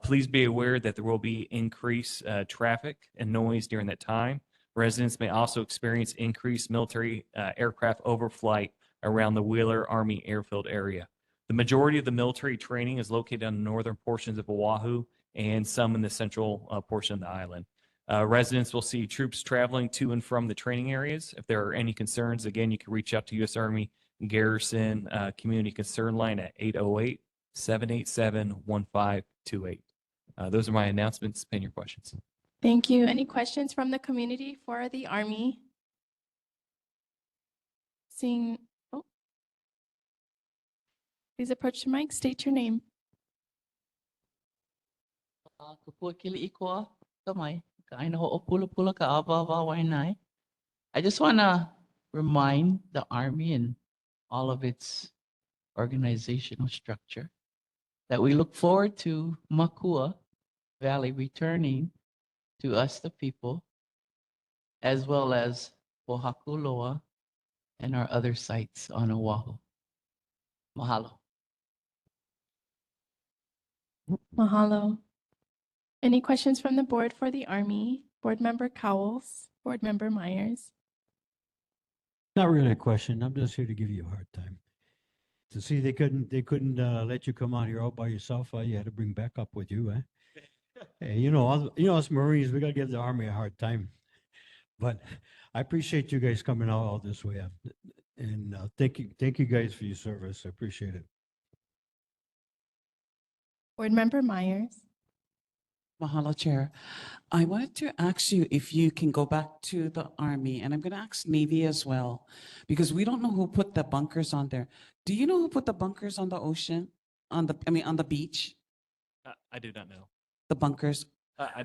Please be aware that there will be increased traffic and noise during that time. Residents may also experience increased military aircraft overflight around the Wheeler Army Airfield area. The majority of the military training is located on the northern portions of Oahu and some in the central portion of the island. Residents will see troops traveling to and from the training areas. If there are any concerns, again, you can reach out to U.S. Army Garrison Community Concern Line at 808-787-1528. Those are my announcements. Pen your questions. Thank you. Any questions from the community for the Army? Seeing, oh. Please approach the mic, state your name. I just want to remind the Army and all of its organizational structure that we look forward to Makua Valley returning to us, the people, as well as Pohakuloa and our other sites on Oahu. Mahalo. Mahalo. Any questions from the board for the Army? Board Member Cowles, Board Member Myers. Not really a question. I'm just here to give you a hard time. To see they couldn't let you come out here all by yourself. You had to bring backup with you, eh? Hey, us Marines, we gotta give the Army a hard time. But I appreciate you guys coming out all this way. And thank you guys for your service. I appreciate it. Board Member Myers. Mahalo, Chair. I wanted to ask you if you can go back to the Army, and I'm going to ask Navy as well, because we don't know who put the bunkers on there. Do you know who put the bunkers on the ocean, on the beach? I do not know. The bunkers? Yeah.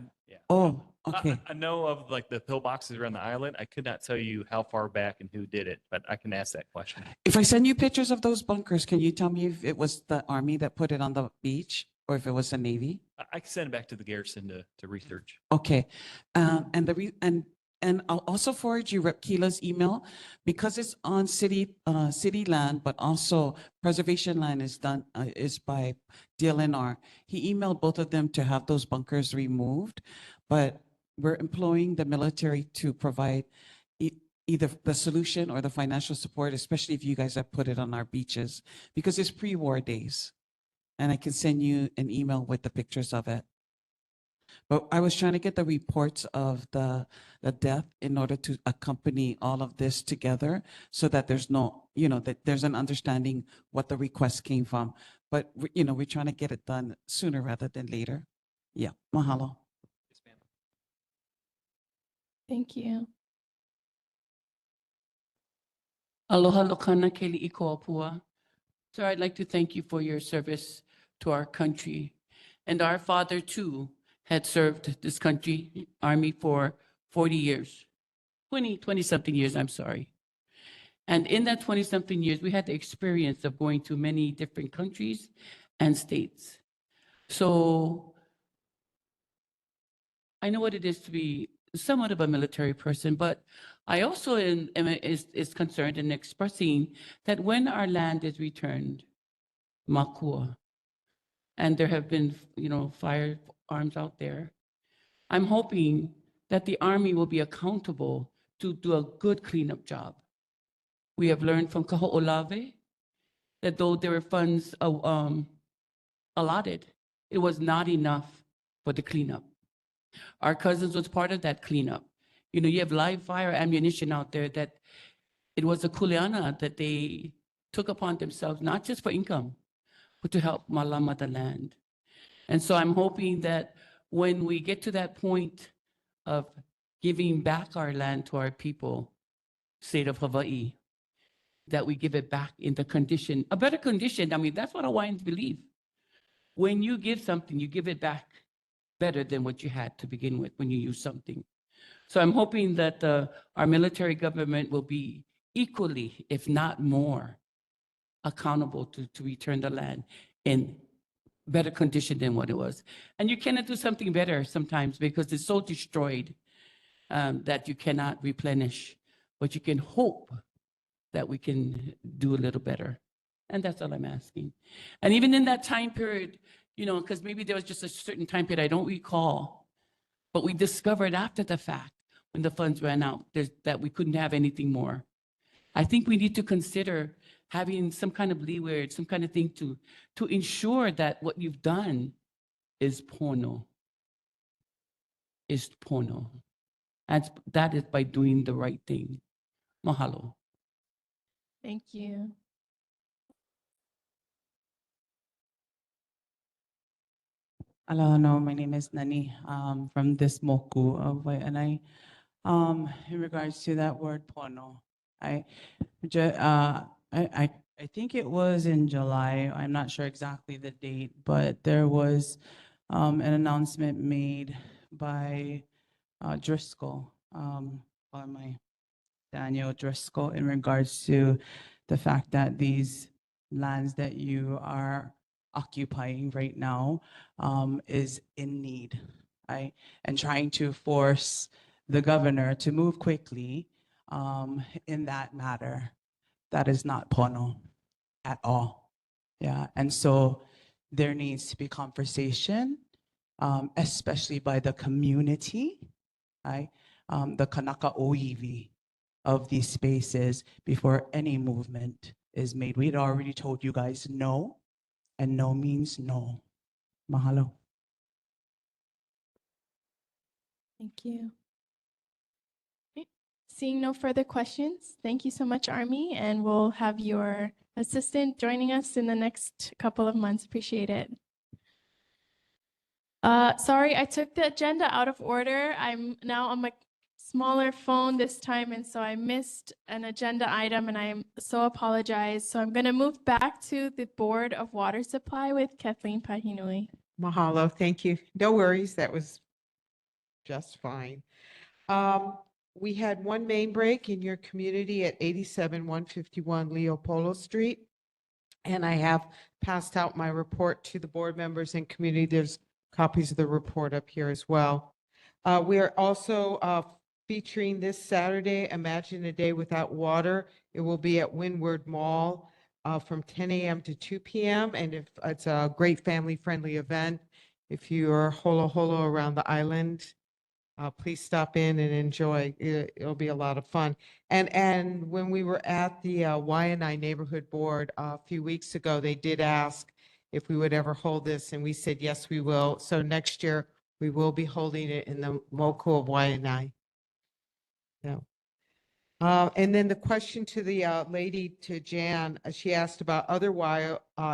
Oh, okay. I know of like the pillboxes around the island. I could not tell you how far back and who did it, but I can ask that question. If I send you pictures of those bunkers, can you tell me if it was the Army that put it on the beach or if it was the Navy? I can send it back to the garrison to research. Okay, and I'll also forward you Rep. Keela's email because it's on city land, but also preservation land is by DLNR. He emailed both of them to have those bunkers removed, but we're employing the military to provide either the solution or the financial support, especially if you guys have put it on our beaches, because it's pre-war days. And I can send you an email with the pictures of it. But I was trying to get the reports of the death in order to accompany all of this together so that there's no, that there's an understanding what the request came from. But, we're trying to get it done sooner rather than later. Yeah, mahalo. Thank you. Aloha lokana keli iko apua. Sir, I'd like to thank you for your service to our country. And our father too had served this country, Army, for 40 years, 20 something years, I'm sorry. And in that 20 something years, we had the experience of going to many different countries and states. So I know what it is to be somewhat of a military person, but I also is concerned in expressing that when our land is returned, makua, and there have been, firearms out there, I'm hoping that the Army will be accountable to do a good cleanup job. We have learned from Kaho'olawe that though there were funds allotted, it was not enough for the cleanup. Our cousins was part of that cleanup. You have live fire ammunition out there that it was a kuleana that they took upon themselves, not just for income, but to help malama the land. And so I'm hoping that when we get to that point of giving back our land to our people, state of Hawaii, that we give it back in the condition, a better condition. I mean, that's what Hawaiians believe. When you give something, you give it back better than what you had to begin with when you use something. So I'm hoping that our military government will be equally, if not more, accountable to return the land in better condition than what it was. And you cannot do something better sometimes because it's so destroyed that you cannot replenish. But you can hope that we can do a little better. And that's all I'm asking. And even in that time period, because maybe there was just a certain time period I don't recall, but we discovered after the fact when the funds ran out that we couldn't have anything more. I think we need to consider having some kind of leeway, some kind of thing to ensure that what you've done is pono. And that is by doing the right thing. Mahalo. Thank you. Hello, no, my name is Nani from this Moku of Waianae. In regards to that word pono, I think it was in July. I'm not sure exactly the date, but there was an announcement made by Driscoll, Daniel Driscoll, in regards to the fact that these lands that you are occupying right now is in need, right? And trying to force the governor to move quickly in that matter. That is not pono at all. Yeah, and so there needs to be conversation, especially by the community, right? The Kanaka Oiwi of these spaces before any movement is made. We had already told you guys no, and no means no. Mahalo. Thank you. Okay. Seeing no further questions, thank you so much, Army, and we'll have your assistant joining us in the next couple of months. Appreciate it. Sorry, I took the agenda out of order. I'm now on my smaller phone this time, and so I missed an agenda item, and I so apologize. So I'm going to move back to the Board of Water Supply with Kathleen Pahinui. Mahalo, thank you. No worries, that was just fine. We had one main break in your community at 87-151 Leopoldo Street. And I have passed out my report to the board members and community. There's copies of the report up here as well. We are also featuring this Saturday, Imagine a Day Without Water. It will be at Windward Mall from 10 a.m. to 2 p.m. And if it's a great family-friendly event, if you are holo holo around the island, please stop in and enjoy. It'll be a lot of fun. And when we were at the Waianae Neighborhood Board a few weeks ago, they did ask if we would ever hold this, and we said yes, we will. So next year We will be holding it in the Moko of Waianae. Yeah. And then the question to the lady, to Jan, she asked about other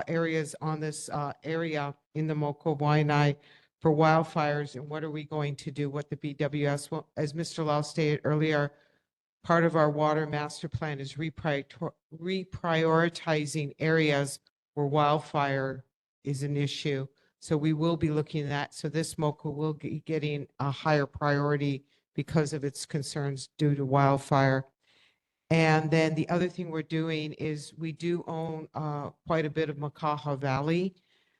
areas on this area in the Moko of Waianae for wildfires, and what are we going to do with the BWS? Well, as Mr. Lau stated earlier, part of our water master plan is reprioritizing areas where wildfire is an issue. So we will be looking at that. So this MOCA will be getting a higher priority because of its concerns due to wildfire. And then the other thing we're doing is we do own quite a bit of Makaha Valley.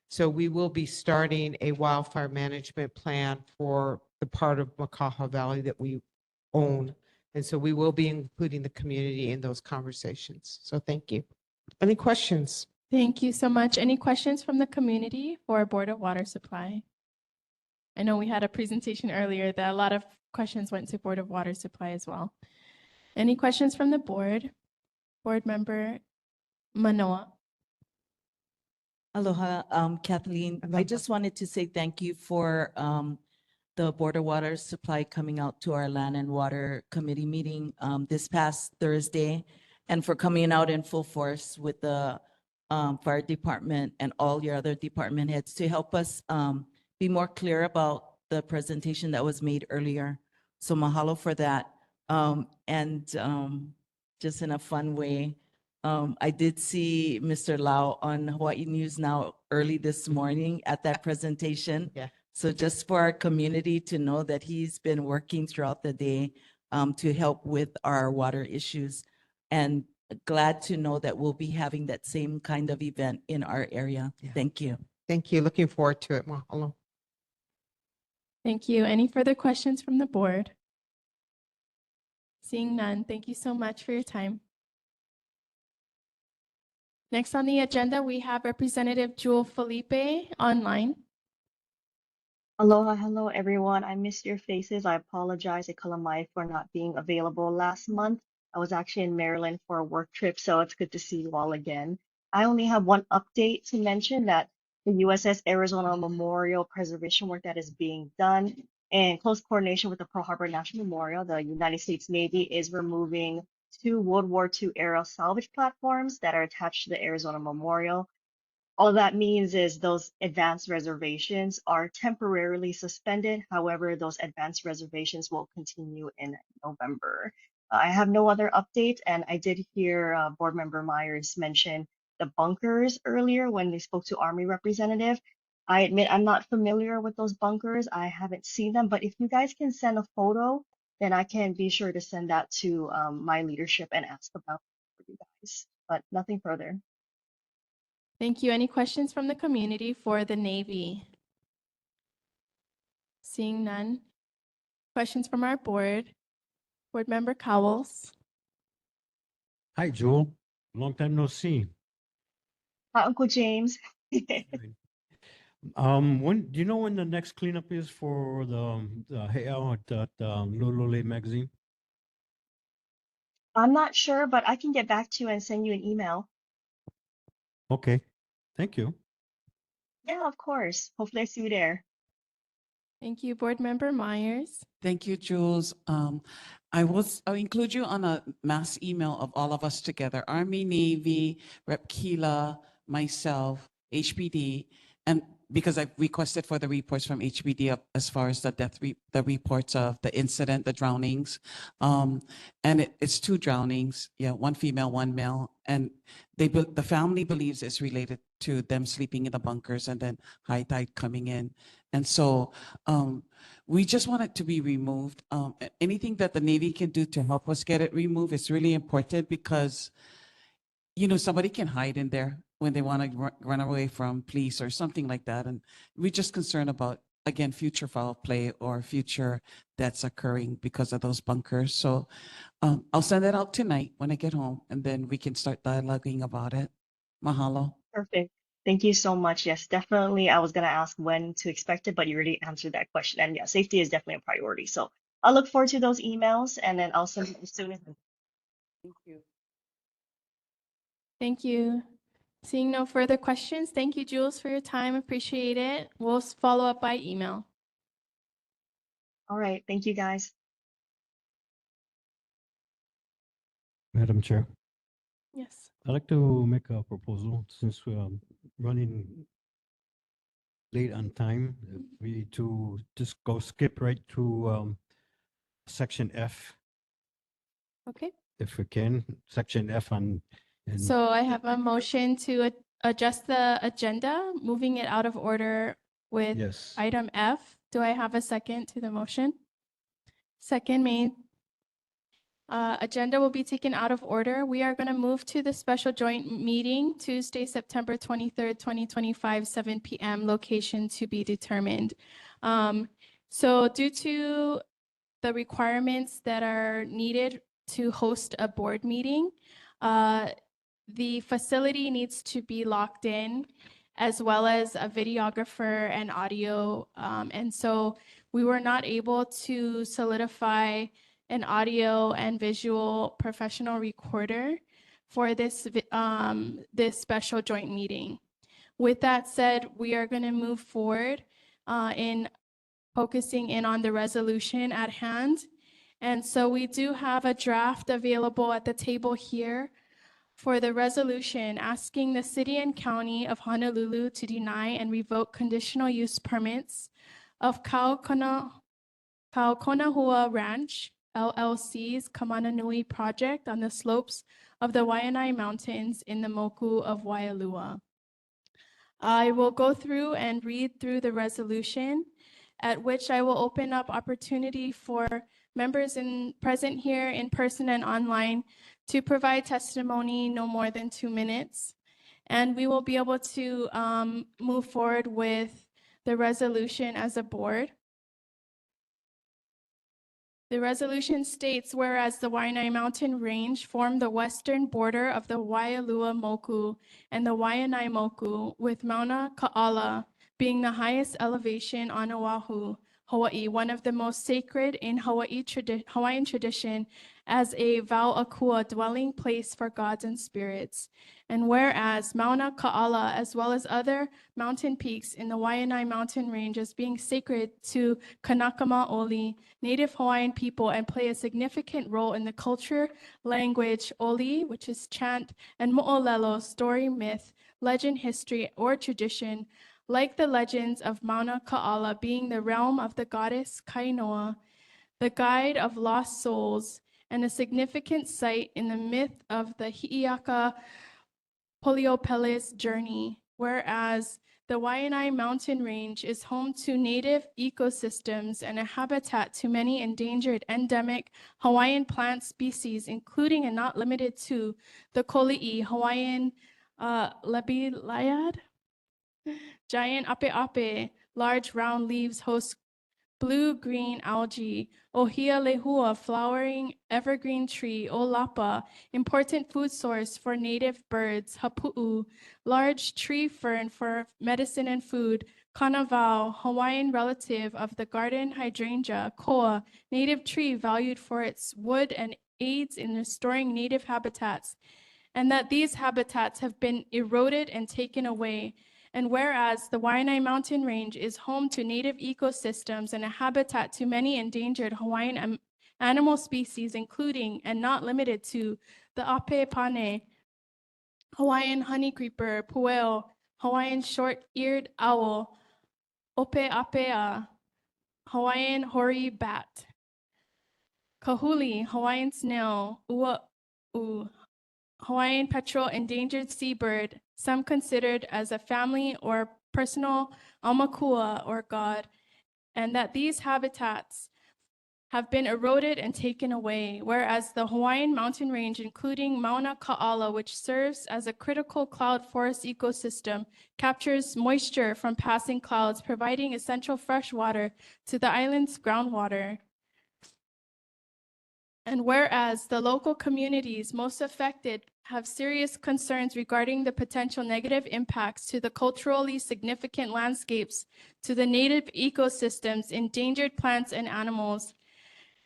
So we will be starting a wildfire management plan for the part of Makaha Valley that we own. And so we will be including the community in those conversations. So thank you. Any questions? Thank you so much. Any questions from the community for Board of Water Supply? I know we had a presentation earlier that a lot of questions went to Board of Water Supply as well. Any questions from the board? Board member Manoa. Aloha, Kathleen. I just wanted to say thank you for the Board of Water Supply coming out to our Land and Water Committee meeting this past Thursday, and for coming out in full force with the fire department and all your other department heads to help us be more clear about the presentation that was made earlier. So mahalo for that. Just in a fun way, I did see Mr. Lau on Hawaii News Now early this morning at that presentation. Yeah. So just for our community to know that he's been working throughout the day to help with our water issues, and glad to know that we'll be having that same kind of event in our area. Yeah. Thank you. Thank you. Looking forward to it. Mahalo. Thank you. Any further questions from the board? Seeing none, thank you so much for your time. Next on the agenda, we have Representative Jewel Felipe online. Aloha, hello everyone. I missed your faces. I apologize, Ikalamai, for not being available last month. I was actually in Maryland for a work trip, so it's good to see you all again. I only have one update to mention, that the USS Arizona Memorial preservation work that is being done in close coordination with the Pearl Harbor National Memorial, the United States Navy is removing 2 World War II era salvage platforms that are attached to the Arizona Memorial. All that means is those advanced reservations are temporarily suspended. However, those advanced reservations will continue in November. I have no other update, and I did hear Board Member Myers mention the bunkers earlier when they spoke to Army representative. I admit I'm not familiar with those bunkers. I haven't seen them, but if you guys can send a photo, then I can be sure to send that to my leadership and ask about it for you guys. But nothing further. Thank you. Any questions from the community for the Navy? Seeing none. Questions from our board? Board Member Cowles. Hi, Jewel. Long time no see. Hi, Uncle James. When do you know when the next cleanup is for the Heiau at Lulule magazine? I'm not sure, but I can get back to you and send you an email. Okay, thank you. Yeah, of course. Hopefully I see you there. Thank you, Board Member Myers. Thank you, Jules. I'll include you on a mass email of all of us together, Army, Navy, Rep. Keela, myself, HPD, and because I've requested for the reports from HPD as far as the the reports of the incident, the drownings. And it's 2 drownings, yeah, 1 female, 1 male. And the family believes it's related to them sleeping in the bunkers and then high tide coming in. And so we just want it to be removed. Anything that the Navy can do to help us get it removed is really important, because somebody can hide in there when they want to run away from police or something like that. And we're just concerned about, again, future foul play or future deaths occurring because of those bunkers. So I'll send it out tonight when I get home, and then we can start dialoguing about it. Mahalo. Perfect. Thank you so much. Yes, definitely. I was going to ask when to expect it, but you already answered that question. And yeah, safety is definitely a priority. So I'll look forward to those emails, and then I'll send it as soon as. Thank you. Thank you. Seeing no further questions, thank you, Jules, for your time. Appreciate it. We'll follow up by email. All right. Thank you, guys. Madam Chair, Yes. I'd like to make a proposal since we are running late on time. If we to just go skip right to section F, Okay. if we can, section F on. and- So I have a motion to adjust the agenda, moving it out of order with Yes. item F. Do I have a second to the motion? Second made. Agenda will be taken out of order. We are going to move to the special joint meeting Tuesday, September 23rd, 2025, 7 p.m. Location to be determined. So due to the requirements that are needed to host a board meeting, the facility needs to be locked in, as well as a videographer and audio. And so we were not able to solidify an audio and visual professional recorder for this special joint meeting. With that said, we are going to move forward in focusing in on the resolution at hand. And so we do have a draft available at the table here for the resolution asking the city and county of Honolulu to deny and revoke conditional use permits of Kaukonahua Ranch LLC's Kamananui project on the slopes of the Waianae Mountains in the Moku of Waialua. I will go through and read through the resolution, at which I will open up opportunity for members present here in person and online to provide testimony no more than 2 minutes. And we will be able to move forward with the resolution as a board. The resolution states, whereas the Waianae Mountain Range form the western border of the Waialua Moku and the Waianae Moku, with Mauna Ka'ala being the highest elevation on Oahu, Hawaii, one of the most sacred in Hawaiian tradition as a Vau'akua dwelling place for gods and spirits. And whereas Mauna Ka'ala, as well as other mountain peaks in the Waianae Mountain Range, as being sacred to Kanaka-Maoli, Native Hawaiian people, and play a significant role in the culture, language, oli, which is chant, and mo'olelo, story, myth, legend, history, or tradition, like the legends of Mauna Ka'ala being the realm of the goddess Kainoa, the guide of lost souls, and a significant site in the myth of the Hi'iaka Poliopele's journey, whereas the Waianae Mountain Range is home to native ecosystems and a habitat to many endangered endemic Hawaiian plant species, including and not limited to the koli'i, Hawaiian lebiliad, giant ape'ape, large round leaves host blue-green algae, ohia lehua, flowering evergreen tree, olapa, important food source for native birds, hapu'u, large tree fern for medicine and food, kanavau, Hawaiian relative of the garden hydrangea, koa, native tree valued for its wood and aids in restoring native habitats, and that these habitats have been eroded and taken away. And whereas the Waianae Mountain Range is home to native ecosystems and a habitat to many endangered Hawaiian animal species, including and not limited to the apepane, Hawaiian honey creeper, pueo, Hawaiian short-eared owl, ope'apea, Hawaiian hoary bat, kahuli, Hawaiian snail, ua'u, Hawaiian petrel, endangered seabird, some considered as a family or personal aumakua or god, and that these habitats have been eroded and taken away, whereas the Hawaiian Mountain Range, including Mauna Ka'ala, which serves as a critical cloud forest ecosystem, captures moisture from passing clouds, providing essential fresh water to the island's groundwater. And whereas the local communities most affected have serious concerns regarding the potential negative impacts to the culturally significant landscapes, to the native ecosystems, endangered plants and animals,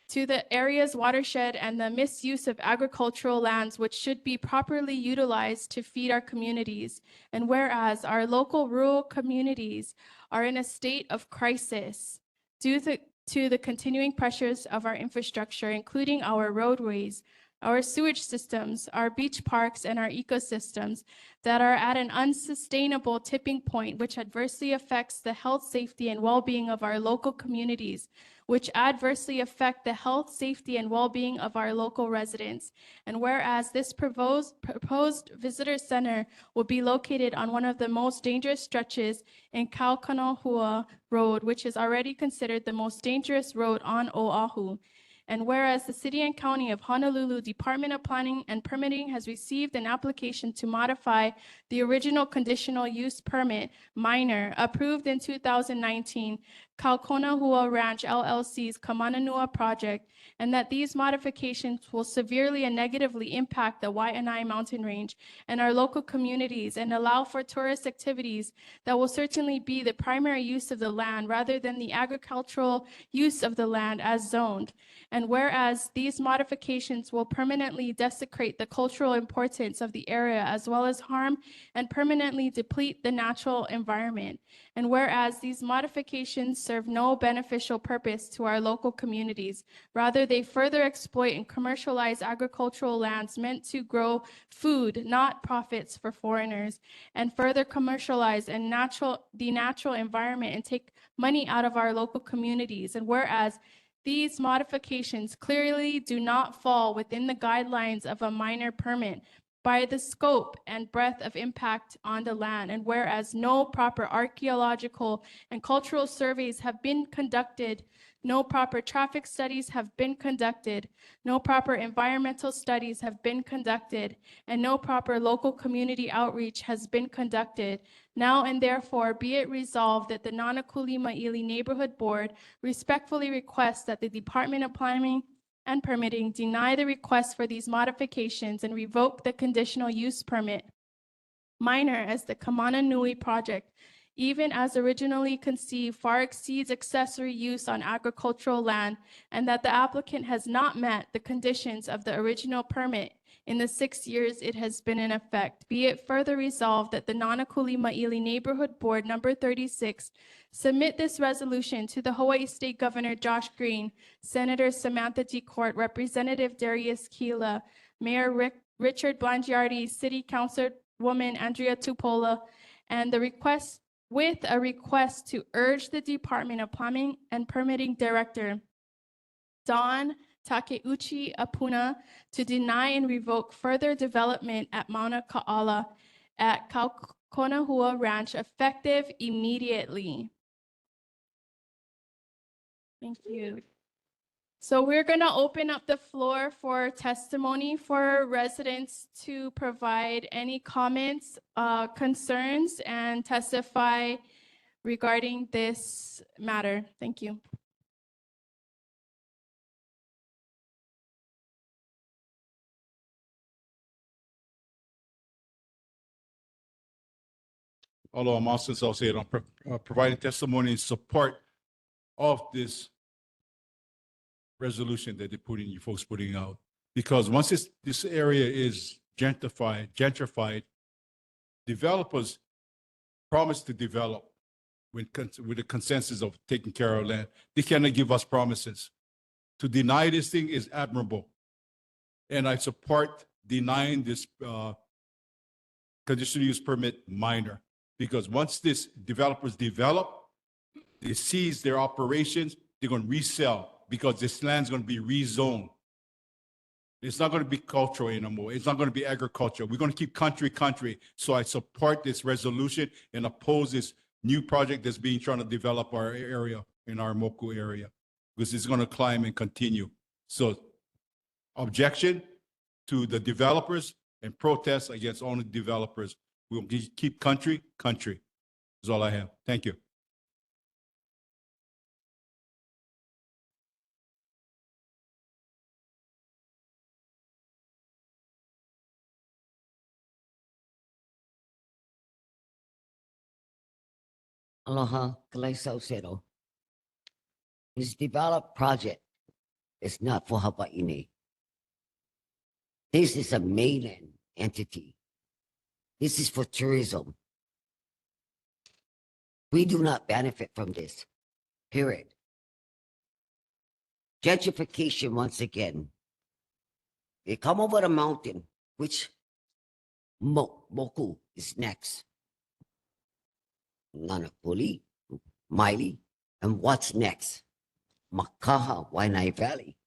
to the area's watershed and the misuse of agricultural lands, which should be properly utilized to feed our communities. And whereas our local rural communities are in a state of crisis due to the continuing pressures of our infrastructure, including our roadways, our sewage systems, our beach parks, and our ecosystems that are at an unsustainable tipping point, which adversely affects the health, safety, and well-being of our local communities, which adversely affect the health, safety, and well-being of our local residents. And whereas this proposed visitor center will be located on one of the most dangerous stretches in Kaukanahua Road, which is already considered the most dangerous road on Oahu. And whereas the City and County of Honolulu Department of Planning and Permitting has received an application to modify the original conditional use permit minor approved in 2019, Kaukonahua Ranch LLC's Kamananua project, and that these modifications will severely and negatively impact the Waianae Mountain Range and our local communities and allow for tourist activities that will certainly be the primary use of the land rather than the agricultural use of the land as zoned. And whereas these modifications will permanently desecrate the cultural importance of the area as well as harm and permanently deplete the natural environment. And whereas these modifications serve no beneficial purpose to our local communities, rather they further exploit and commercialize agricultural lands meant to grow food, not profits for foreigners, and further commercialize the natural environment and take money out of our local communities. And whereas these modifications clearly do not fall within the guidelines of a minor permit by the scope and breadth of impact on the land, and whereas no proper archaeological and cultural surveys have been conducted, no proper traffic studies have been conducted, no proper environmental studies have been conducted, and no proper local community outreach has been conducted. Now and therefore be it resolved that the Nānākuli-Māʻili Neighborhood Board respectfully requests that the Department of Planning and Permitting deny the request for these modifications and revoke the conditional use permit minor as the Kamananui project, even as originally conceived, far exceeds accessory use on agricultural land, and that the applicant has not met the conditions of the original permit in the 6 years it has been in effect. Be it further resolved that the Nānākuli-Māʻili Neighborhood Board number 36 submit this resolution to the Hawaii State Governor Josh Green, Senator Samantha D. Court, Representative Darius Keela, Mayor Richard Blangiardi, City Councilwoman Andrea Tupola, and the request with a request to urge the Department of Planning and Permitting Director Don Takeuchi Apuna to deny and revoke further development at Mauna Ka'ala at Kaukonahua Ranch effective immediately. Thank you. So we're going to open up the floor for testimony for residents to provide any comments, concerns, and testify regarding this matter. Thank you. Although I'm also associated on providing testimony in support of this resolution that you folks putting out. Because once this area is gentrified, developers promise to develop with the consensus of taking care of land. They cannot give us promises. To deny this thing is admirable. And I support denying this conditional use permit minor. Because once this developers develop, they cease their operations, they're going to resell because this land's going to be rezoned. It's not going to be cultural anymore. It's not going to be agriculture. We're going to keep country. So I support this resolution and oppose this new project that's being trying to develop our area in our Moku area because it's going to climb and continue. So objection to the developers and protest against only developers. We'll keep country. Is all I have. Thank you. Aloha, Kalai Saucedo. This developed project is not for Hawaii. This is a mainland entity. This is for tourism. We do not benefit from this, period. gentrification once again. They come over the mountain, which Moku is next. Nānākuli-Māʻili, and what's next? Makaha, Waianae Valley.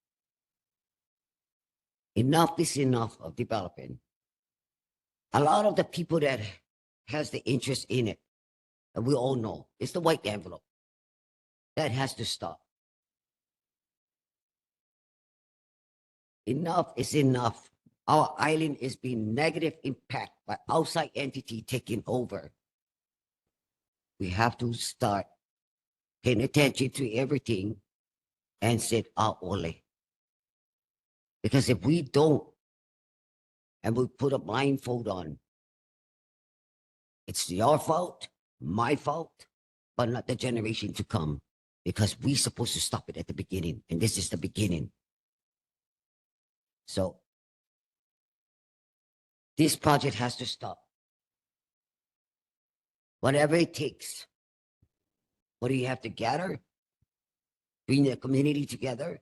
Enough is enough of development. A lot of the people that has the interest in it, and we all know, it's the white envelope. That has to stop. Enough is enough. Our island is being negative impact by outside entity taking over. We have to start paying attention to everything and say, ole. Because if we don't, and we put a blindfold on, it's your fault, my fault, but not the generation to come. Because we're supposed to stop it at the beginning, and this is the beginning. So this project has to stop. Whatever it takes. What do you have to gather? Bring the community together.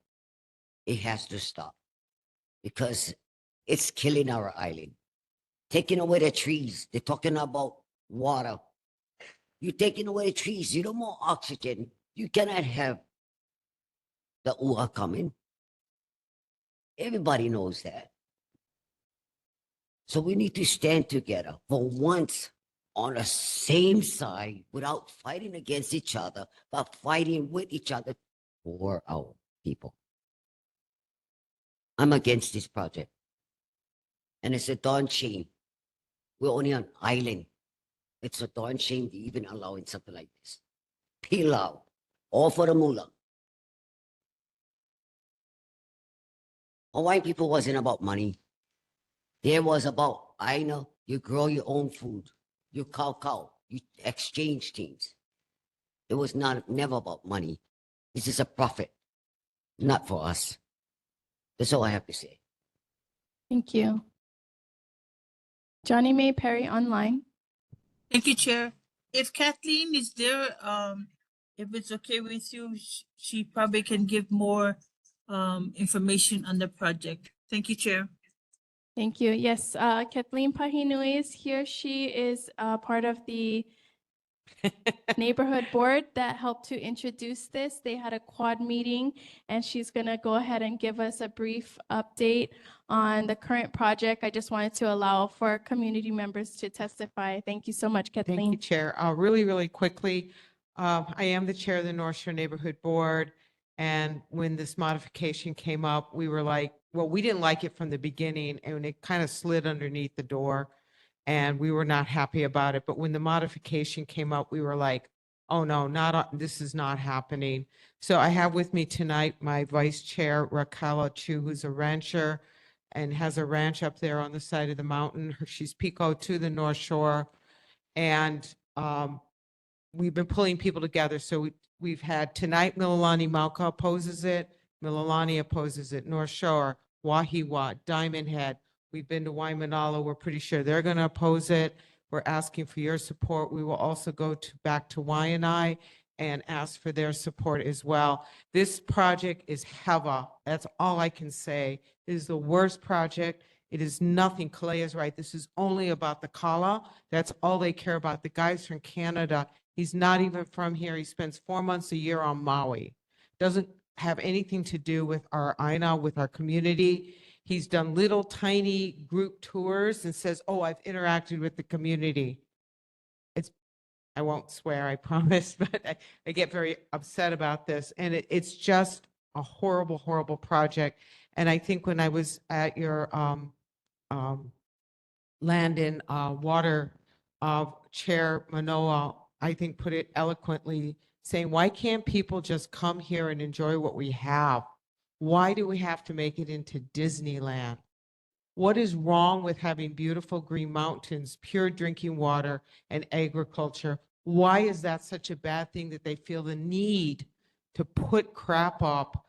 It has to stop. Because it's killing our island. Taking away the trees. They're talking about water. You're taking away the trees. You don't more oxygen. You cannot have the UA coming. Everybody knows that. So we need to stand together for once on the same side without fighting against each other, but fighting with each other for our people. I'm against this project. And it's a darn shame. We're only an island. It's a darn shame to even allow in something like this. Peel out. All for the moolah. Hawaiian people wasn't about money. There was about, I know, you grow your own food. You cow, you exchange things. It was never about money. This is a profit, not for us. That's all I have to say. Thank you. Johnny May Perry online. Thank you, Chair. If Kathleen is there, if it's okay with you, she probably can give more information on the project. Thank you, Chair. Thank you. Yes, Kathleen Pahinui is here. She is part of the neighborhood board that helped to introduce this. They had a quad meeting, and she's going to go ahead and give us a brief update on the current project. I just wanted to allow for community members to testify. Thank you so much, Kathleen. Thank you, Chair. Really quickly, I am the chair of the North Shore Neighborhood Board. And when this modification came up, we were like, well, we didn't like it from the beginning, and it kind of slid underneath the door, and we were not happy about it. But when the modification came up, we were like, oh no, this is not happening. So I have with me tonight my vice chair, Raquel Chu, who's a rancher and has a ranch up there on the side of the mountain. She's Pico to the North Shore. And we've been pulling people together. So we've had tonight, Mililani Mauka opposes it. Mililani opposes it. North Shore, Wahiwa, Diamond Head. We've been to Waimanalo. We're pretty sure they're going to oppose it. We're asking for your support. We will also go back to Waianae and ask for their support as well. This project is heva. That's all I can say. It is the worst project. It is nothing. Kalea is right. This is only about the kala. That's all they care about. The guy's from Canada. He's not even from here. He spends 4 months a year on Maui. Doesn't have anything to do with our Aina, with our community. He's done little tiny group tours and says, oh, I've interacted with the community. I won't swear, I promise, but I get very upset about this. And it's just a horrible, horrible project. And I think when I was at your land and water chair, Manoa, I think put it eloquently, saying, why can't people just come here and enjoy what we have? Why do we have to make it into Disneyland? What is wrong with having beautiful green mountains, pure drinking water, and agriculture? Why is that such a bad thing that they feel the need to put crap up?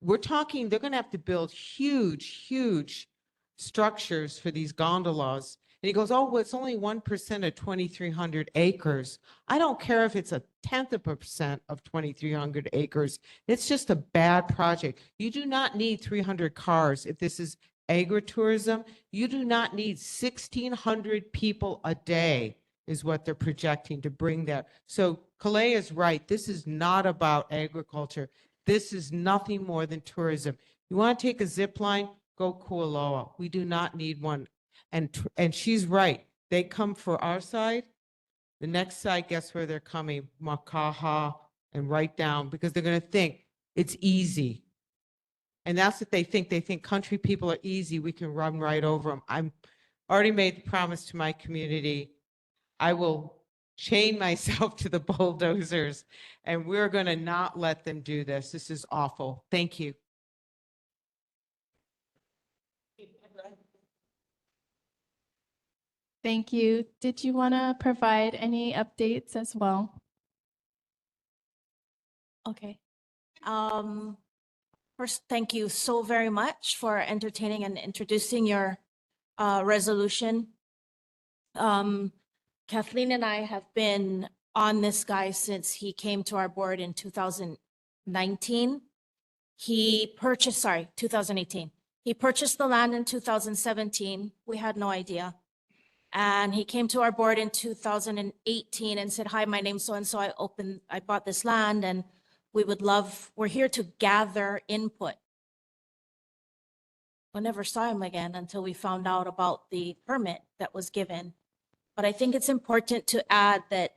We're talking, they're going to have to build huge, huge structures for these gondolas. he goes, oh, well, it's only 1% of 2,300 acres. I don't care if it's 0.1% of 2,300 acres. It's just a bad project. You do not need 300 cars if this is agritourism. You do not need 1,600 people a day is what they're projecting to bring that. So Calais is right. This is not about agriculture. This is nothing more than tourism. You want to take a zip line? Go Kualoa. We do not need one. And she's right. They come for our side. The next side, guess where they're coming? Makaha and right down, because they're going to think it's easy. And that's what they think. They think country people are easy. We can run right over them. I'm already made the promise to my community. I will chain myself to the bulldozers, and we're going to not let them do this. This is awful. Thank you. Thank you. Did you want to provide any updates as well? Okay. First, thank you so very much for entertaining and introducing your resolution. Kathleen and I have been on this guy since he came to our board in 2019. 2018. He purchased the land in 2017. We had no idea. And he came to our board in 2018 and said, hi, my name's so-and-so. I bought this land and we're here to gather input. We never saw him again until we found out about the permit that was given. But I think it's important to add that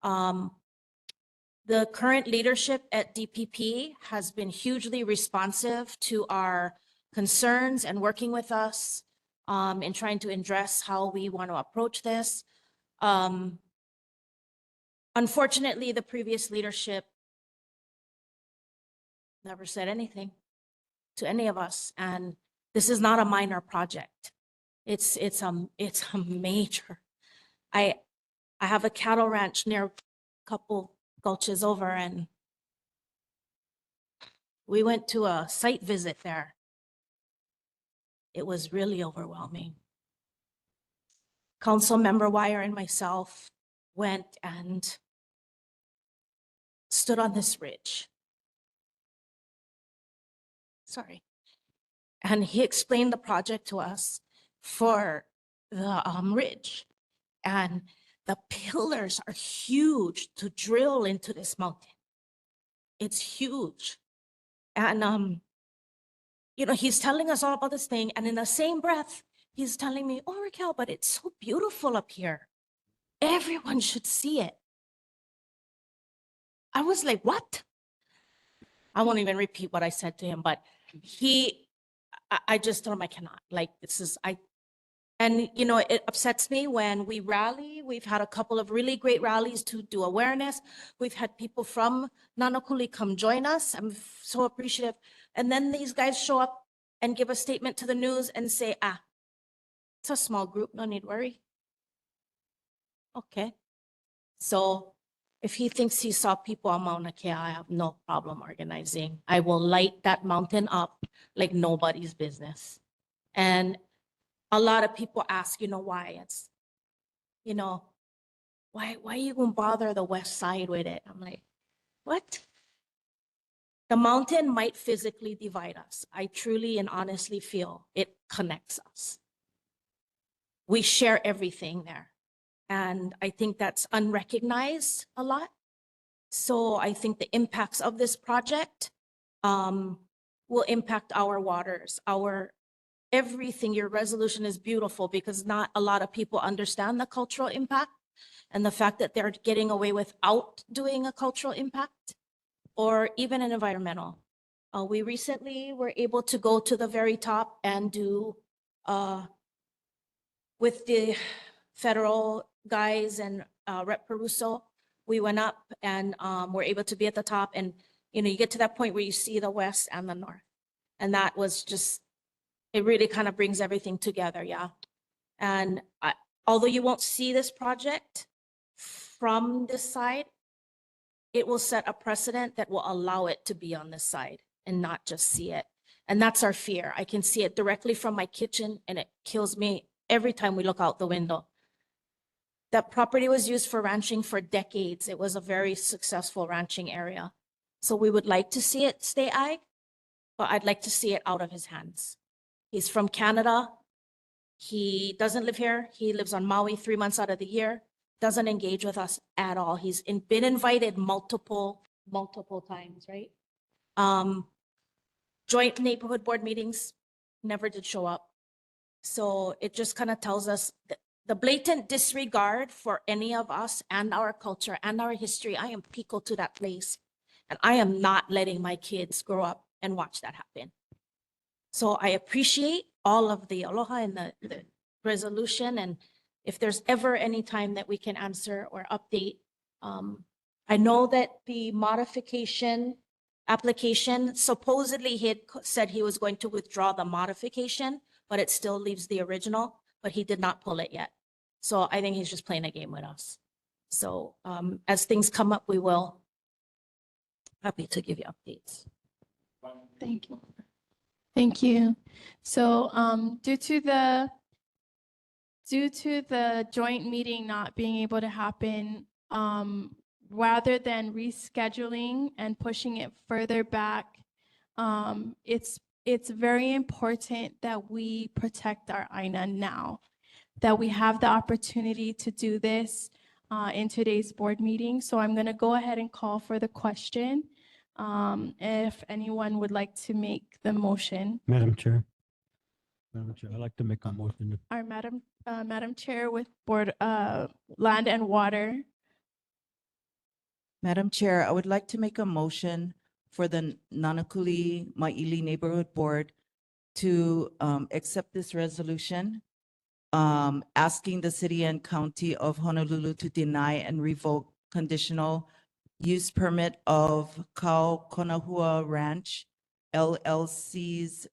the current leadership at DPP has been hugely responsive to our concerns and working with us in trying to address how we want to approach this. Unfortunately, the previous leadership never said anything to any of us, and this is not a minor project. It's a major. I have a cattle ranch near a couple gulches over, and we went to a site visit there. It was really overwhelming. Councilmember Wire and myself went and stood on this ridge. Sorry. And he explained the project to us for the ridge. And the pillars are huge to drill into this mountain. It's huge. And, you know, he's telling us all about this thing. And in the same breath, he's telling me, oh, Raquel, but it's so beautiful up here. Everyone should see it. I was like, what? I won't even repeat what I said to him, but I just told him I cannot. Like, and you know, it upsets me when we rally. We've had a couple of really great rallies to do awareness. We've had people from Nānākuli come join us. I'm so appreciative. And then these guys show up and give a statement to the news and say, it's a small group, no need worry. Okay. So if he thinks he saw people on Mauna Kea, I have no problem organizing. I will light that mountain up like nobody's business. And a lot of people ask, you know, why it's, you know, why you gonna bother the west side with it? I'm like, what? The mountain might physically divide us. I truly and honestly feel it connects us. We share everything there. And I think that's unrecognized a lot. So I think the impacts of this project will impact our waters, everything. Your resolution is beautiful because not a lot of people understand the cultural impact and the fact that they're getting away without doing a cultural impact or even an environmental. We recently were able to go to the very top and do with the federal guys and Rep. Peruso, we went up and were able to be at the top, and you know, you get to that point where you see the west and the north, and that was just, it really kind of brings everything together. Yeah. And although you won't see this project from this side, it will set a precedent that will allow it to be on this side and not just see it. And that's our fear. I can see it directly from my kitchen and it kills me every time we look out the window. That property was used for ranching for decades. It was a very successful ranching area. So we would like to see it stay ag, but I'd like to see it out of his hands. He's from Canada. He doesn't live here. He lives on Maui 3 months out of the year, doesn't engage with us at all. He's been invited multiple times, right? Joint neighborhood board meetings, never did show up. So it just kind of tells us that the blatant disregard for any of us and our culture and our history. I am pico to that place, and I am not letting my kids grow up and watch that happen. So I appreciate all of the aloha and the resolution. And if there's ever any time that we can answer or update, I know that the modification application, supposedly he had said he was going to withdraw the modification, but it still leaves the original, but he did not pull it yet. So I think he's just playing a game with us. So as things come up, we will happy to give you updates. Thank you. Thank you. So due to the joint meeting not being able to happen, rather than rescheduling and pushing it further back, it's very important that we protect our Aina now, that we have the opportunity to do this in today's board meeting. So I'm going to go ahead and call for the question. If anyone would like to make the motion. Madam Chair. Madam Chair, I'd like to make a motion. Our Madam Chair with Board Land and Water. Madam Chair, I would like to make a motion for the Nānākuli-Māʻili Neighborhood Board to accept this resolution, asking the city and county of Honolulu to deny and revoke conditional use permit of Kau Konahua Ranch LLC's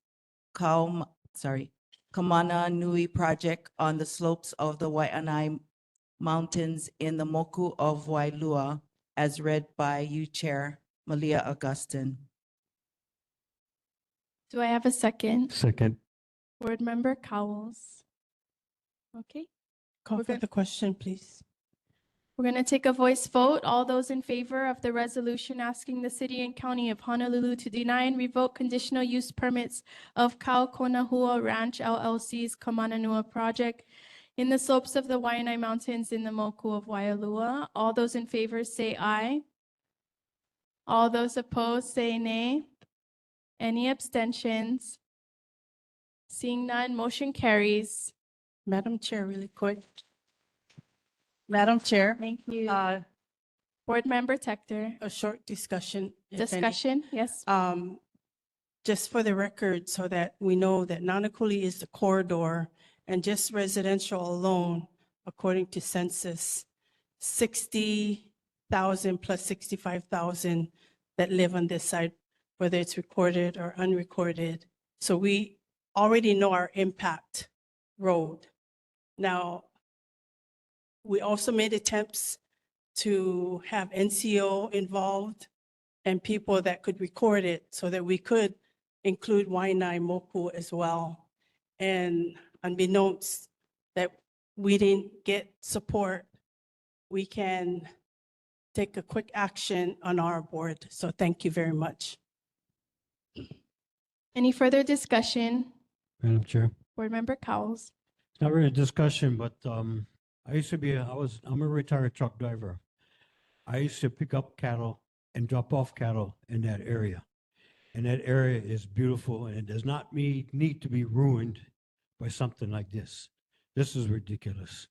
Kamana Nui project on the slopes of the Waianae Mountains in the Moku of Wailua, as read by you, Chair Malia Augustine. Do I have a second? Second. Board Member Cowles. Okay. Call for the question, please. We're going to take a voice vote. All those in favor of the resolution asking the city and county of Honolulu to deny and revoke conditional use permits of Kau Konahua Ranch LLC's Kamananua project in the slopes of the Waianae Mountains in the Moku of Wailua. All those in favor say aye. All those opposed say nay. Any abstentions? Seeing none, motion carries. Madam Chair, really quick. Madam Chair. Thank you. Board Member Tector. A short discussion. if any. Discussion, yes. Just for the record, so that we know that Nānākuli is the corridor, and just residential alone, according to census, 60,000 plus 65,000 that live on this side, whether it's recorded or unrecorded. So we already know our impact road. Now, we also made attempts to have NCO involved and people that could record it so that we could include Waianae Moku as well. And unbeknownst that we didn't get support, we can take a quick action on our board. So thank you very much. Any further discussion? Madam Chair. Board Member Cowles. It's not really a discussion, but I'm a retired truck driver. I used to pick up cattle and drop off cattle in that area. And that area is beautiful, and it does not need to be ruined by something like this. This is ridiculous.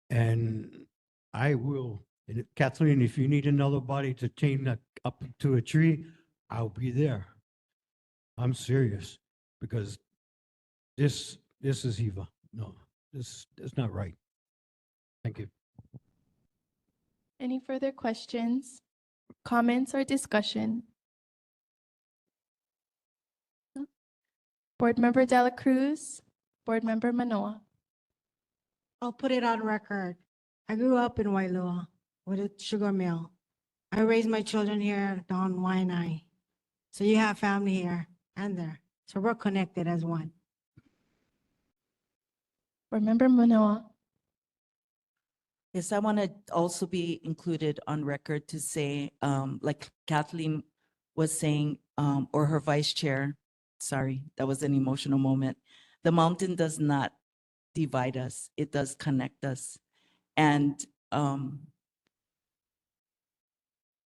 And I will, and Kathleen, if you need another body to chain that up to a tree, I'll be there. I'm serious, because this is Eva. No, this is not right. Thank you. Any further questions, comments, or discussion? No? Board Member Dela Cruz, Board Member Manoa. I'll put it on record. I grew up in Wailua with a sugar mill. I raised my children here down Waianae. So you have family here and there. So we're connected as one. Board Member Manoa. Yes, I want to also be included on record to say, like Kathleen was saying, or her vice chair, sorry, that was an emotional moment. The mountain does not divide us, it does connect us. And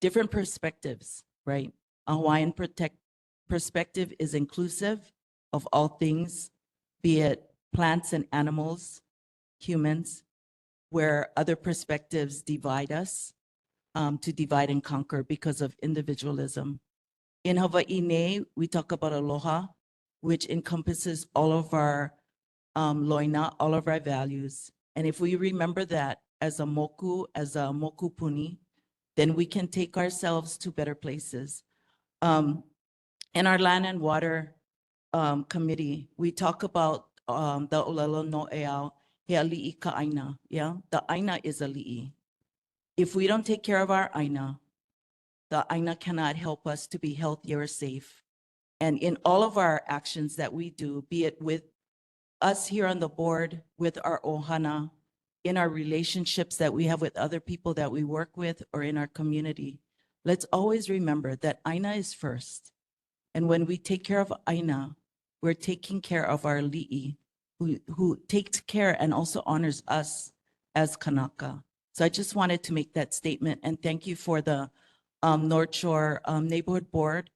different perspectives, right? A Hawaiian perspective is inclusive of all things, be it plants and animals, humans, where other perspectives divide us, to divide and conquer because of individualism. In Hawaii Nei, we talk about aloha, which encompasses all of our loina, all of our values. And if we remember that as a moku puni, then we can take ourselves to better places. In our land and water committee, we talk about the olelo no eau, he ali'i ka aina, yeah? The aina is a li'i. If we don't take care of our aina, the aina cannot help us to be healthy or safe. And in all of our actions that we do, be it with us here on the board, with our ohana, in our relationships that we have with other people that we work with, or in our community, let's always remember that aina is first. And when we take care of aina, we're taking care of our li'i, who takes care and also honors us as Kanaka. So I just wanted to make that statement, and thank you for the North Shore Neighborhood Board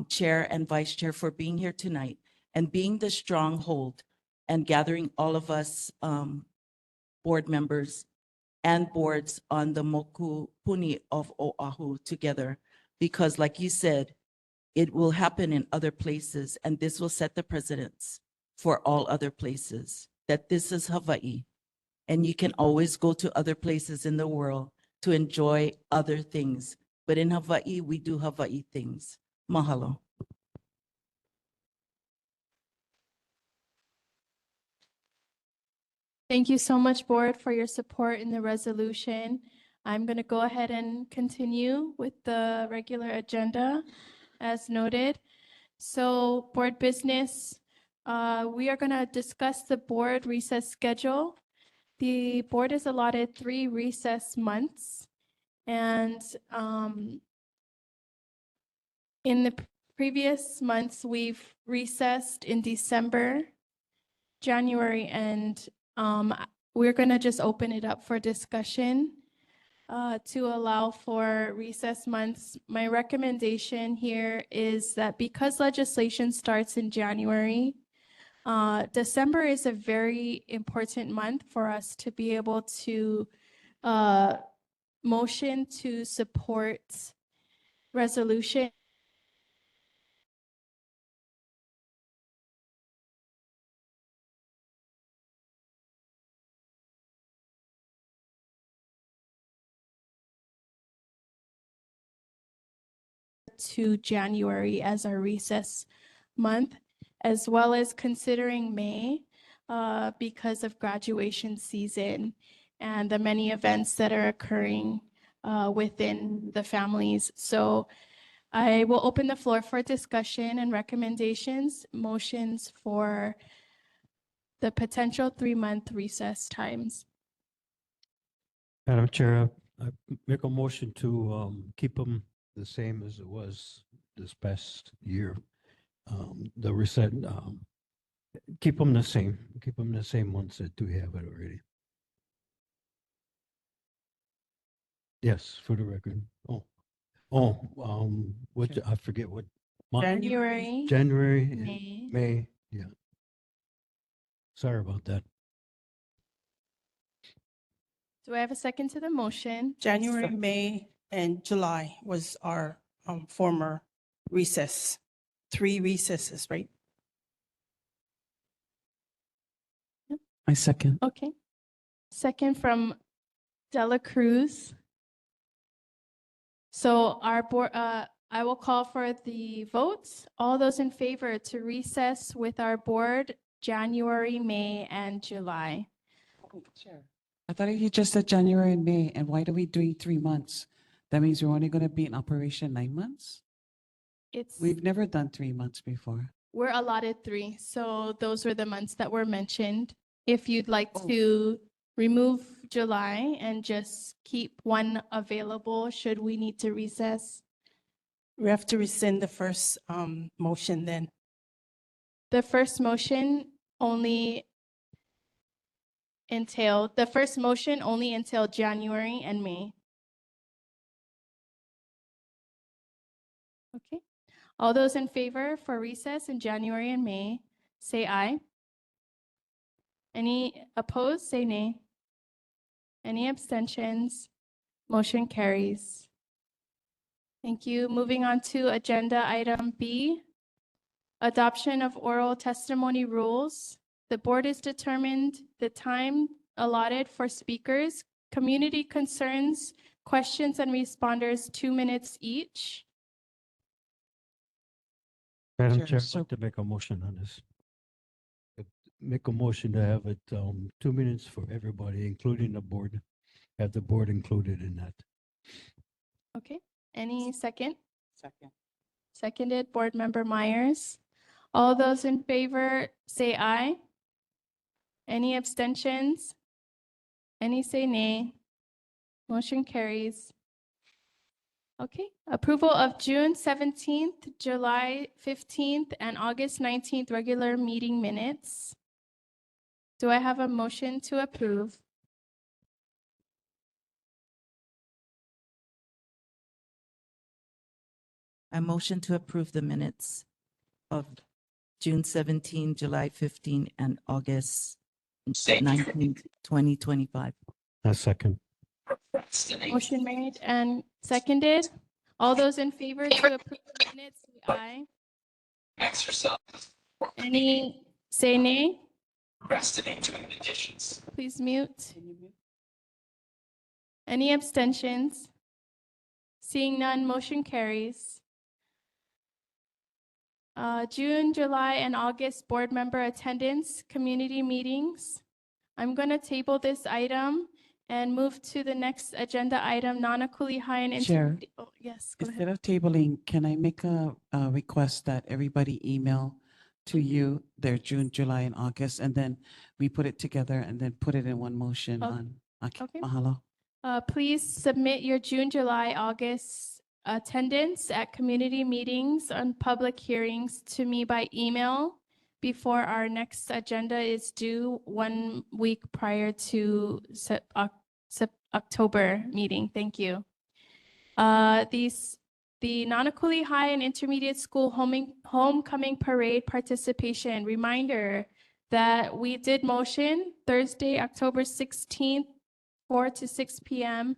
Chair and Vice Chair for being here tonight and being the stronghold and gathering all of us board members and boards on the moku puni of Oahu together. Because like you said, it will happen in other places, and this will set the precedence for all other places, that this is Hawaii. And you can always go to other places in the world to enjoy other things. But in Hawaii, we do Hawaii things. Mahalo. Thank you so much, board, for your support in the resolution. I'm going to go ahead and continue with the regular agenda as noted. So board business, we are going to discuss the board recess schedule. The board is allotted 3 recess months, and in the previous months, we've recessed in December, January, and we're going to just open it up for discussion to allow for recess months. My recommendation here is that because legislation starts in January, December is a very important month for us to be able to motion to support resolution to January as our recess month, as well as considering May because of graduation season and the many events that are occurring within the families. So I will open the floor for discussion and recommendations, motions for the potential 3-month recess times. Madam Chair, I make a motion to keep them the same as it was this past year. The reset, keep them the same ones that do have it already. Yes, for the record. What, I forget what. month? January, January, and May. May, yeah. Sorry about that. Do I have a second to the motion? January, May, and July was our former recess. 3 recesses, right? I second. Okay. Second from Dela Cruz. So our board, I will call for the votes. All those in favor to recess with our board January, May, and July. I thought you just said January and May, and why are we doing 3 months? That means we're only going to be in operation 9 months? We've never done 3 months before. We're allotted 3, so those were the months that were mentioned. if you'd like to remove July and just keep one available, should we need to recess? We have to rescind the first motion then. The first motion only entailed January and May. Okay. All those in favor for recess in January and May, say aye. Any opposed, say nay. Any abstentions? Motion carries. Thank you. Moving on to agenda item B, adoption of oral testimony rules. The board has determined the time allotted for speakers, community concerns, questions and responders, 2 minutes each. Madam Chair, Chair, I'd so- like to make a motion on this. Make a motion to have it 2 minutes for everybody, including the board. Have the board included in that. Okay. Any second? Second. Seconded, Board Member Myers. All those in favor, say aye. Any abstentions? Any say nay? Motion carries. Okay, approval of June 17th, July 15th, and August 19th regular meeting minutes. Do I have a motion to approve? I motion to approve the minutes of June 17, July 15, and August 19, 2025. A second. Motion made and seconded. All those in favor to approve the minutes, say aye. Any say nay? Please mute. Any abstentions? Seeing none, motion carries. June, July, and August board member attendance, community meetings. I'm going to table this item and move to the next agenda item, Nānākuli High and Chair, Intermediate. Oh, yes, go ahead. Instead of tabling, can I make a request that everybody email to you their June, July, and August, and then we put it together and then put it in one motion Oh, on? Okay, okay. mahalo. Please submit your June, July, August attendance at community meetings and public hearings to me by email before our next agenda is due 1 week prior to October meeting. Thank you. The Nānākuli High and Intermediate School Homecoming Parade participation. Reminder that we did motion Thursday, October 16th, 4 to 6 p.m.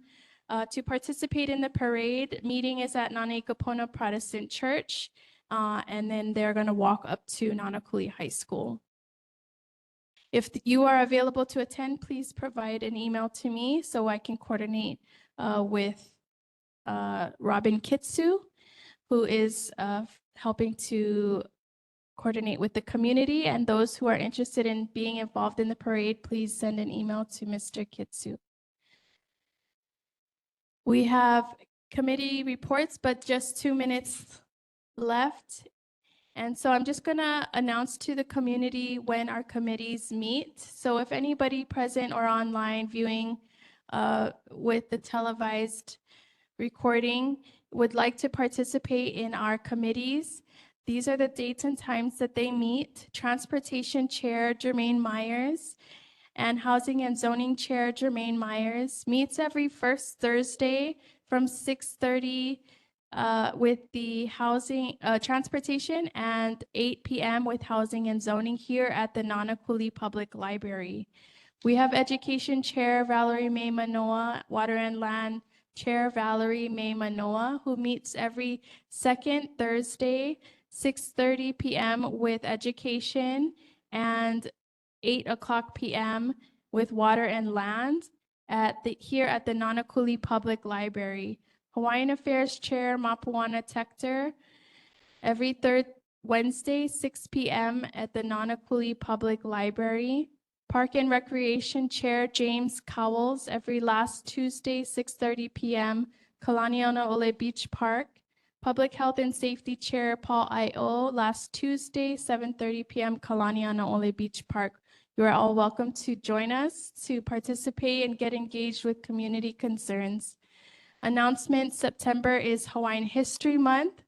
To participate in the parade. Meeting is at Nānākuli Protestant Church, and then they're going to walk up to Nānākuli High School. If you are available to attend, please provide an email to me so I can coordinate with Robin Kitsu, who is helping to coordinate with the community, and those who are interested in being involved in the parade, please send an email to Mr. Kitsu. We have committee reports, but just 2 minutes left. And so I'm just gonna announce to the community when our committees meet. So if anybody present or online viewing with the televised recording would like to participate in our committees, these are the dates and times that they meet. Transportation Chair Jermaine Myers and Housing and Zoning Chair Jermaine Myers meets every first Thursday from 6:30 with the transportation and 8 p.m. with Housing and Zoning here at the Nānākuli Public Library. We have Education Chair Valerie May Manoa, Water and Land Chair Valerie May Manoa, who meets every second Thursday, 6:30 p.m. with Education and 8:00 p.m. with Water and Land here at the Nānākuli Public Library. Hawaiian Affairs Chair Mapuana Tector, every third Wednesday, 6 p.m. at the Nānākuli Public Library. Park and Recreation Chair James Cowles, every last Tuesday, 6:30 p.m., Kalanianaʻole Beach Park. Public Health and Safety Chair Paul Io, last Tuesday, 7:30 p.m., Kalanianaʻole Beach Park. You are all welcome to join us to participate and get engaged with community concerns. Announcement: September is Hawaiian History Month.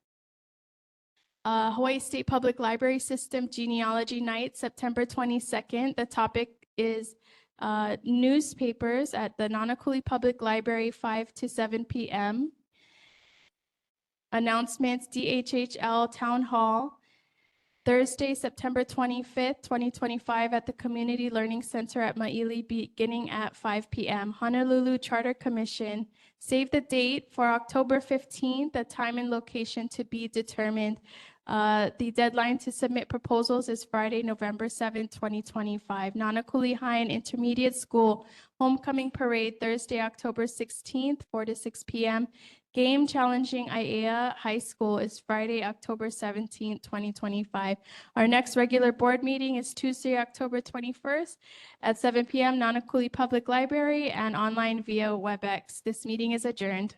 Hawaii State Public Library System Genealogy Night, September 22nd. The topic is newspapers at the Nānākuli Public Library, 5 to 7 p.m. Announcements: DHHL Town Hall, Thursday, September 25th, 2025 at the Community Learning Center at Maʻili, beginning at 5 p.m. Honolulu Charter Commission, save the date for October 15th, the time and location to be determined. The deadline to submit proposals is Friday, November 7th, 2025. Nānākuli High and Intermediate School Homecoming Parade, Thursday, October 16th, 4 to 6 p.m. Game Challenging Aiea High School is Friday, October 17th, 2025. Our next regular board meeting is Tuesday, October 21st at 7 p.m. Nānākuli Public Library and online via WebEx. This meeting is adjourned.